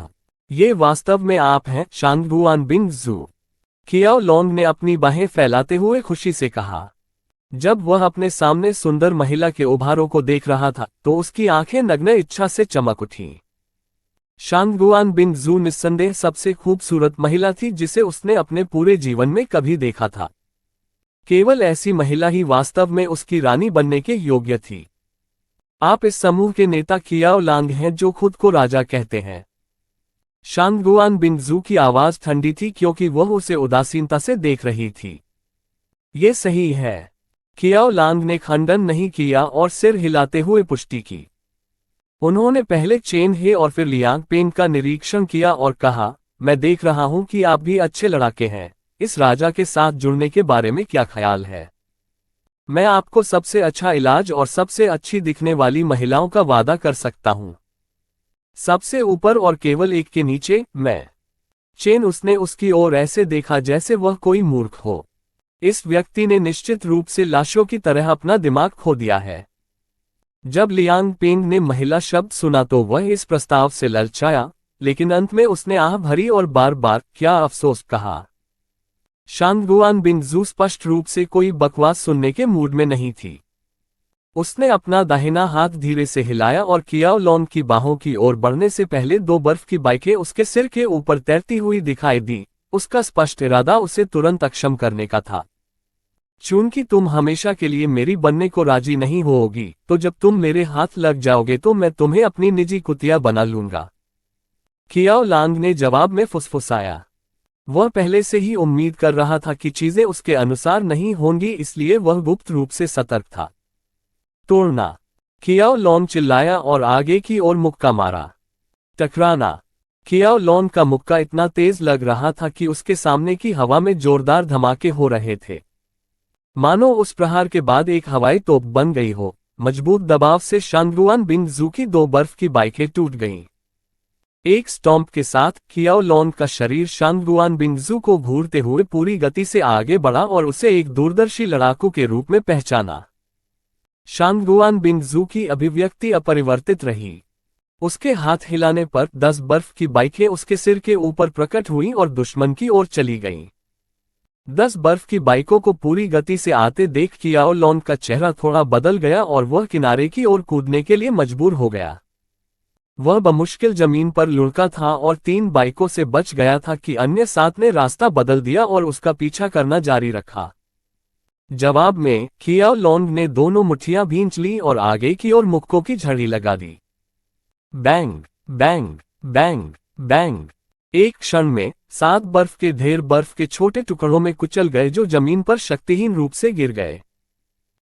ये वास्तव में आप हैं, शांगुआन बिंग जू, कियाओ लोंग ने अपनी बाहें फैलाते हुए खुशी से कहा। जब वह अपने सामने सुंदर महिला के उभारों को देख रहा था तो उसकी आंखें नग्न इच्छा से चमक उठीं। शांगुआन बिंग जू निस्संदेह सबसे खूबसूरत महिला थी जिसे उसने अपने पूरे जीवन में कभी देखा था। केवल ऐसी महिला ही वास्तव में उसकी रानी बनने के योग्य थी। आप इस समूह के नेता कियाओ लांग हैं जो खुद को राजा कहते हैं। शांगुआन बिंग जू की आवाज ठंडी थी क्योंकि वह उसे उदासीनता से देख रही थी। ये सही है, कियाओ लांग ने खंडन नहीं किया और सिर हिलाते हुए पुष्टि की। उन्होंने पहले चेन हे और फिर लियांग पेंग का निरीक्षण किया और कहा, मैं देख रहा हूं कि आप भी अच्छे लड़ाके हैं। इस राजा के साथ जुड़ने के बारे में क्या ख्याल है? मैं आपको सबसे अच्छा इलाज और सबसे अच्छी दिखने वाली महिलाओं का वादा कर सकता हूं। सबसे ऊपर और केवल एक के नीचे, मैं। चेन, उसने उसकी ओर ऐसे देखा जैसे वह कोई मूर्ख हो। इस व्यक्ति ने निश्चित रूप से लाशों की तरह अपना दिमाग खो दिया है। जब लियांग पेंग ने महिला शब्द सुना तो वह इस प्रस्ताव से ललचाया, लेकिन अंत में उसने आह भरी और बार बार क्या अफसोस कहा। शांगुआन बिंग जू स्पष्ट रूप से कोई बकवास सुनने के मूड में नहीं थी। उसने अपना दाहिना हाथ धीरे से हिलाया और कियाओ लोंग की बाहों की ओर बढ़ने से पहले 2 बर्फ की बाइकें उसके सिर के ऊपर तैरती हुई दिखाई दी। उसका स्पष्ट इरादा उसे तुरंत अक्षम करने का था। चूंकि तुम हमेशा के लिए मेरी बनने को राजी नहीं होगी, तो जब तुम मेरे हाथ लग जाओगे तो मैं तुम्हें अपनी निजी कुतिया बना लूंगा, कियाओ लांग ने जवाब में फुसफुसाया। वह पहले से ही उम्मीद कर रहा था कि चीजें उसके अनुसार नहीं होंगी, इसलिए वह गुप्त रूप से सतर्क था। तोड़ना, कियाओ लोंग चिल्लाया और आगे की ओर मुक्का मारा। टकराना, कियाओ लोंग का मुक्का इतना तेज लग रहा था कि उसके सामने की हवा में जोरदार धमाके हो रहे थे, मानो उस प्रहार के बाद एक हवाई तोप बन गई हो। मजबूत दबाव से शांगुआन बिंग जू की 2 बर्फ की बाइकें टूट गईं। एक स्टॉम्प के साथ कियाओ लोंग का शरीर शांगुआन बिंग जू को घूरते हुए पूरी गति से आगे बढ़ा और उसे एक दूरदर्शी लड़ाकू के रूप में पहचाना। शांगुआन बिंग जू की अभिव्यक्ति अपरिवर्तित रही। उसके हाथ हिलाने पर 10 बर्फ की बाइकें उसके सिर के ऊपर प्रकट हुईं और दुश्मन की ओर चली गईं। 10 बर्फ की बाइकों को पूरी गति से आते देख कियाओ लोंग का चेहरा थोड़ा बदल गया और वह किनारे की ओर कूदने के लिए मजबूर हो गया। वह बमुश्किल जमीन पर लुढ़का था और 3 बाइकों से बच गया था कि अन्य 7 ने रास्ता बदल दिया और उसका पीछा करना जारी रखा। जवाब में कियाओ लोंग ने दोनों मुट्ठियां भींच ली और आगे की ओर मुक्कों की झड़ी लगा दी। Bang bang bang bang. एक क्षण में 7 बर्फ के ढेर बर्फ के छोटे टुकड़ों में कुचल गए जो जमीन पर शक्तिहीन रूप से गिर गए।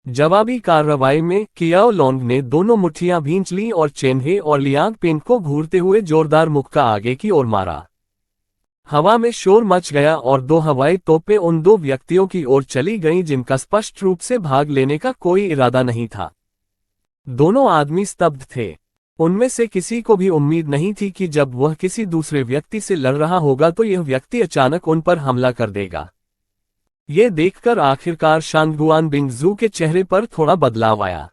जवाबी कार्रवाई में कियाओ लोंग ने दोनों मुट्ठियां भींच लीं और चेन्हे और लियांग पेंग को घूरते हुए जोरदार मुक्का आगे की ओर मारा। हवा में शोर मच गया और 2 हवाई तोपें उन 2 व्यक्तियों की ओर चली गईं जिनका स्पष्ट रूप से भाग लेने का कोई इरादा नहीं था। दोनों आदमी स्तब्ध थे। उनमें से किसी को भी उम्मीद नहीं थी कि जब वह किसी दूसरे व्यक्ति से लड़ रहा होगा तो यह व्यक्ति अचानक उन पर हमला कर देगा। ये देखकर आखिरकार शांगुआन बिंग जू के चेहरे पर थोड़ा बदलाव आया।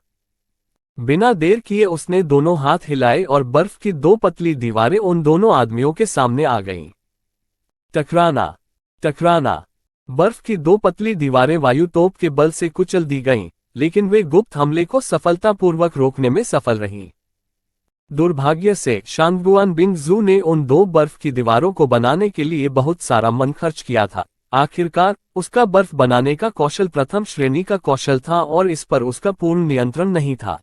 बिना देर किए उसने दोनों हाथ हिलाए और बर्फ की 2 पतली दीवारें उन दोनों आदमियों के सामने आ गईं। टकराना टकराना। बर्फ की 2 पतली दीवारें वायु तोप के बल से कुचल दी गईं, लेकिन वे गुप्त हमले को सफलतापूर्वक रोकने में सफल रहीं। दुर्भाग्य से शांगगुआन बिंग जू ने उन 2 बर्फ की दीवारों को बनाने के लिए बहुत सारा मन खर्च किया था। आखिरकार उसका बर्फ बनाने का कौशल प्रथम श्रेणी का कौशल था और इस पर उसका पूर्ण नियंत्रण नहीं था।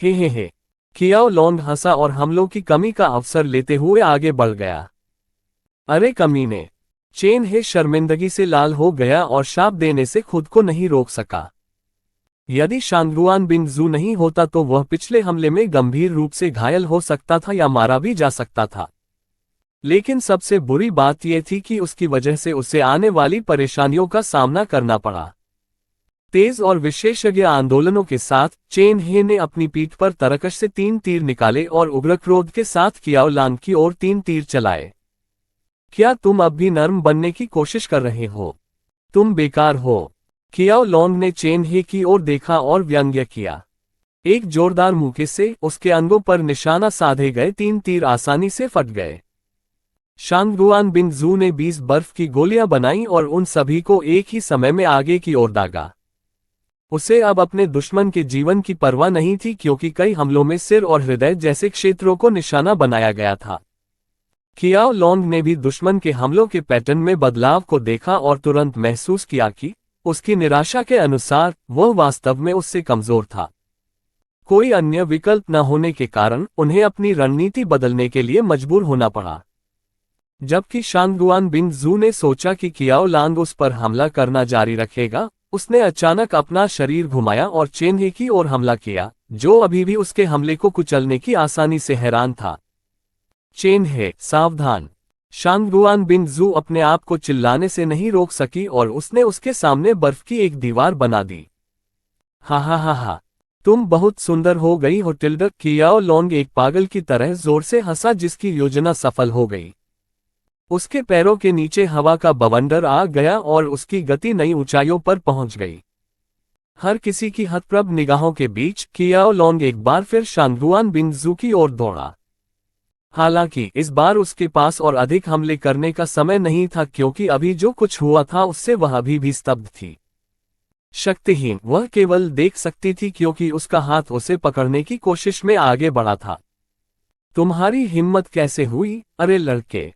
हे। कियाओ लॉन्ग हंसा और हमलों की कमी का अवसर लेते हुए आगे बढ़ गया। अरे कमीने! चेन हे शर्मिंदगी से लाल हो गया और शाप देने से खुद को नहीं रोक सका। यदि शांगगुआन बिंग जू नहीं होता तो वह पिछले हमले में गंभीर रूप से घायल हो सकता था या मारा भी जा सकता था। लेकिन सबसे बुरी बात यह थी कि उसकी वजह से उसे आने वाली परेशानियों का सामना करना पड़ा। तेज और विशेषज्ञ आंदोलनों के साथ चेन हे ने अपनी पीठ पर तरकश से 3 तीर निकाले और उग्र क्रोध के साथ कियाओ लांग की ओर 3 तीर चलाए। क्या तुम अब भी नर्म बनने की कोशिश कर रहे हो? तुम बेकार हो। कियाओ लॉन्ग ने चेन हे की ओर देखा और व्यंग्य किया। एक जोरदार मुक्के से उसके अंगों पर निशाना साधे गए 3 तीर आसानी से फट गए। शांगगुआन बिंग जू ने 20 बर्फ की गोलियां बनाई और उन सभी को एक ही समय में आगे की ओर दागा। उसे अब अपने दुश्मन के जीवन की परवाह नहीं थी क्योंकि कई हमलों में सिर और हृदय जैसे क्षेत्रों को निशाना बनाया गया था। कियाओ लॉन्ग ने भी दुश्मन के हमलों के पैटर्न में बदलाव को देखा और तुरंत महसूस किया कि उसकी निराशा के अनुसार वह वास्तव में उससे कमजोर था। कोई अन्य विकल्प न होने के कारण उन्हें अपनी रणनीति बदलने के लिए मजबूर होना पड़ा। जबकि शांगगुआन बिंग जू ने सोचा कि कियाओ लांग उस पर हमला करना जारी रखेगा, उसने अचानक अपना शरीर घुमाया और चेन हे की ओर हमला किया, जो अभी भी उसके हमले को कुचलने की आसानी से हैरान था। चेन हे, सावधान! शांगगुआन बिंग जू अपने आप को चिल्लाने से नहीं रोक सकी और उसने उसके सामने बर्फ की एक दीवार बना दी। हा, तुम बहुत सुंदर हो गई हो टिल्डा। कियाओ लॉन्ग एक पागल की तरह जोर से हंसा जिसकी योजना सफल हो गई। उसके पैरों के नीचे हवा का बवंडर आ गया और उसकी गति नई ऊंचाइयों पर पहुंच गई। हर किसी की हतप्रभ निगाहों के बीच कियाओ लॉन्ग एक बार फिर शांगगुआन बिंग जू की ओर दौड़ा। हालांकि इस बार उसके पास और अधिक हमले करने का समय नहीं था क्योंकि अभी जो कुछ हुआ था उससे वह अभी भी स्तब्ध थी। शक्तिहीन, वह केवल देख सकती थी क्योंकि उसका हाथ उसे पकड़ने की कोशिश में आगे बढ़ा था। तुम्हारी हिम्मत कैसे हुई, अरे लड़के!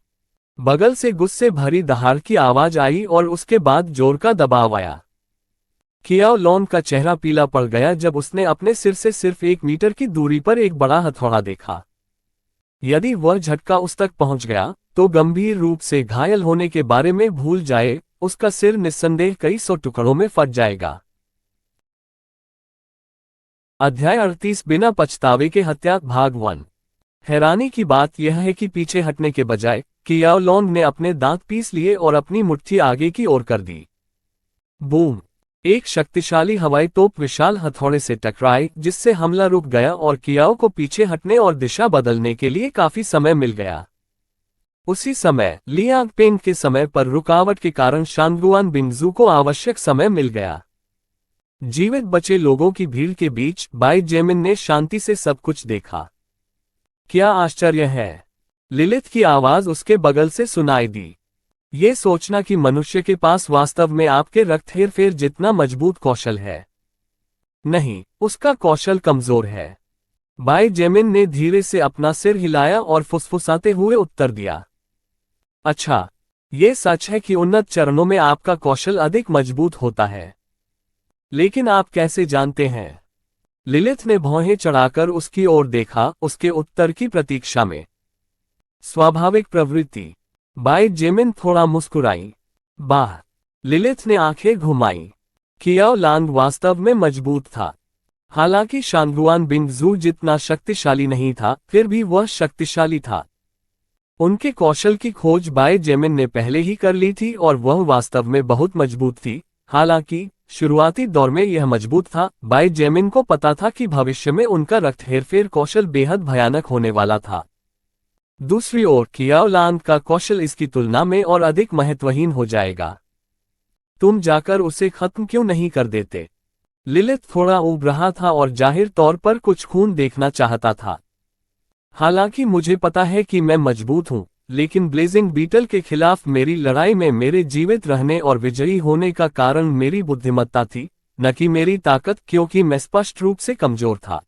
बगल से गुस्से भरी दहाड़ की आवाज आई और उसके बाद जोर का दबाव आया। कियाओ लॉन्ग का चेहरा पीला पड़ गया जब उसने अपने सिर से सिर्फ 1 मीटर की दूरी पर एक बड़ा हथौड़ा देखा। यदि वह झटका उस तक पहुंच गया तो गंभीर रूप से घायल होने के बारे में भूल जाए, उसका सिर निस्संदेह कई 100 टुकड़ों में फट जाएगा। अध्याय 38 बिना पछतावे के हत्या भाग 1। हैरानी की बात यह है कि पीछे हटने के बजाय कियाओ लॉन्ग ने अपने दांत पीस लिए और अपनी मुट्ठी आगे की ओर कर दी। बूम! एक शक्तिशाली हवाई तोप विशाल हथौड़े से टकराई जिससे हमला रुक गया और कियाओ को पीछे हटने और दिशा बदलने के लिए काफी समय मिल गया। उसी समय लियांग पेंग के समय पर रुकावट के कारण शांगगुआन बिंग जू को आवश्यक समय मिल गया। जीवित बचे लोगों की भीड़ के बीच बाई जेमिन ने शांति से सब कुछ देखा। क्या आश्चर्य है! लिलिथ की आवाज उसके बगल से सुनाई दी। ये सोचना कि मनुष्य के पास वास्तव में आपके रक्त हेरफेर जितना मजबूत कौशल है। नहीं, उसका कौशल कमजोर है। बाई जेमिन ने धीरे से अपना सिर हिलाया और फुसफुसाते हुए उत्तर दिया। अच्छा, ये सच है कि उन्नत चरणों में आपका कौशल अधिक मजबूत होता है। लेकिन आप कैसे जानते हैं? लिलिथ ने भौहें चढ़ाकर उसकी ओर देखा, उसके उत्तर की प्रतीक्षा में। स्वाभाविक प्रवृत्ति। बाई जेमिन थोड़ा मुस्कुराई। बाह! लिलिथ ने आंखें घुमाई। कियाओ लांग वास्तव में मजबूत था। हालांकि शांगगुआन बिंग जू जितना शक्तिशाली नहीं था, फिर भी वह शक्तिशाली था। उनके कौशल की खोज बाई जेमिन ने पहले ही कर ली थी और वह वास्तव में बहुत मजबूत थी। हालांकि शुरुआती दौर में यह मजबूत था, बाई जेमिन को पता था कि भविष्य में उनका रक्त हेरफेर कौशल बेहद भयानक होने वाला था। दूसरी ओर कियाओ लांग का कौशल इसकी तुलना में और अधिक महत्वहीन हो जाएगा। तुम जाकर उसे खत्म क्यों नहीं कर देते? लिलिथ थोड़ा ऊब रहा था और जाहिर तौर पर कुछ खून देखना चाहता था। हालांकि मुझे पता है कि मैं मजबूत हूं, लेकिन ब्लेजिंग बीटल के खिलाफ मेरी लड़ाई में मेरे जीवित रहने और विजयी होने का कारण मेरी बुद्धिमत्ता थी, न कि मेरी ताकत, क्योंकि मैं स्पष्ट रूप से कमजोर था।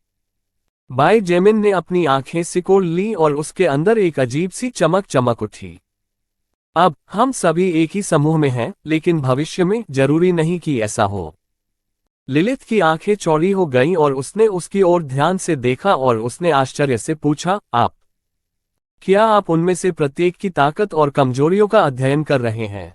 बाई जेमिन ने अपनी आंखें सिकोड़ ली और उसके अंदर एक अजीब सी चमक चमक उठी। अब हम सभी एक ही समूह में हैं, लेकिन भविष्य में जरूरी नहीं कि ऐसा हो। लिलिथ की आंखें चौड़ी हो गईं और उसने उसकी ओर ध्यान से देखा और उसने आश्चर्य से पूछा, क्या आप उनमें से प्रत्येक की ताकत और कमजोरियों का अध्ययन कर रहे हैं?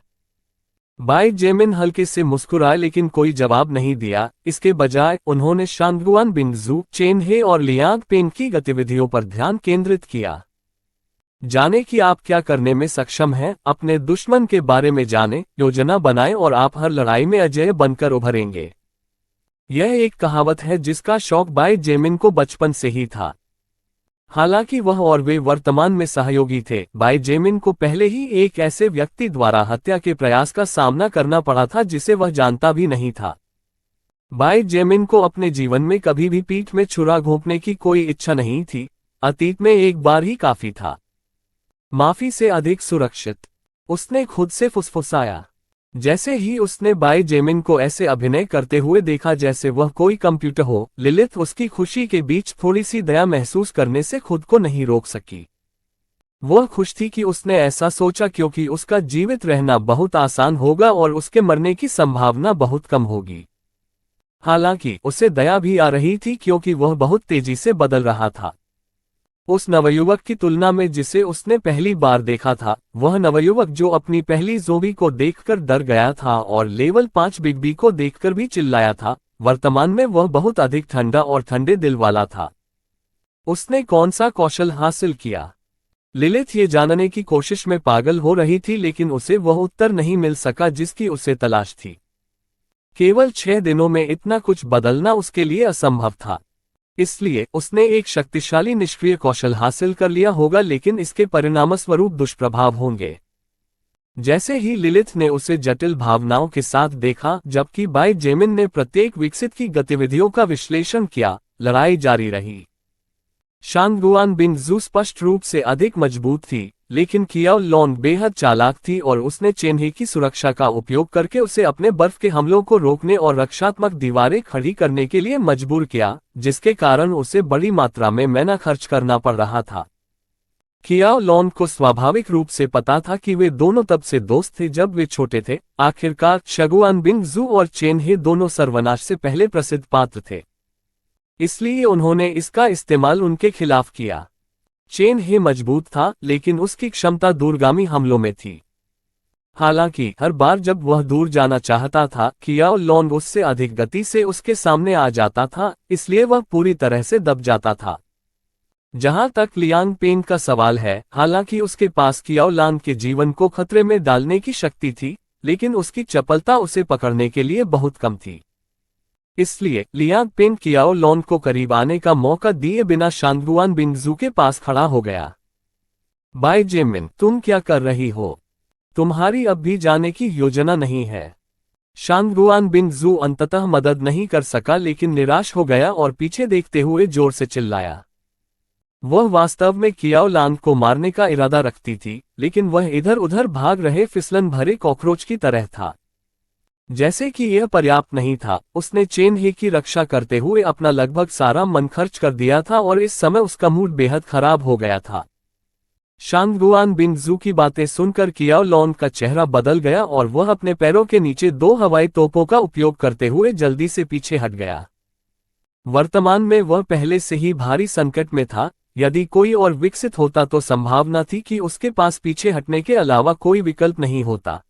बाई जेमिन हल्के से मुस्कुराए लेकिन कोई जवाब नहीं दिया। इसके बजाय उन्होंने शांगुआन बिंगजू, चेनहे और लियांग पेंग की गतिविधियों पर ध्यान केंद्रित किया। जाने कि आप क्या करने में सक्षम हैं, अपने दुश्मन के बारे में जानें, योजना बनाएं और आप हर लड़ाई में अजेय बनकर उभरेंगे। यह एक कहावत है जिसका शौक बाई जेमिन को बचपन से ही था। हालांकि वह और वे वर्तमान में सहयोगी थे, बाई जेमिन को पहले ही एक ऐसे व्यक्ति द्वारा हत्या के प्रयास का सामना करना पड़ा था जिसे वह जानता भी नहीं था। बाई जेमिन को अपने जीवन में कभी भी पीठ में छुरा घोंपने की कोई इच्छा नहीं थी। अतीत में एक बार ही काफी था। माफी से अधिक सुरक्षित, उसने खुद से फुसफुसाया। जैसे ही उसने बाई जेमिन को ऐसे अभिनय करते हुए देखा जैसे वह कोई कंप्यूटर हो, लिलिथ उसकी खुशी के बीच थोड़ी सी दया महसूस करने से खुद को नहीं रोक सकी। वह खुश थी कि उसने ऐसा सोचा क्योंकि उसका जीवित रहना बहुत आसान होगा और उसके मरने की संभावना बहुत कम होगी। हालांकि उसे दया भी आ रही थी क्योंकि वह बहुत तेजी से बदल रहा था। उस नवयुवक की तुलना में जिसे उसने पहली बार देखा था, वह नवयुवक जो अपनी पहली ज़ोंबी को देखकर डर गया था और लेवल 5 बिग बी को देखकर भी चिल्लाया था, वर्तमान में वह बहुत अधिक ठंडा और ठंडे दिल वाला था। उसने कौन सा कौशल हासिल किया? लिलिथ ये जानने की कोशिश में पागल हो रही थी लेकिन उसे वह उत्तर नहीं मिल सका जिसकी उसे तलाश थी। केवल 6 दिनों में इतना कुछ बदलना उसके लिए असंभव था। इसलिए उसने एक शक्तिशाली निष्क्रिय कौशल हासिल कर लिया होगा लेकिन इसके परिणामस्वरूप दुष्प्रभाव होंगे। जैसे ही लिलिथ ने उसे जटिल भावनाओं के साथ देखा जबकि बाई जेमिन ने प्रत्येक विकसित की गतिविधियों का विश्लेषण किया, लड़ाई जारी रही। शांगुआन बिंगजू स्पष्ट रूप से अधिक मजबूत थी, लेकिन कियाओ लॉन बेहद चालाक थी और उसने चेन्हे की सुरक्षा का उपयोग करके उसे अपने बर्फ के हमलों को रोकने और रक्षात्मक दीवारें खड़ी करने के लिए मजबूर किया, जिसके कारण उसे बड़ी मात्रा में मैना खर्च करना पड़ रहा था। कियाओ लॉन को स्वाभाविक रूप से पता था कि वे दोनों तब से दोस्त थे जब वे छोटे थे। आखिरकार शांगुआन बिंगजू और चेन्हे दोनों सर्वनाश से पहले प्रसिद्ध पात्र थे, इसलिए उन्होंने इसका इस्तेमाल उनके खिलाफ किया। चेन्हे मजबूत था लेकिन उसकी क्षमता दूरगामी हमलों में थी। हालांकि हर बार जब वह दूर जाना चाहता था, कियाओ लॉन उससे अधिक गति से उसके सामने आ जाता था, इसलिए वह पूरी तरह से दब जाता था। जहां तक लियांग पेंग का सवाल है, हालांकि उसके पास कियाओ लॉन के जीवन को खतरे में डालने की शक्ति थी, लेकिन उसकी चपलता उसे पकड़ने के लिए बहुत कम थी। इसलिए लियांग पेंग कियाओ लॉन को करीब आने का मौका दिए बिना शांगुआन बिंगजू के पास खड़ा हो गया। बाई जेमिन, तुम क्या कर रही हो? तुम्हारी अब भी जाने की योजना नहीं है। शांगुआन बिंगजू अंततः मदद नहीं कर सका लेकिन निराश हो गया और पीछे देखते हुए जोर से चिल्लाया। वह वास्तव में कियाओ लॉन को मारने का इरादा रखती थी, लेकिन वह इधर उधर भाग रहे फिसलन भरे कॉकरोच की तरह था। जैसे कि यह पर्याप्त नहीं था, उसने चेन्हे की रक्षा करते हुए अपना लगभग सारा मन खर्च कर दिया था और इस समय उसका मूड बेहद खराब हो गया था। शांगुआन बिंगजू की बातें सुनकर कियाओ लॉन का चेहरा बदल गया और वह अपने पैरों के नीचे 2 हवाई तोपों का उपयोग करते हुए जल्दी से पीछे हट गया। वर्तमान में वह पहले से ही भारी संकट में था। यदि कोई और विकसित होता तो संभावना थी कि उसके पास पीछे हटने के अलावा कोई विकल्प नहीं होता।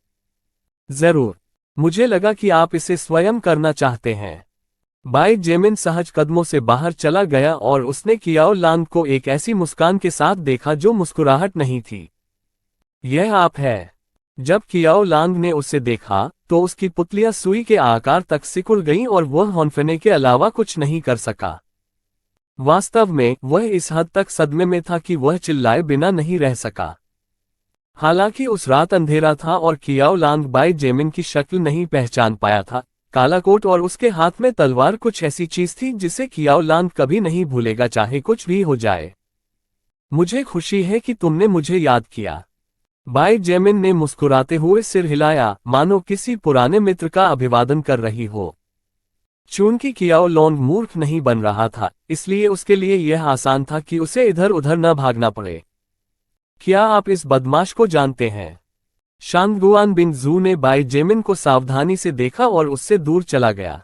जरूर, मुझे लगा कि आप इसे स्वयं करना चाहते हैं। बाई जेमिन सहज कदमों से बाहर चला गया और उसने कियाओ लॉन को एक ऐसी मुस्कान के साथ देखा जो मुस्कुराहट नहीं थी। यह आप है। जब कियाओ लॉन ने उसे देखा तो उसकी पुतलियां सुई के आकार तक सिकुड़ गईं और वह हौंफने के अलावा कुछ नहीं कर सका। वास्तव में वह इस हद तक सदमे में था कि वह चिल्लाए बिना नहीं रह सका। हालांकि उस रात अंधेरा था और कियाओ लॉन बाई जेमिन की शक्ल नहीं पहचान पाया था। काला कोट और उसके हाथ में तलवार कुछ ऐसी चीज थी जिसे कियाओ लॉन कभी नहीं भूलेगा चाहे कुछ भी हो जाए। मुझे खुशी है कि तुमने मुझे याद किया। बाई जेमिन ने मुस्कुराते हुए सिर हिलाया, मानो किसी पुराने मित्र का अभिवादन कर रही हो। चूंकि कियाओ लोंग मूर्ख नहीं बन रहा था, इसलिए उसके लिए यह आसान था कि उसे इधर उधर न भागना पड़े। क्या आप इस बदमाश को जानते हैं? शांगगुआन बिन जू ने बाई जेमिन को सावधानी से देखा और उससे दूर चला गया।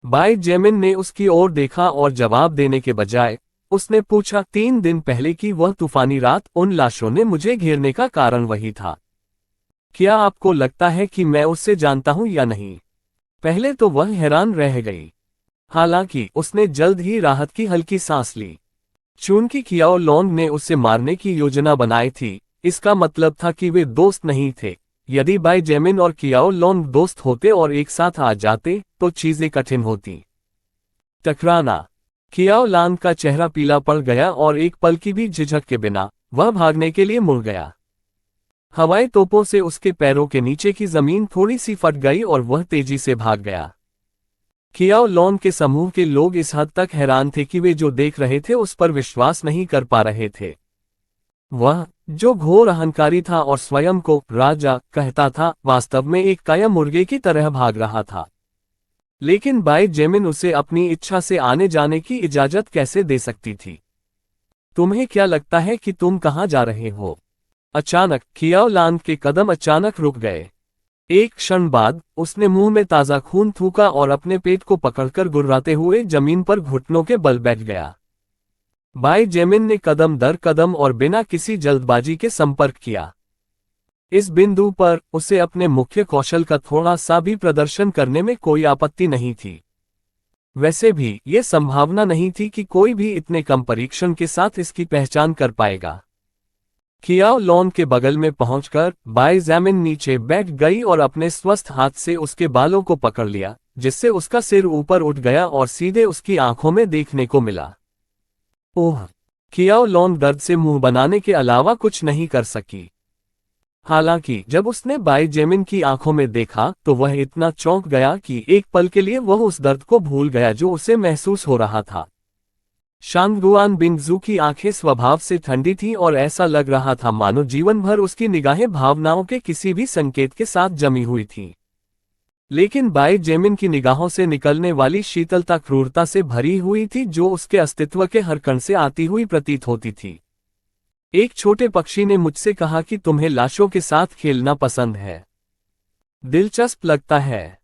बाई जेमिन ने उसकी ओर देखा और जवाब देने के बजाय उसने पूछा, 3 दिन पहले की वह तूफानी रात, उन लाशों ने मुझे घेरने का कारण वही था। क्या आपको लगता है कि मैं उससे जानता हूं या नहीं? पहले तो वह हैरान रह गई। हालांकि उसने जल्द ही राहत की हल्की सांस ली। चूंकि कियाओ लोंग ने उसे मारने की योजना बनाई थी, इसका मतलब था कि वे दोस्त नहीं थे। यदि बाई जेमिन और कियाओ लोंग दोस्त होते और एक साथ आ जाते तो चीजें कठिन होती। टकराना। कियाओ लांग का चेहरा पीला पड़ गया और एक पल की भी झिझक के बिना वह भागने के लिए मुड़ गया। हवाई तोपों से उसके पैरों के नीचे की जमीन थोड़ी सी फट गई और वह तेजी से भाग गया। कियाओ लोंग के समूह के लोग इस हद तक हैरान थे कि वे जो देख रहे थे उस पर विश्वास नहीं कर पा रहे थे। वह, जो घोर अहंकारी था और स्वयं को राजा कहता था, वास्तव में एक काया मुर्गे की तरह भाग रहा था। लेकिन बाई जेमिन उसे अपनी इच्छा से आने जाने की इजाजत कैसे दे सकती थी? तुम्हें क्या लगता है कि तुम कहां जा रहे हो? अचानक कियाओ लांग के कदम अचानक रुक गए। एक क्षण बाद उसने मुंह में ताजा खून थूका और अपने पेट को पकड़कर गुर्राते हुए जमीन पर घुटनों के बल बैठ गया। बाई जेमिन ने कदम दर कदम और बिना किसी जल्दबाजी के संपर्क किया। इस बिंदु पर उसे अपने मुख्य कौशल का थोड़ा सा भी प्रदर्शन करने में कोई आपत्ति नहीं थी। वैसे भी यह संभावना नहीं थी कि कोई भी इतने कम परीक्षण के साथ इसकी पहचान कर पाएगा। कियाओ लोंग के बगल में पहुंचकर बाई जेमिन नीचे बैठ गई और अपने स्वस्थ हाथ से उसके बालों को पकड़ लिया, जिससे उसका सिर ऊपर उठ गया और सीधे उसकी आंखों में देखने को मिला। ओह! कियाओ लोंग दर्द से मुंह बनाने के अलावा कुछ नहीं कर सकी। हालांकि जब उसने बाई जेमिन की आंखों में देखा तो वह इतना चौंक गया कि एक पल के लिए वह उस दर्द को भूल गया जो उसे महसूस हो रहा था। शांगगुआन बिन जू की आंखें स्वभाव से ठंडी थीं और ऐसा लग रहा था मानो जीवन भर उसकी निगाहें भावनाओं के किसी भी संकेत के साथ जमी हुई थीं। लेकिन बाई जेमिन की निगाहों से निकलने वाली शीतलता क्रूरता से भरी हुई थी, जो उसके अस्तित्व के हर कण से आती हुई प्रतीत होती थी। एक छोटे पक्षी ने मुझसे कहा कि तुम्हें लाशों के साथ खेलना पसंद है। दिलचस्प लगता है।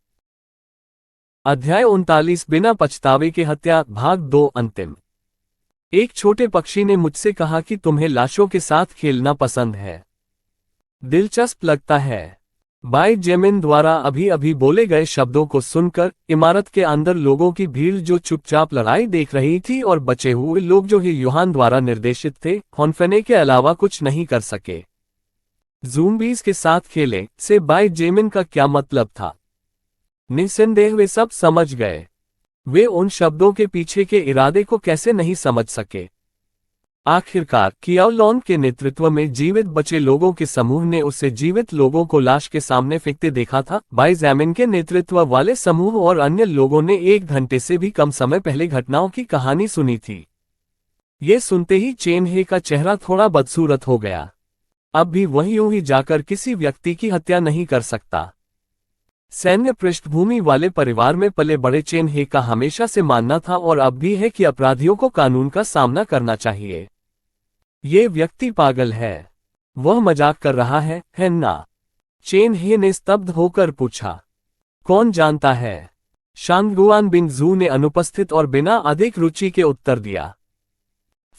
अध्याय 39 बिना पछतावे के हत्या भाग 2 अंतिम। एक छोटे पक्षी ने मुझसे कहा कि तुम्हें लाशों के साथ खेलना पसंद है। दिलचस्प लगता है। बाई जेमिन द्वारा अभी अभी बोले गए शब्दों को सुनकर इमारत के अंदर लोगों की भीड़ जो चुपचाप लड़ाई देख रही थी और बचे हुए लोग जो ही यूहान द्वारा निर्देशित थे, हॉन्फेने के अलावा कुछ नहीं कर सके। ज़ूम्बीज़ के साथ खेले से बाई जेमिन का क्या मतलब था? निस्संदेह वे सब समझ गए। वे उन शब्दों के पीछे के इरादे को कैसे नहीं समझ सके। आखिरकार कियाओ लोंग के नेतृत्व में जीवित बचे लोगों के समूह ने उसे जीवित लोगों को लाश के सामने फेंकते देखा था। बाई जेमिन के नेतृत्व वाले समूह और अन्य लोगों ने 1 घंटे से भी कम समय पहले घटनाओं की कहानी सुनी थी। ये सुनते ही चेन हे का चेहरा थोड़ा बदसूरत हो गया। अब भी वह यूं ही जाकर किसी व्यक्ति की हत्या नहीं कर सकता। सैन्य पृष्ठभूमि वाले परिवार में पले बड़े चेन हे का हमेशा से मानना था और अब भी है कि अपराधियों को कानून का सामना करना चाहिए। ये व्यक्ति पागल है। वह मजाक कर रहा है ना? चेन हे ने स्तब्ध होकर पूछा। कौन जानता है? शांगगुआन बिन जू ने अनुपस्थित और बिना अधिक रुचि के उत्तर दिया।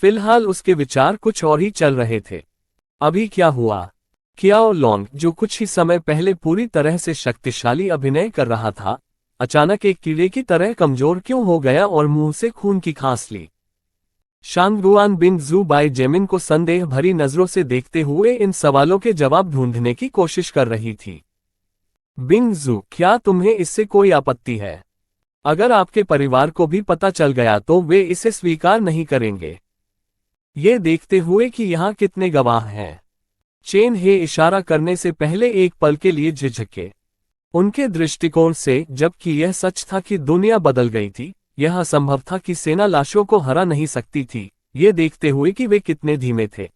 फिलहाल उसके विचार कुछ और ही चल रहे थे। अभी क्या हुआ? कियाओ लोंग, जो कुछ ही समय पहले पूरी तरह से शक्तिशाली अभिनय कर रहा था, अचानक एक कीड़े की तरह कमजोर क्यों हो गया और मुंह से खून की खांस ली? शांगगुआन बिन जू बाई जेमिन को संदेह भरी नजरों से देखते हुए इन सवालों के जवाब ढूंढने की कोशिश कर रही थी। बिन जू, क्या तुम्हें इससे कोई आपत्ति है? अगर आपके परिवार को भी पता चल गया तो वे इसे स्वीकार नहीं करेंगे। ये देखते हुए कि यहाँ कितने गवाह हैं। चेन हे इशारा करने से पहले एक पल के लिए झिझके। उनके दृष्टिकोण से, जबकि यह सच था कि दुनिया बदल गई थी, यह असंभव था कि सेना लाशों को हरा नहीं सकती थी, ये देखते हुए कि वे कितने धीमे थे।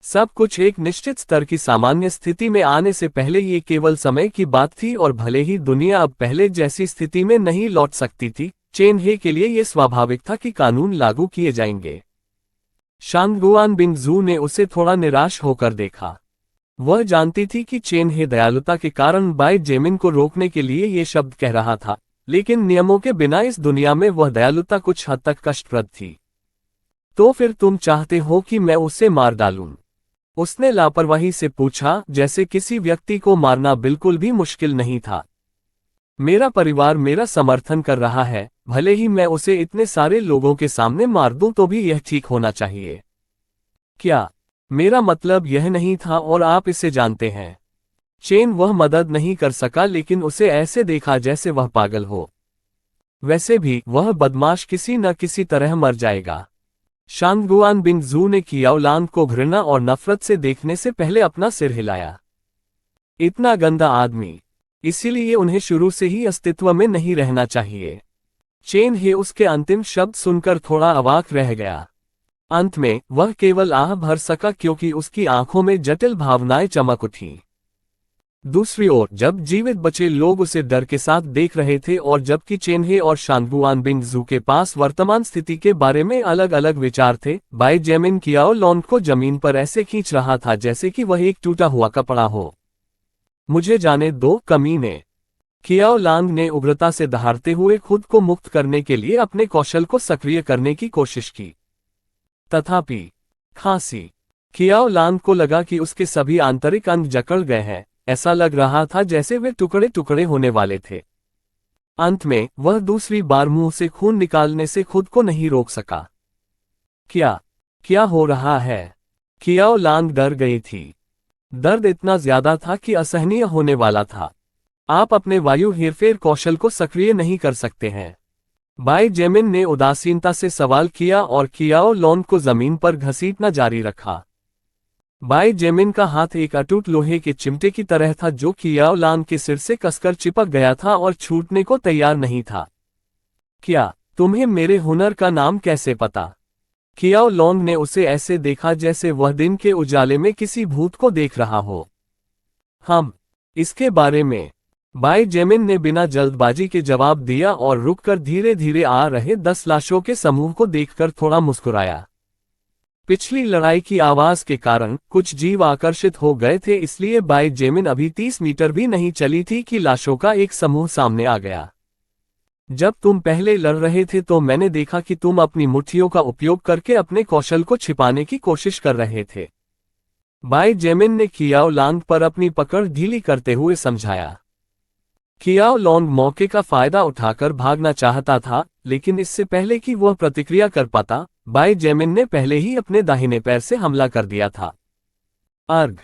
सब कुछ एक निश्चित स्तर की सामान्य स्थिति में आने से पहले ये केवल समय की बात थी, और भले ही दुनिया अब पहले जैसी स्थिति में नहीं लौट सकती थी, चेन हे के लिए यह स्वाभाविक था कि कानून लागू किए जाएंगे। शांगुआन बिंगजू ने उसे थोड़ा निराश होकर देखा। वह जानती थी कि चेन हे दयालुता के कारण बाई जेमिन को रोकने के लिए ये शब्द कह रहा था, लेकिन नियमों के बिना इस दुनिया में वह दयालुता कुछ हद तक कष्टप्रद थी। तो फिर तुम चाहते हो कि मैं उसे मार डालूं? उसने लापरवाही से पूछा, जैसे किसी व्यक्ति को मारना बिल्कुल भी मुश्किल नहीं था। मेरा परिवार मेरा समर्थन कर रहा है, भले ही मैं उसे इतने सारे लोगों के सामने मार दूं तो भी यह ठीक होना चाहिए। क्या? मेरा मतलब यह नहीं था और आप इसे जानते हैं। चेन वह मदद नहीं कर सका, लेकिन उसे ऐसे देखा जैसे वह पागल हो। वैसे भी वह बदमाश किसी न किसी तरह मर जाएगा। शांगुआन बिंगजू ने कियाओ लांग को घृणा और नफरत से देखने से पहले अपना सिर हिलाया। इतना गंदा आदमी, इसीलिए उन्हें शुरू से ही अस्तित्व में नहीं रहना चाहिए। चेन हे उसके अंतिम शब्द सुनकर थोड़ा अवाक रह गया। अंत में वह केवल आह भर सका, क्योंकि उसकी आंखों में जटिल भावनाएं चमक उठीं। दूसरी ओर जब जीवित बचे लोग उसे डर के साथ देख रहे थे, और जबकि चेनहे और शांगुआन बिंगजू के पास वर्तमान स्थिति के बारे में अलग अलग विचार थे, बाई जेमिन कियाओ लॉन्ग को जमीन पर ऐसे खींच रहा था जैसे कि वह एक टूटा हुआ कपड़ा हो। मुझे जाने दो, कमीने। कियाओ लांग ने उग्रता से दहाड़ते हुए खुद को मुक्त करने के लिए अपने कौशल को सक्रिय करने की कोशिश की। तथापि खांसी। कियाओ लांग को लगा कि उसके सभी आंतरिक अंग जकड़ गए हैं। ऐसा लग रहा था जैसे वे टुकड़े टुकड़े होने वाले थे। अंत में वह दूसरी बार मुंह से खून निकालने से खुद को नहीं रोक सका। क्या हो रहा है? कियाओ लांग डर गई थी। दर्द इतना ज्यादा था कि असहनीय होने वाला था। आप अपने वायु हेरफेर कौशल को सक्रिय नहीं कर सकते हैं। बाई जेमिन ने उदासीनता से सवाल किया, और कियाओ लॉन्ग को जमीन पर घसीटना जारी रखा। बाई जेमिन का हाथ एक अटूट लोहे के चिमटे की तरह था, जो कियाओ लांग के सिर से कसकर चिपक गया था और छूटने को तैयार नहीं था। क्या तुम्हें मेरे हुनर का नाम कैसे पता? कियाओ लॉन्ग ने उसे ऐसे देखा जैसे वह दिन के उजाले में किसी भूत को देख रहा हो। हम इसके बारे में, बाई जेमिन ने बिना जल्दबाजी के जवाब दिया और रुककर धीरे धीरे आ रहे 10 लाशों के समूह को देखकर थोड़ा मुस्कुराया। पिछली लड़ाई की आवाज के कारण कुछ जीव आकर्षित हो गए थे, इसलिए बाई जेमिन अभी 30 मीटर भी नहीं चली थी कि लाशों का एक समूह सामने आ गया। जब तुम पहले लड़ रहे थे तो मैंने देखा कि तुम अपनी मुट्ठियों का उपयोग करके अपने कौशल को छिपाने की कोशिश कर रहे थे। बाई जेमिन ने कियाओ लांग पर अपनी पकड़ ढीली करते हुए समझाया। कियाओ लॉन्ग मौके का फायदा उठाकर भागना चाहता था, लेकिन इससे पहले कि वह प्रतिक्रिया कर पाता, बाई जेमिन ने पहले ही अपने दाहिने पैर से हमला कर दिया था। अर्ग,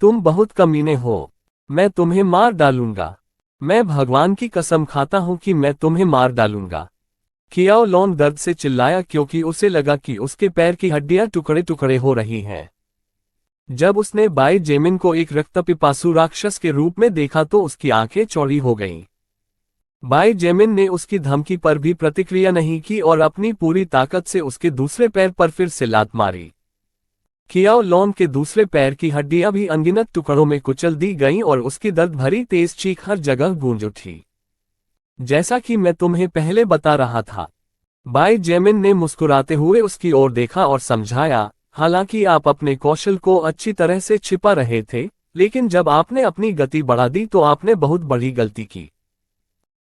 तुम बहुत कमीने हो। मैं तुम्हें मार डालूंगा। मैं भगवान की कसम खाता हूं कि मैं तुम्हें मार डालूंगा। कियाओ लॉन्ग दर्द से चिल्लाया, क्योंकि उसे लगा कि उसके पैर की हड्डियां टुकड़े टुकड़े हो रही हैं। जब उसने बाई जेमिन को एक रक्तपिपासु राक्षस के रूप में देखा तो उसकी आंखें चौड़ी हो गईं। बाई जेमिन ने उसकी धमकी पर भी प्रतिक्रिया नहीं की और अपनी पूरी ताकत से उसके दूसरे पैर पर फिर से लात मारी। कियाओ लॉन्ग के दूसरे पैर की हड्डियां भी अनगिनत टुकड़ों में कुचल दी गईं और उसकी दर्द भरी तेज चीख हर जगह गूंज उठी। जैसा कि मैं तुम्हें पहले बता रहा था, बाई जेमिन ने मुस्कुराते हुए उसकी ओर देखा और समझाया, हालांकि आप अपने कौशल को अच्छी तरह से छिपा रहे थे, लेकिन जब आपने अपनी गति बढ़ा दी तो आपने बहुत बड़ी गलती की।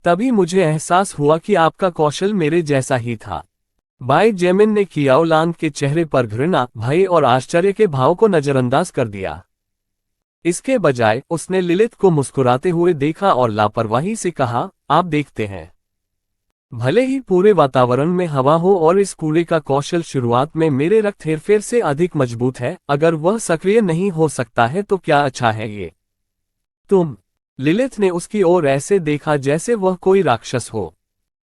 तभी मुझे एहसास हुआ कि आपका कौशल मेरे जैसा ही था। बाई जेमिन ने कियाओ लांग के चेहरे पर घृणा, भय और आश्चर्य के भाव को नजरअंदाज कर दिया। इसके बजाय उसने लिलिथ को मुस्कुराते हुए देखा और लापरवाही से कहा, आप देखते हैं, भले ही पूरे वातावरण में हवा हो और इस कूड़े का कौशल शुरुआत में मेरे रक्त हेरफेर से अधिक मजबूत है, अगर वह सक्रिय नहीं हो सकता है तो क्या अच्छा है ये? तुम। लिलिथ ने उसकी ओर ऐसे देखा जैसे वह कोई राक्षस हो।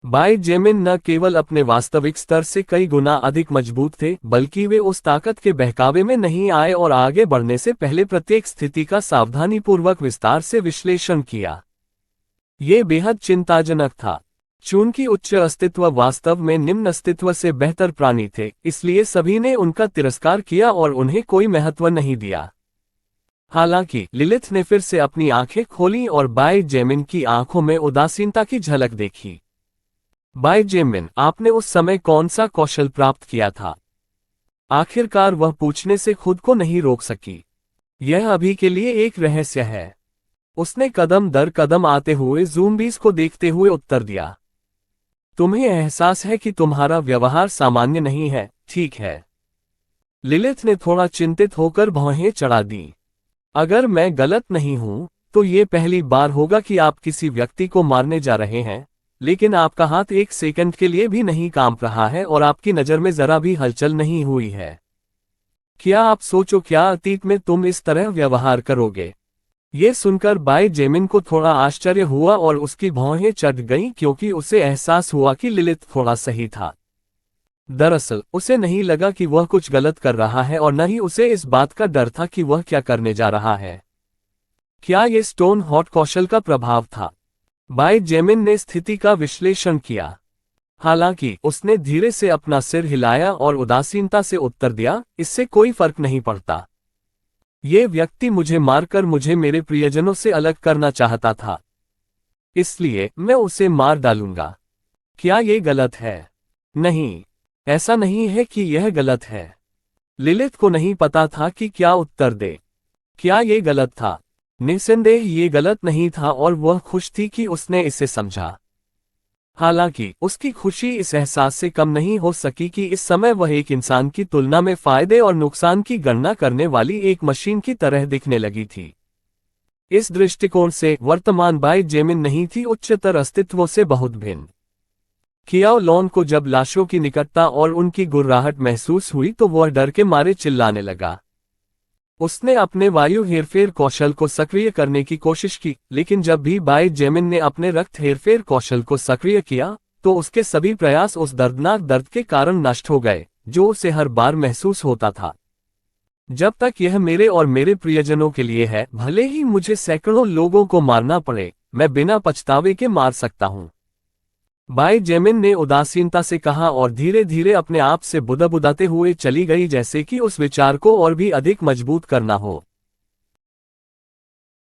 बाई जेमिन न केवल अपने वास्तविक स्तर से कई गुना अधिक मजबूत थे, बल्कि वे उस ताकत के बहकावे में नहीं आए और आगे बढ़ने से पहले प्रत्येक स्थिति का सावधानीपूर्वक विस्तार से विश्लेषण किया। ये बेहद चिंताजनक था। चून की उच्च अस्तित्व वास्तव में निम्न अस्तित्व से बेहतर प्राणी थे, इसलिए सभी ने उनका तिरस्कार किया और उन्हें कोई महत्व नहीं दिया। हालांकि लिलिथ ने फिर से अपनी आंखें खोलीं और बाय जेमिन की आंखों में उदासीनता की झलक देखी। बाय जेमिन, आपने उस समय कौन सा कौशल प्राप्त किया था? आखिरकार वह पूछने से खुद को नहीं रोक सकी। यह अभी के लिए एक रहस्य है, उसने कदम दर कदम आते हुए ज़ूम्बीज़ को देखते हुए उत्तर दिया। तुम्हें एहसास है कि तुम्हारा व्यवहार सामान्य नहीं है, ठीक है? लिलिथ ने थोड़ा चिंतित होकर भौहें चढ़ा दी। अगर मैं गलत नहीं हूं, तो ये पहली बार होगा कि आप किसी व्यक्ति को मारने जा रहे हैं, लेकिन आपका हाथ एक सेकंड के लिए भी नहीं कांप रहा है और आपकी नज़र में जरा भी हलचल नहीं हुई है। क्या आप सोचो, क्या अतीत में तुम इस तरह व्यवहार करोगे? ये सुनकर बाय जेमिन को थोड़ा आश्चर्य हुआ और उसकी भौहें चढ़ गईं क्योंकि उसे एहसास हुआ कि लिलिथ थोड़ा सही था। दरअसल उसे नहीं लगा कि वह कुछ गलत कर रहा है और न ही उसे इस बात का डर था कि वह क्या करने जा रहा है। क्या ये स्टोन हॉट कौशल का प्रभाव था? बाय जेमिन ने स्थिति का विश्लेषण किया। हालांकि उसने धीरे से अपना सिर हिलाया और उदासीनता से उत्तर दिया, इससे कोई फर्क नहीं पड़ता। ये व्यक्ति मुझे मारकर मुझे मेरे प्रियजनों से अलग करना चाहता था, इसलिए मैं उसे मार डालूंगा। क्या ये गलत है? नहीं, ऐसा नहीं है कि यह गलत है। लिलिथ को नहीं पता था कि क्या उत्तर दे। क्या ये गलत था? निस्संदेह ये गलत नहीं था और वह खुश थी कि उसने इसे समझा। हालांकि उसकी खुशी इस एहसास से कम नहीं हो सकी कि इस समय वह एक इंसान की तुलना में फायदे और नुकसान की गणना करने वाली एक मशीन की तरह दिखने लगी थी। इस दृष्टिकोण से वर्तमान बाय जेमिन नहीं थी उच्चतर अस्तित्वों से बहुत भिन्न। कियाओ लॉन को जब लाशों की निकटता और उनकी गुर्राहट महसूस हुई तो वह डर के मारे चिल्लाने लगा। उसने अपने वायु हेरफेर कौशल को सक्रिय करने की कोशिश की, लेकिन जब भी बाय जेमिन ने अपने रक्त हेरफेर कौशल को सक्रिय किया, तो उसके सभी प्रयास उस दर्दनाक दर्द के कारण नष्ट हो गए, जो उसे हर बार महसूस होता था। जब तक यह मेरे और मेरे प्रियजनों के लिए है, भले ही मुझे सैकड़ों लोगों को मारना पड़े, मैं बिना पछतावे के मार सकता हूं। बाय जेमिन ने उदासीनता से कहा और धीरे धीरे अपने आप से बुदबुदाते हुए चली गई, जैसे कि उस विचार को और भी अधिक मजबूत करना हो।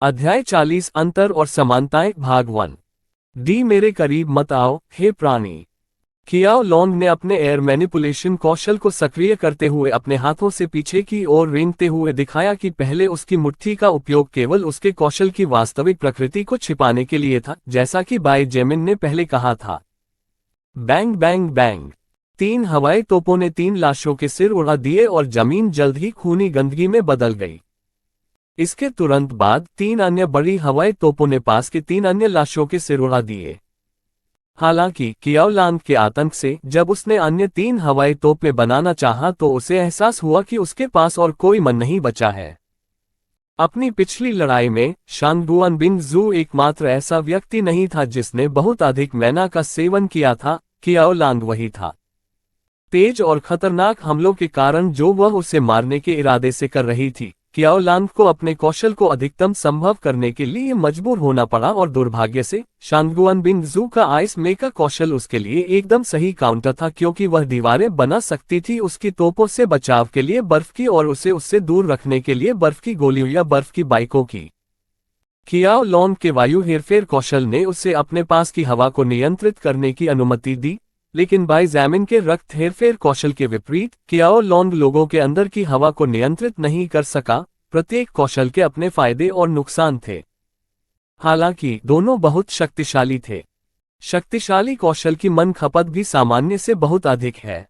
अध्याय 40 अंतर और समानताएं भाग 1। डी मेरे करीब मत आओ, हे प्राणी। कियाओ लॉन्ग ने अपने एयर मैनिपुलेशन कौशल को सक्रिय करते हुए अपने हाथों से पीछे की ओर रेंगते हुए दिखाया कि पहले उसकी मुट्ठी का उपयोग केवल उसके कौशल की वास्तविक प्रकृति को छिपाने के लिए था, जैसा कि बाय जेमिन ने पहले कहा था। Bang bang bang. 3 हवाई तोपों ने 3 लाशों के सिर उड़ा दिए और जमीन जल्द ही खूनी गंदगी में बदल गई। इसके तुरंत बाद 3 अन्य बड़ी हवाई तोपों ने पास के 3 अन्य लाशों के सिर उड़ा दिए। हालांकि कियाओ लॉन्ग के आतंक से जब उसने अन्य 3 हवाई तोपें बनाना चाहा तो उसे एहसास हुआ कि उसके पास और कोई मन नहीं बचा है। अपनी पिछली लड़ाई में शांगगुआन बिंग जू एकमात्र ऐसा व्यक्ति नहीं था जिसने बहुत अधिक मैना का सेवन किया था, कियाओ लॉन्ग वही था। तेज और खतरनाक हमलों के कारण जो वह उसे मारने के इरादे से कर रही थी, कियाओ लॉन्ग को अपने कौशल को अधिकतम संभव करने के लिए मजबूर होना पड़ा और दुर्भाग्य से शांगगुआन बिंग जू का आइस मेकर कौशल उसके लिए एकदम सही काउंटर था, क्योंकि वह दीवारें बना सकती थी उसकी तोपों से बचाव के लिए बर्फ की और उसे उससे दूर रखने के लिए बर्फ की गोलियों या बर्फ की बाइकों की। कियाओ लॉन्ग के वायु हेरफेर कौशल ने उसे अपने पास की हवा को नियंत्रित करने की अनुमति दी, लेकिन बाय जेमिन के रक्त हेरफेर कौशल के विपरीत कियाओ लॉन्ग लोगों के अंदर की हवा को नियंत्रित नहीं कर सका। प्रत्येक कौशल के अपने फायदे और नुकसान थे। हालांकि दोनों बहुत शक्तिशाली थे। शक्तिशाली कौशल की मन खपत भी सामान्य से बहुत अधिक है।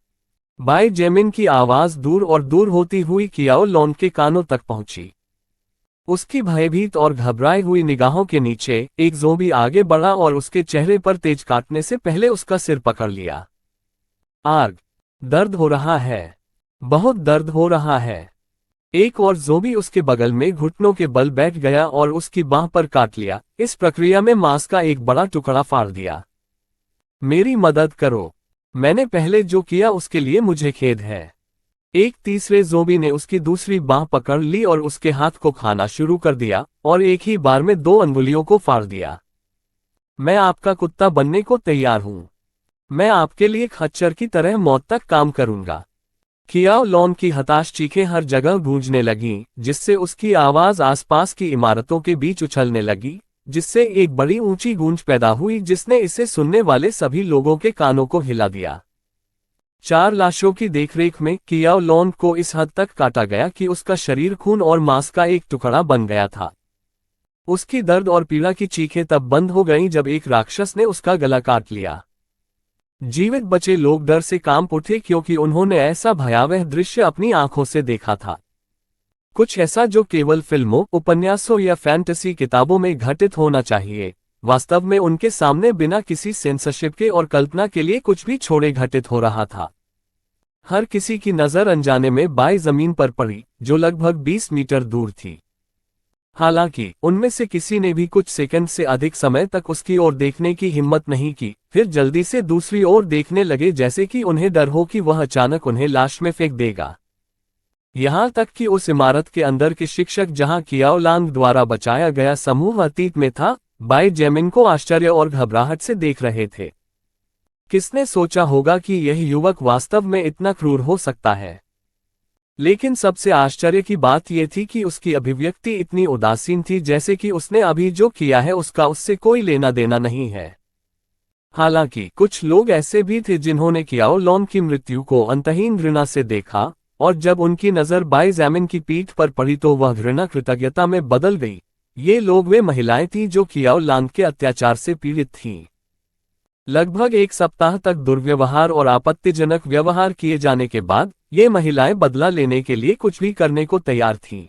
बाय जेमिन की आवाज दूर और दूर होती हुई कियाओ लॉन्ग के कानों तक पहुंची। उसकी भयभीत और घबराई हुई निगाहों के नीचे एक ज़ोंबी आगे बढ़ा और उसके चेहरे पर तेज काटने से पहले उसका सिर पकड़ लिया। आग! दर्द हो रहा है, बहुत दर्द हो रहा है। एक और ज़ोंबी उसके बगल में घुटनों के बल बैठ गया और उसकी बांह पर काट लिया, इस प्रक्रिया में मांस का एक बड़ा टुकड़ा फाड़ दिया। मेरी मदद करो, मैंने पहले जो किया उसके लिए मुझे खेद है। एक तीसरे ज़ोंबी ने उसकी दूसरी बांह पकड़ ली और उसके हाथ को खाना शुरू कर दिया और एक ही बार में 2 अंगुलियों को फाड़ दिया। मैं आपका कुत्ता बनने को तैयार हूं। मैं आपके लिए खच्चर की तरह मौत तक काम करूंगा। कियाओ लॉन की हताश चीखें हर जगह गूंजने लगीं, जिससे उसकी आवाज आसपास की इमारतों के बीच उछलने लगी, जिससे एक बड़ी ऊंची गूंज पैदा हुई जिसने इसे सुनने वाले सभी लोगों के कानों को हिला दिया। 4 लाशों की देखरेख में कियाओ लॉन को इस हद तक काटा गया कि उसका शरीर खून और मांस का एक टुकड़ा बन गया था। उसकी दर्द और पीड़ा की चीखें तब बंद हो गईं जब एक राक्षस ने उसका गला काट लिया। जीवित बचे लोग डर से कांप उठे क्योंकि उन्होंने ऐसा भयावह दृश्य अपनी आंखों से देखा था। कुछ ऐसा जो केवल फिल्मों, उपन्यासों या फैंटेसी किताबों में घटित होना चाहिए, वास्तव में उनके सामने बिना किसी सेंसरशिप के और कल्पना के लिए कुछ भी छोड़े घटित हो रहा था। हर किसी की नजर अनजाने में बाएं जमीन पर पड़ी, जो लगभग 20 मीटर दूर थी। हालांकि उनमें से किसी ने भी कुछ सेकंड से अधिक समय तक उसकी ओर देखने की हिम्मत नहीं की, फिर जल्दी से दूसरी ओर देखने लगे जैसे कि उन्हें डर हो कि वह अचानक उन्हें लाश में फेंक देगा। यहां तक कि उस इमारत के अंदर के शिक्षक जहां कियाओ लांग द्वारा बचाया गया समूह अतीत में था, बाई जेमिन को आश्चर्य और घबराहट से देख रहे थे। किसने सोचा होगा कि यह युवक वास्तव में इतना क्रूर हो सकता है? लेकिन सबसे आश्चर्य की बात यह थी कि उसकी अभिव्यक्ति इतनी उदासीन थी जैसे कि उसने अभी जो किया है उसका उससे कोई लेना देना नहीं है। हालांकि कुछ लोग ऐसे भी थे जिन्होंने कियाओ लॉन की मृत्यु को अंतहीन घृणा से देखा, और जब उनकी नजर बाई जेमिन की पीठ पर पड़ी तो वह घृणा कृतज्ञता में बदल गई। ये लोग वे महिलाएं थीं जो कियाओ लांग के अत्याचार से पीड़ित थीं। लगभग 1 सप्ताह तक दुर्व्यवहार और आपत्तिजनक व्यवहार किए जाने के बाद ये महिलाएं बदला लेने के लिए कुछ भी करने को तैयार थीं।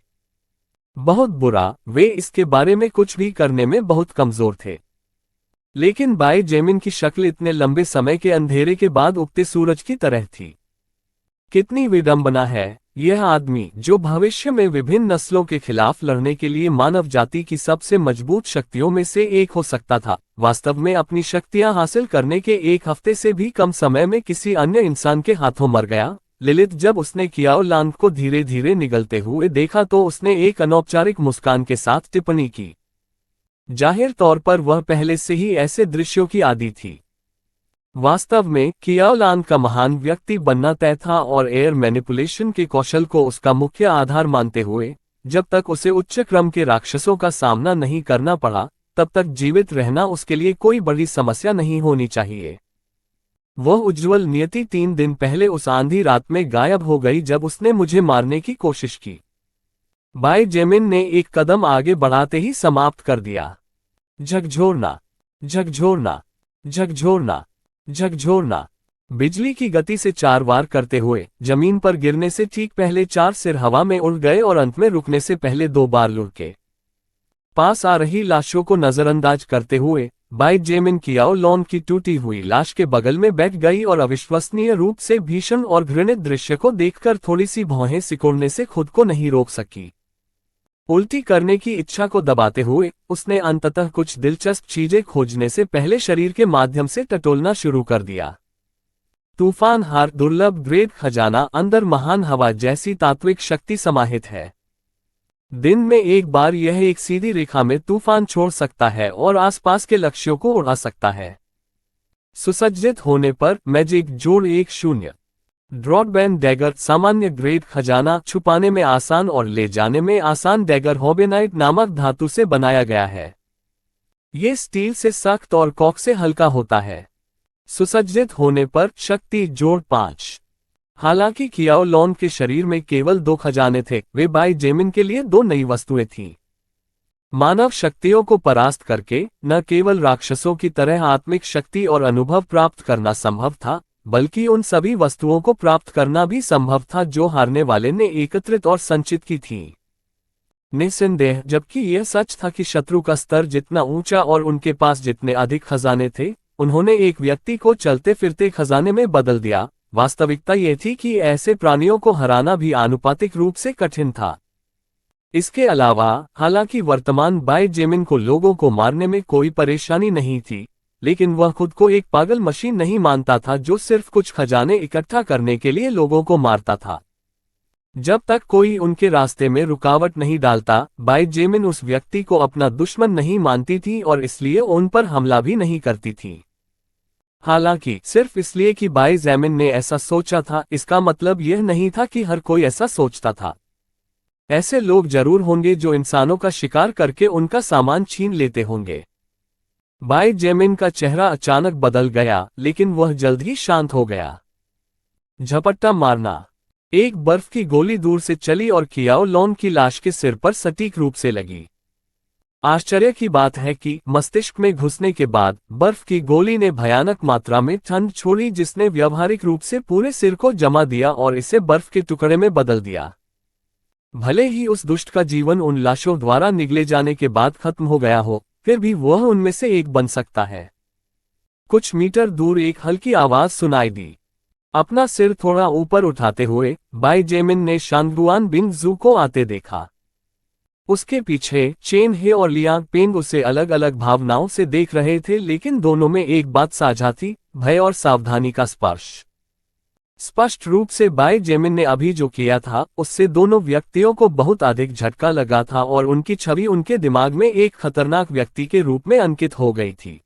बहुत बुरा, वे इसके बारे में कुछ भी करने में बहुत कमजोर थे। लेकिन बाई जेमिन की शक्ल इतने लंबे समय के अंधेरे के बाद उगते सूरज की तरह थी। कितनी विडंबना है, यह आदमी जो भविष्य में विभिन्न नस्लों के खिलाफ लड़ने के लिए मानव जाति की सबसे मजबूत शक्तियों में से एक हो सकता था, वास्तव में अपनी शक्तियां हासिल करने के 1 हफ्ते से भी कम समय में किसी अन्य इंसान के हाथों मर गया। लिलिथ जब उसने कियाओ लांग को धीरे धीरे निगलते हुए देखा तो उसने एक अनौपचारिक मुस्कान के साथ टिप्पणी की। जाहिर तौर पर वह पहले से ही ऐसे दृश्यों की आदी थी। वास्तव में कियाओ लांग का महान व्यक्ति बनना तय था और एयर मैनिपुलेशन के कौशल को उसका मुख्य आधार मानते हुए, जब तक उसे उच्च क्रम के राक्षसों का सामना नहीं करना पड़ा, तब तक जीवित रहना उसके लिए कोई बड़ी समस्या नहीं होनी चाहिए। वह उज्ज्वल नियति 3 दिन पहले उस आंधी रात में गायब हो गई जब उसने मुझे मारने की कोशिश की। बाई जेमिन ने एक कदम आगे बढ़ाते ही समाप्त कर दिया। झकझोरना, झकझोरना, झकझोरना, झकझोरना। बिजली की गति से 4 वार करते हुए जमीन पर गिरने से ठीक पहले 4 सिर हवा में उड़ गए और अंत में रुकने से पहले 2 बार लुढ़के। पास आ रही लाशों को नजरअंदाज करते हुए बाई जेमिन कियाओ लॉन की टूटी हुई लाश के बगल में बैठ गई और अविश्वसनीय रूप से भीषण और घृणित दृश्य को देखकर थोड़ी सी भौहें सिकोड़ने से खुद को नहीं रोक सकी। उल्टी करने की इच्छा को दबाते हुए उसने अंततः कुछ दिलचस्प चीजें खोजने से पहले शरीर के माध्यम से टटोलना शुरू कर दिया। तूफान हार, दुर्लभ ग्रेड खजाना, अंदर महान हवा जैसी तात्विक शक्ति समाहित है। दिन में एक बार यह एक सीधी रेखा में तूफान छोड़ सकता है और आसपास के लक्ष्यों को उड़ा सकता है। सुसज्जित होने पर मैजिक जोड़ 10 ब्रॉडबैंड डैगर, सामान्य ग्रेड खजाना, छुपाने में आसान और ले जाने में आसान डैगर होबेनाइट नामक धातु से बनाया गया है। ये स्टील से सख्त और कॉक से हल्का होता है। सुसज्जित होने पर शक्ति जोड़ 5। हालांकि कियाओ लॉन के शरीर में केवल 2 खजाने थे, वे बाई जेमिन के लिए 2 नई वस्तुएं थीं। मानव शक्तियों को परास्त करके न केवल राक्षसों की तरह आत्मिक शक्ति और अनुभव प्राप्त करना संभव था, बल्कि उन सभी वस्तुओं को प्राप्त करना भी संभव था जो हारने वाले ने एकत्रित और संचित की थीं। निस्संदेह, जबकि यह सच था कि शत्रु का स्तर जितना ऊंचा और उनके पास जितने अधिक खजाने थे, उन्होंने एक व्यक्ति को चलते फिरते खजाने में बदल दिया। वास्तविकता यह थी कि ऐसे प्राणियों को हराना भी आनुपातिक रूप से कठिन था। इसके अलावा, हालांकि वर्तमान बाई जेमिन को लोगों को मारने में कोई परेशानी नहीं थी, लेकिन वह खुद को एक पागल मशीन नहीं मानता था जो सिर्फ कुछ खजाने इकट्ठा करने के लिए लोगों को मारता था। जब तक कोई उनके रास्ते में रुकावट नहीं डालता, बाई जेमिन उस व्यक्ति को अपना दुश्मन नहीं मानती थी और इसलिए उन पर हमला भी नहीं करती थी। हालांकि सिर्फ इसलिए कि बाई जेमिन ने ऐसा सोचा था, इसका मतलब यह नहीं था कि हर कोई ऐसा सोचता था। ऐसे लोग जरूर होंगे जो इंसानों का शिकार करके उनका सामान छीन लेते होंगे। बाई जेमिन का चेहरा अचानक बदल गया, लेकिन वह जल्द ही शांत हो गया। झपट्टा मारना। एक बर्फ की गोली दूर से चली और कियाओ लॉन की लाश के सिर पर सटीक रूप से लगी। आश्चर्य की बात है कि मस्तिष्क में घुसने के बाद बर्फ की गोली ने भयानक मात्रा में ठंड छोड़ी, जिसने व्यावहारिक रूप से पूरे सिर को जमा दिया और इसे बर्फ के टुकड़े में बदल दिया। भले ही उस दुष्ट का जीवन उन लाशों द्वारा निगले जाने के बाद खत्म हो गया हो, फिर भी वह उनमें से एक बन सकता है। कुछ मीटर दूर एक हल्की आवाज सुनाई दी। अपना सिर थोड़ा ऊपर उठाते हुए बाई जेमिन ने शांगुआन बिंग जू को आते देखा। उसके पीछे चेन हे और लियांग पेंग उसे अलग अलग भावनाओं से देख रहे थे, लेकिन दोनों में एक बात साझा थी, भय और सावधानी का स्पर्श। स्पष्ट रूप से बाई जेमिन ने अभी जो किया था उससे दोनों व्यक्तियों को बहुत अधिक झटका लगा था और उनकी छवि उनके दिमाग में एक खतरनाक व्यक्ति के रूप में अंकित हो गई थी।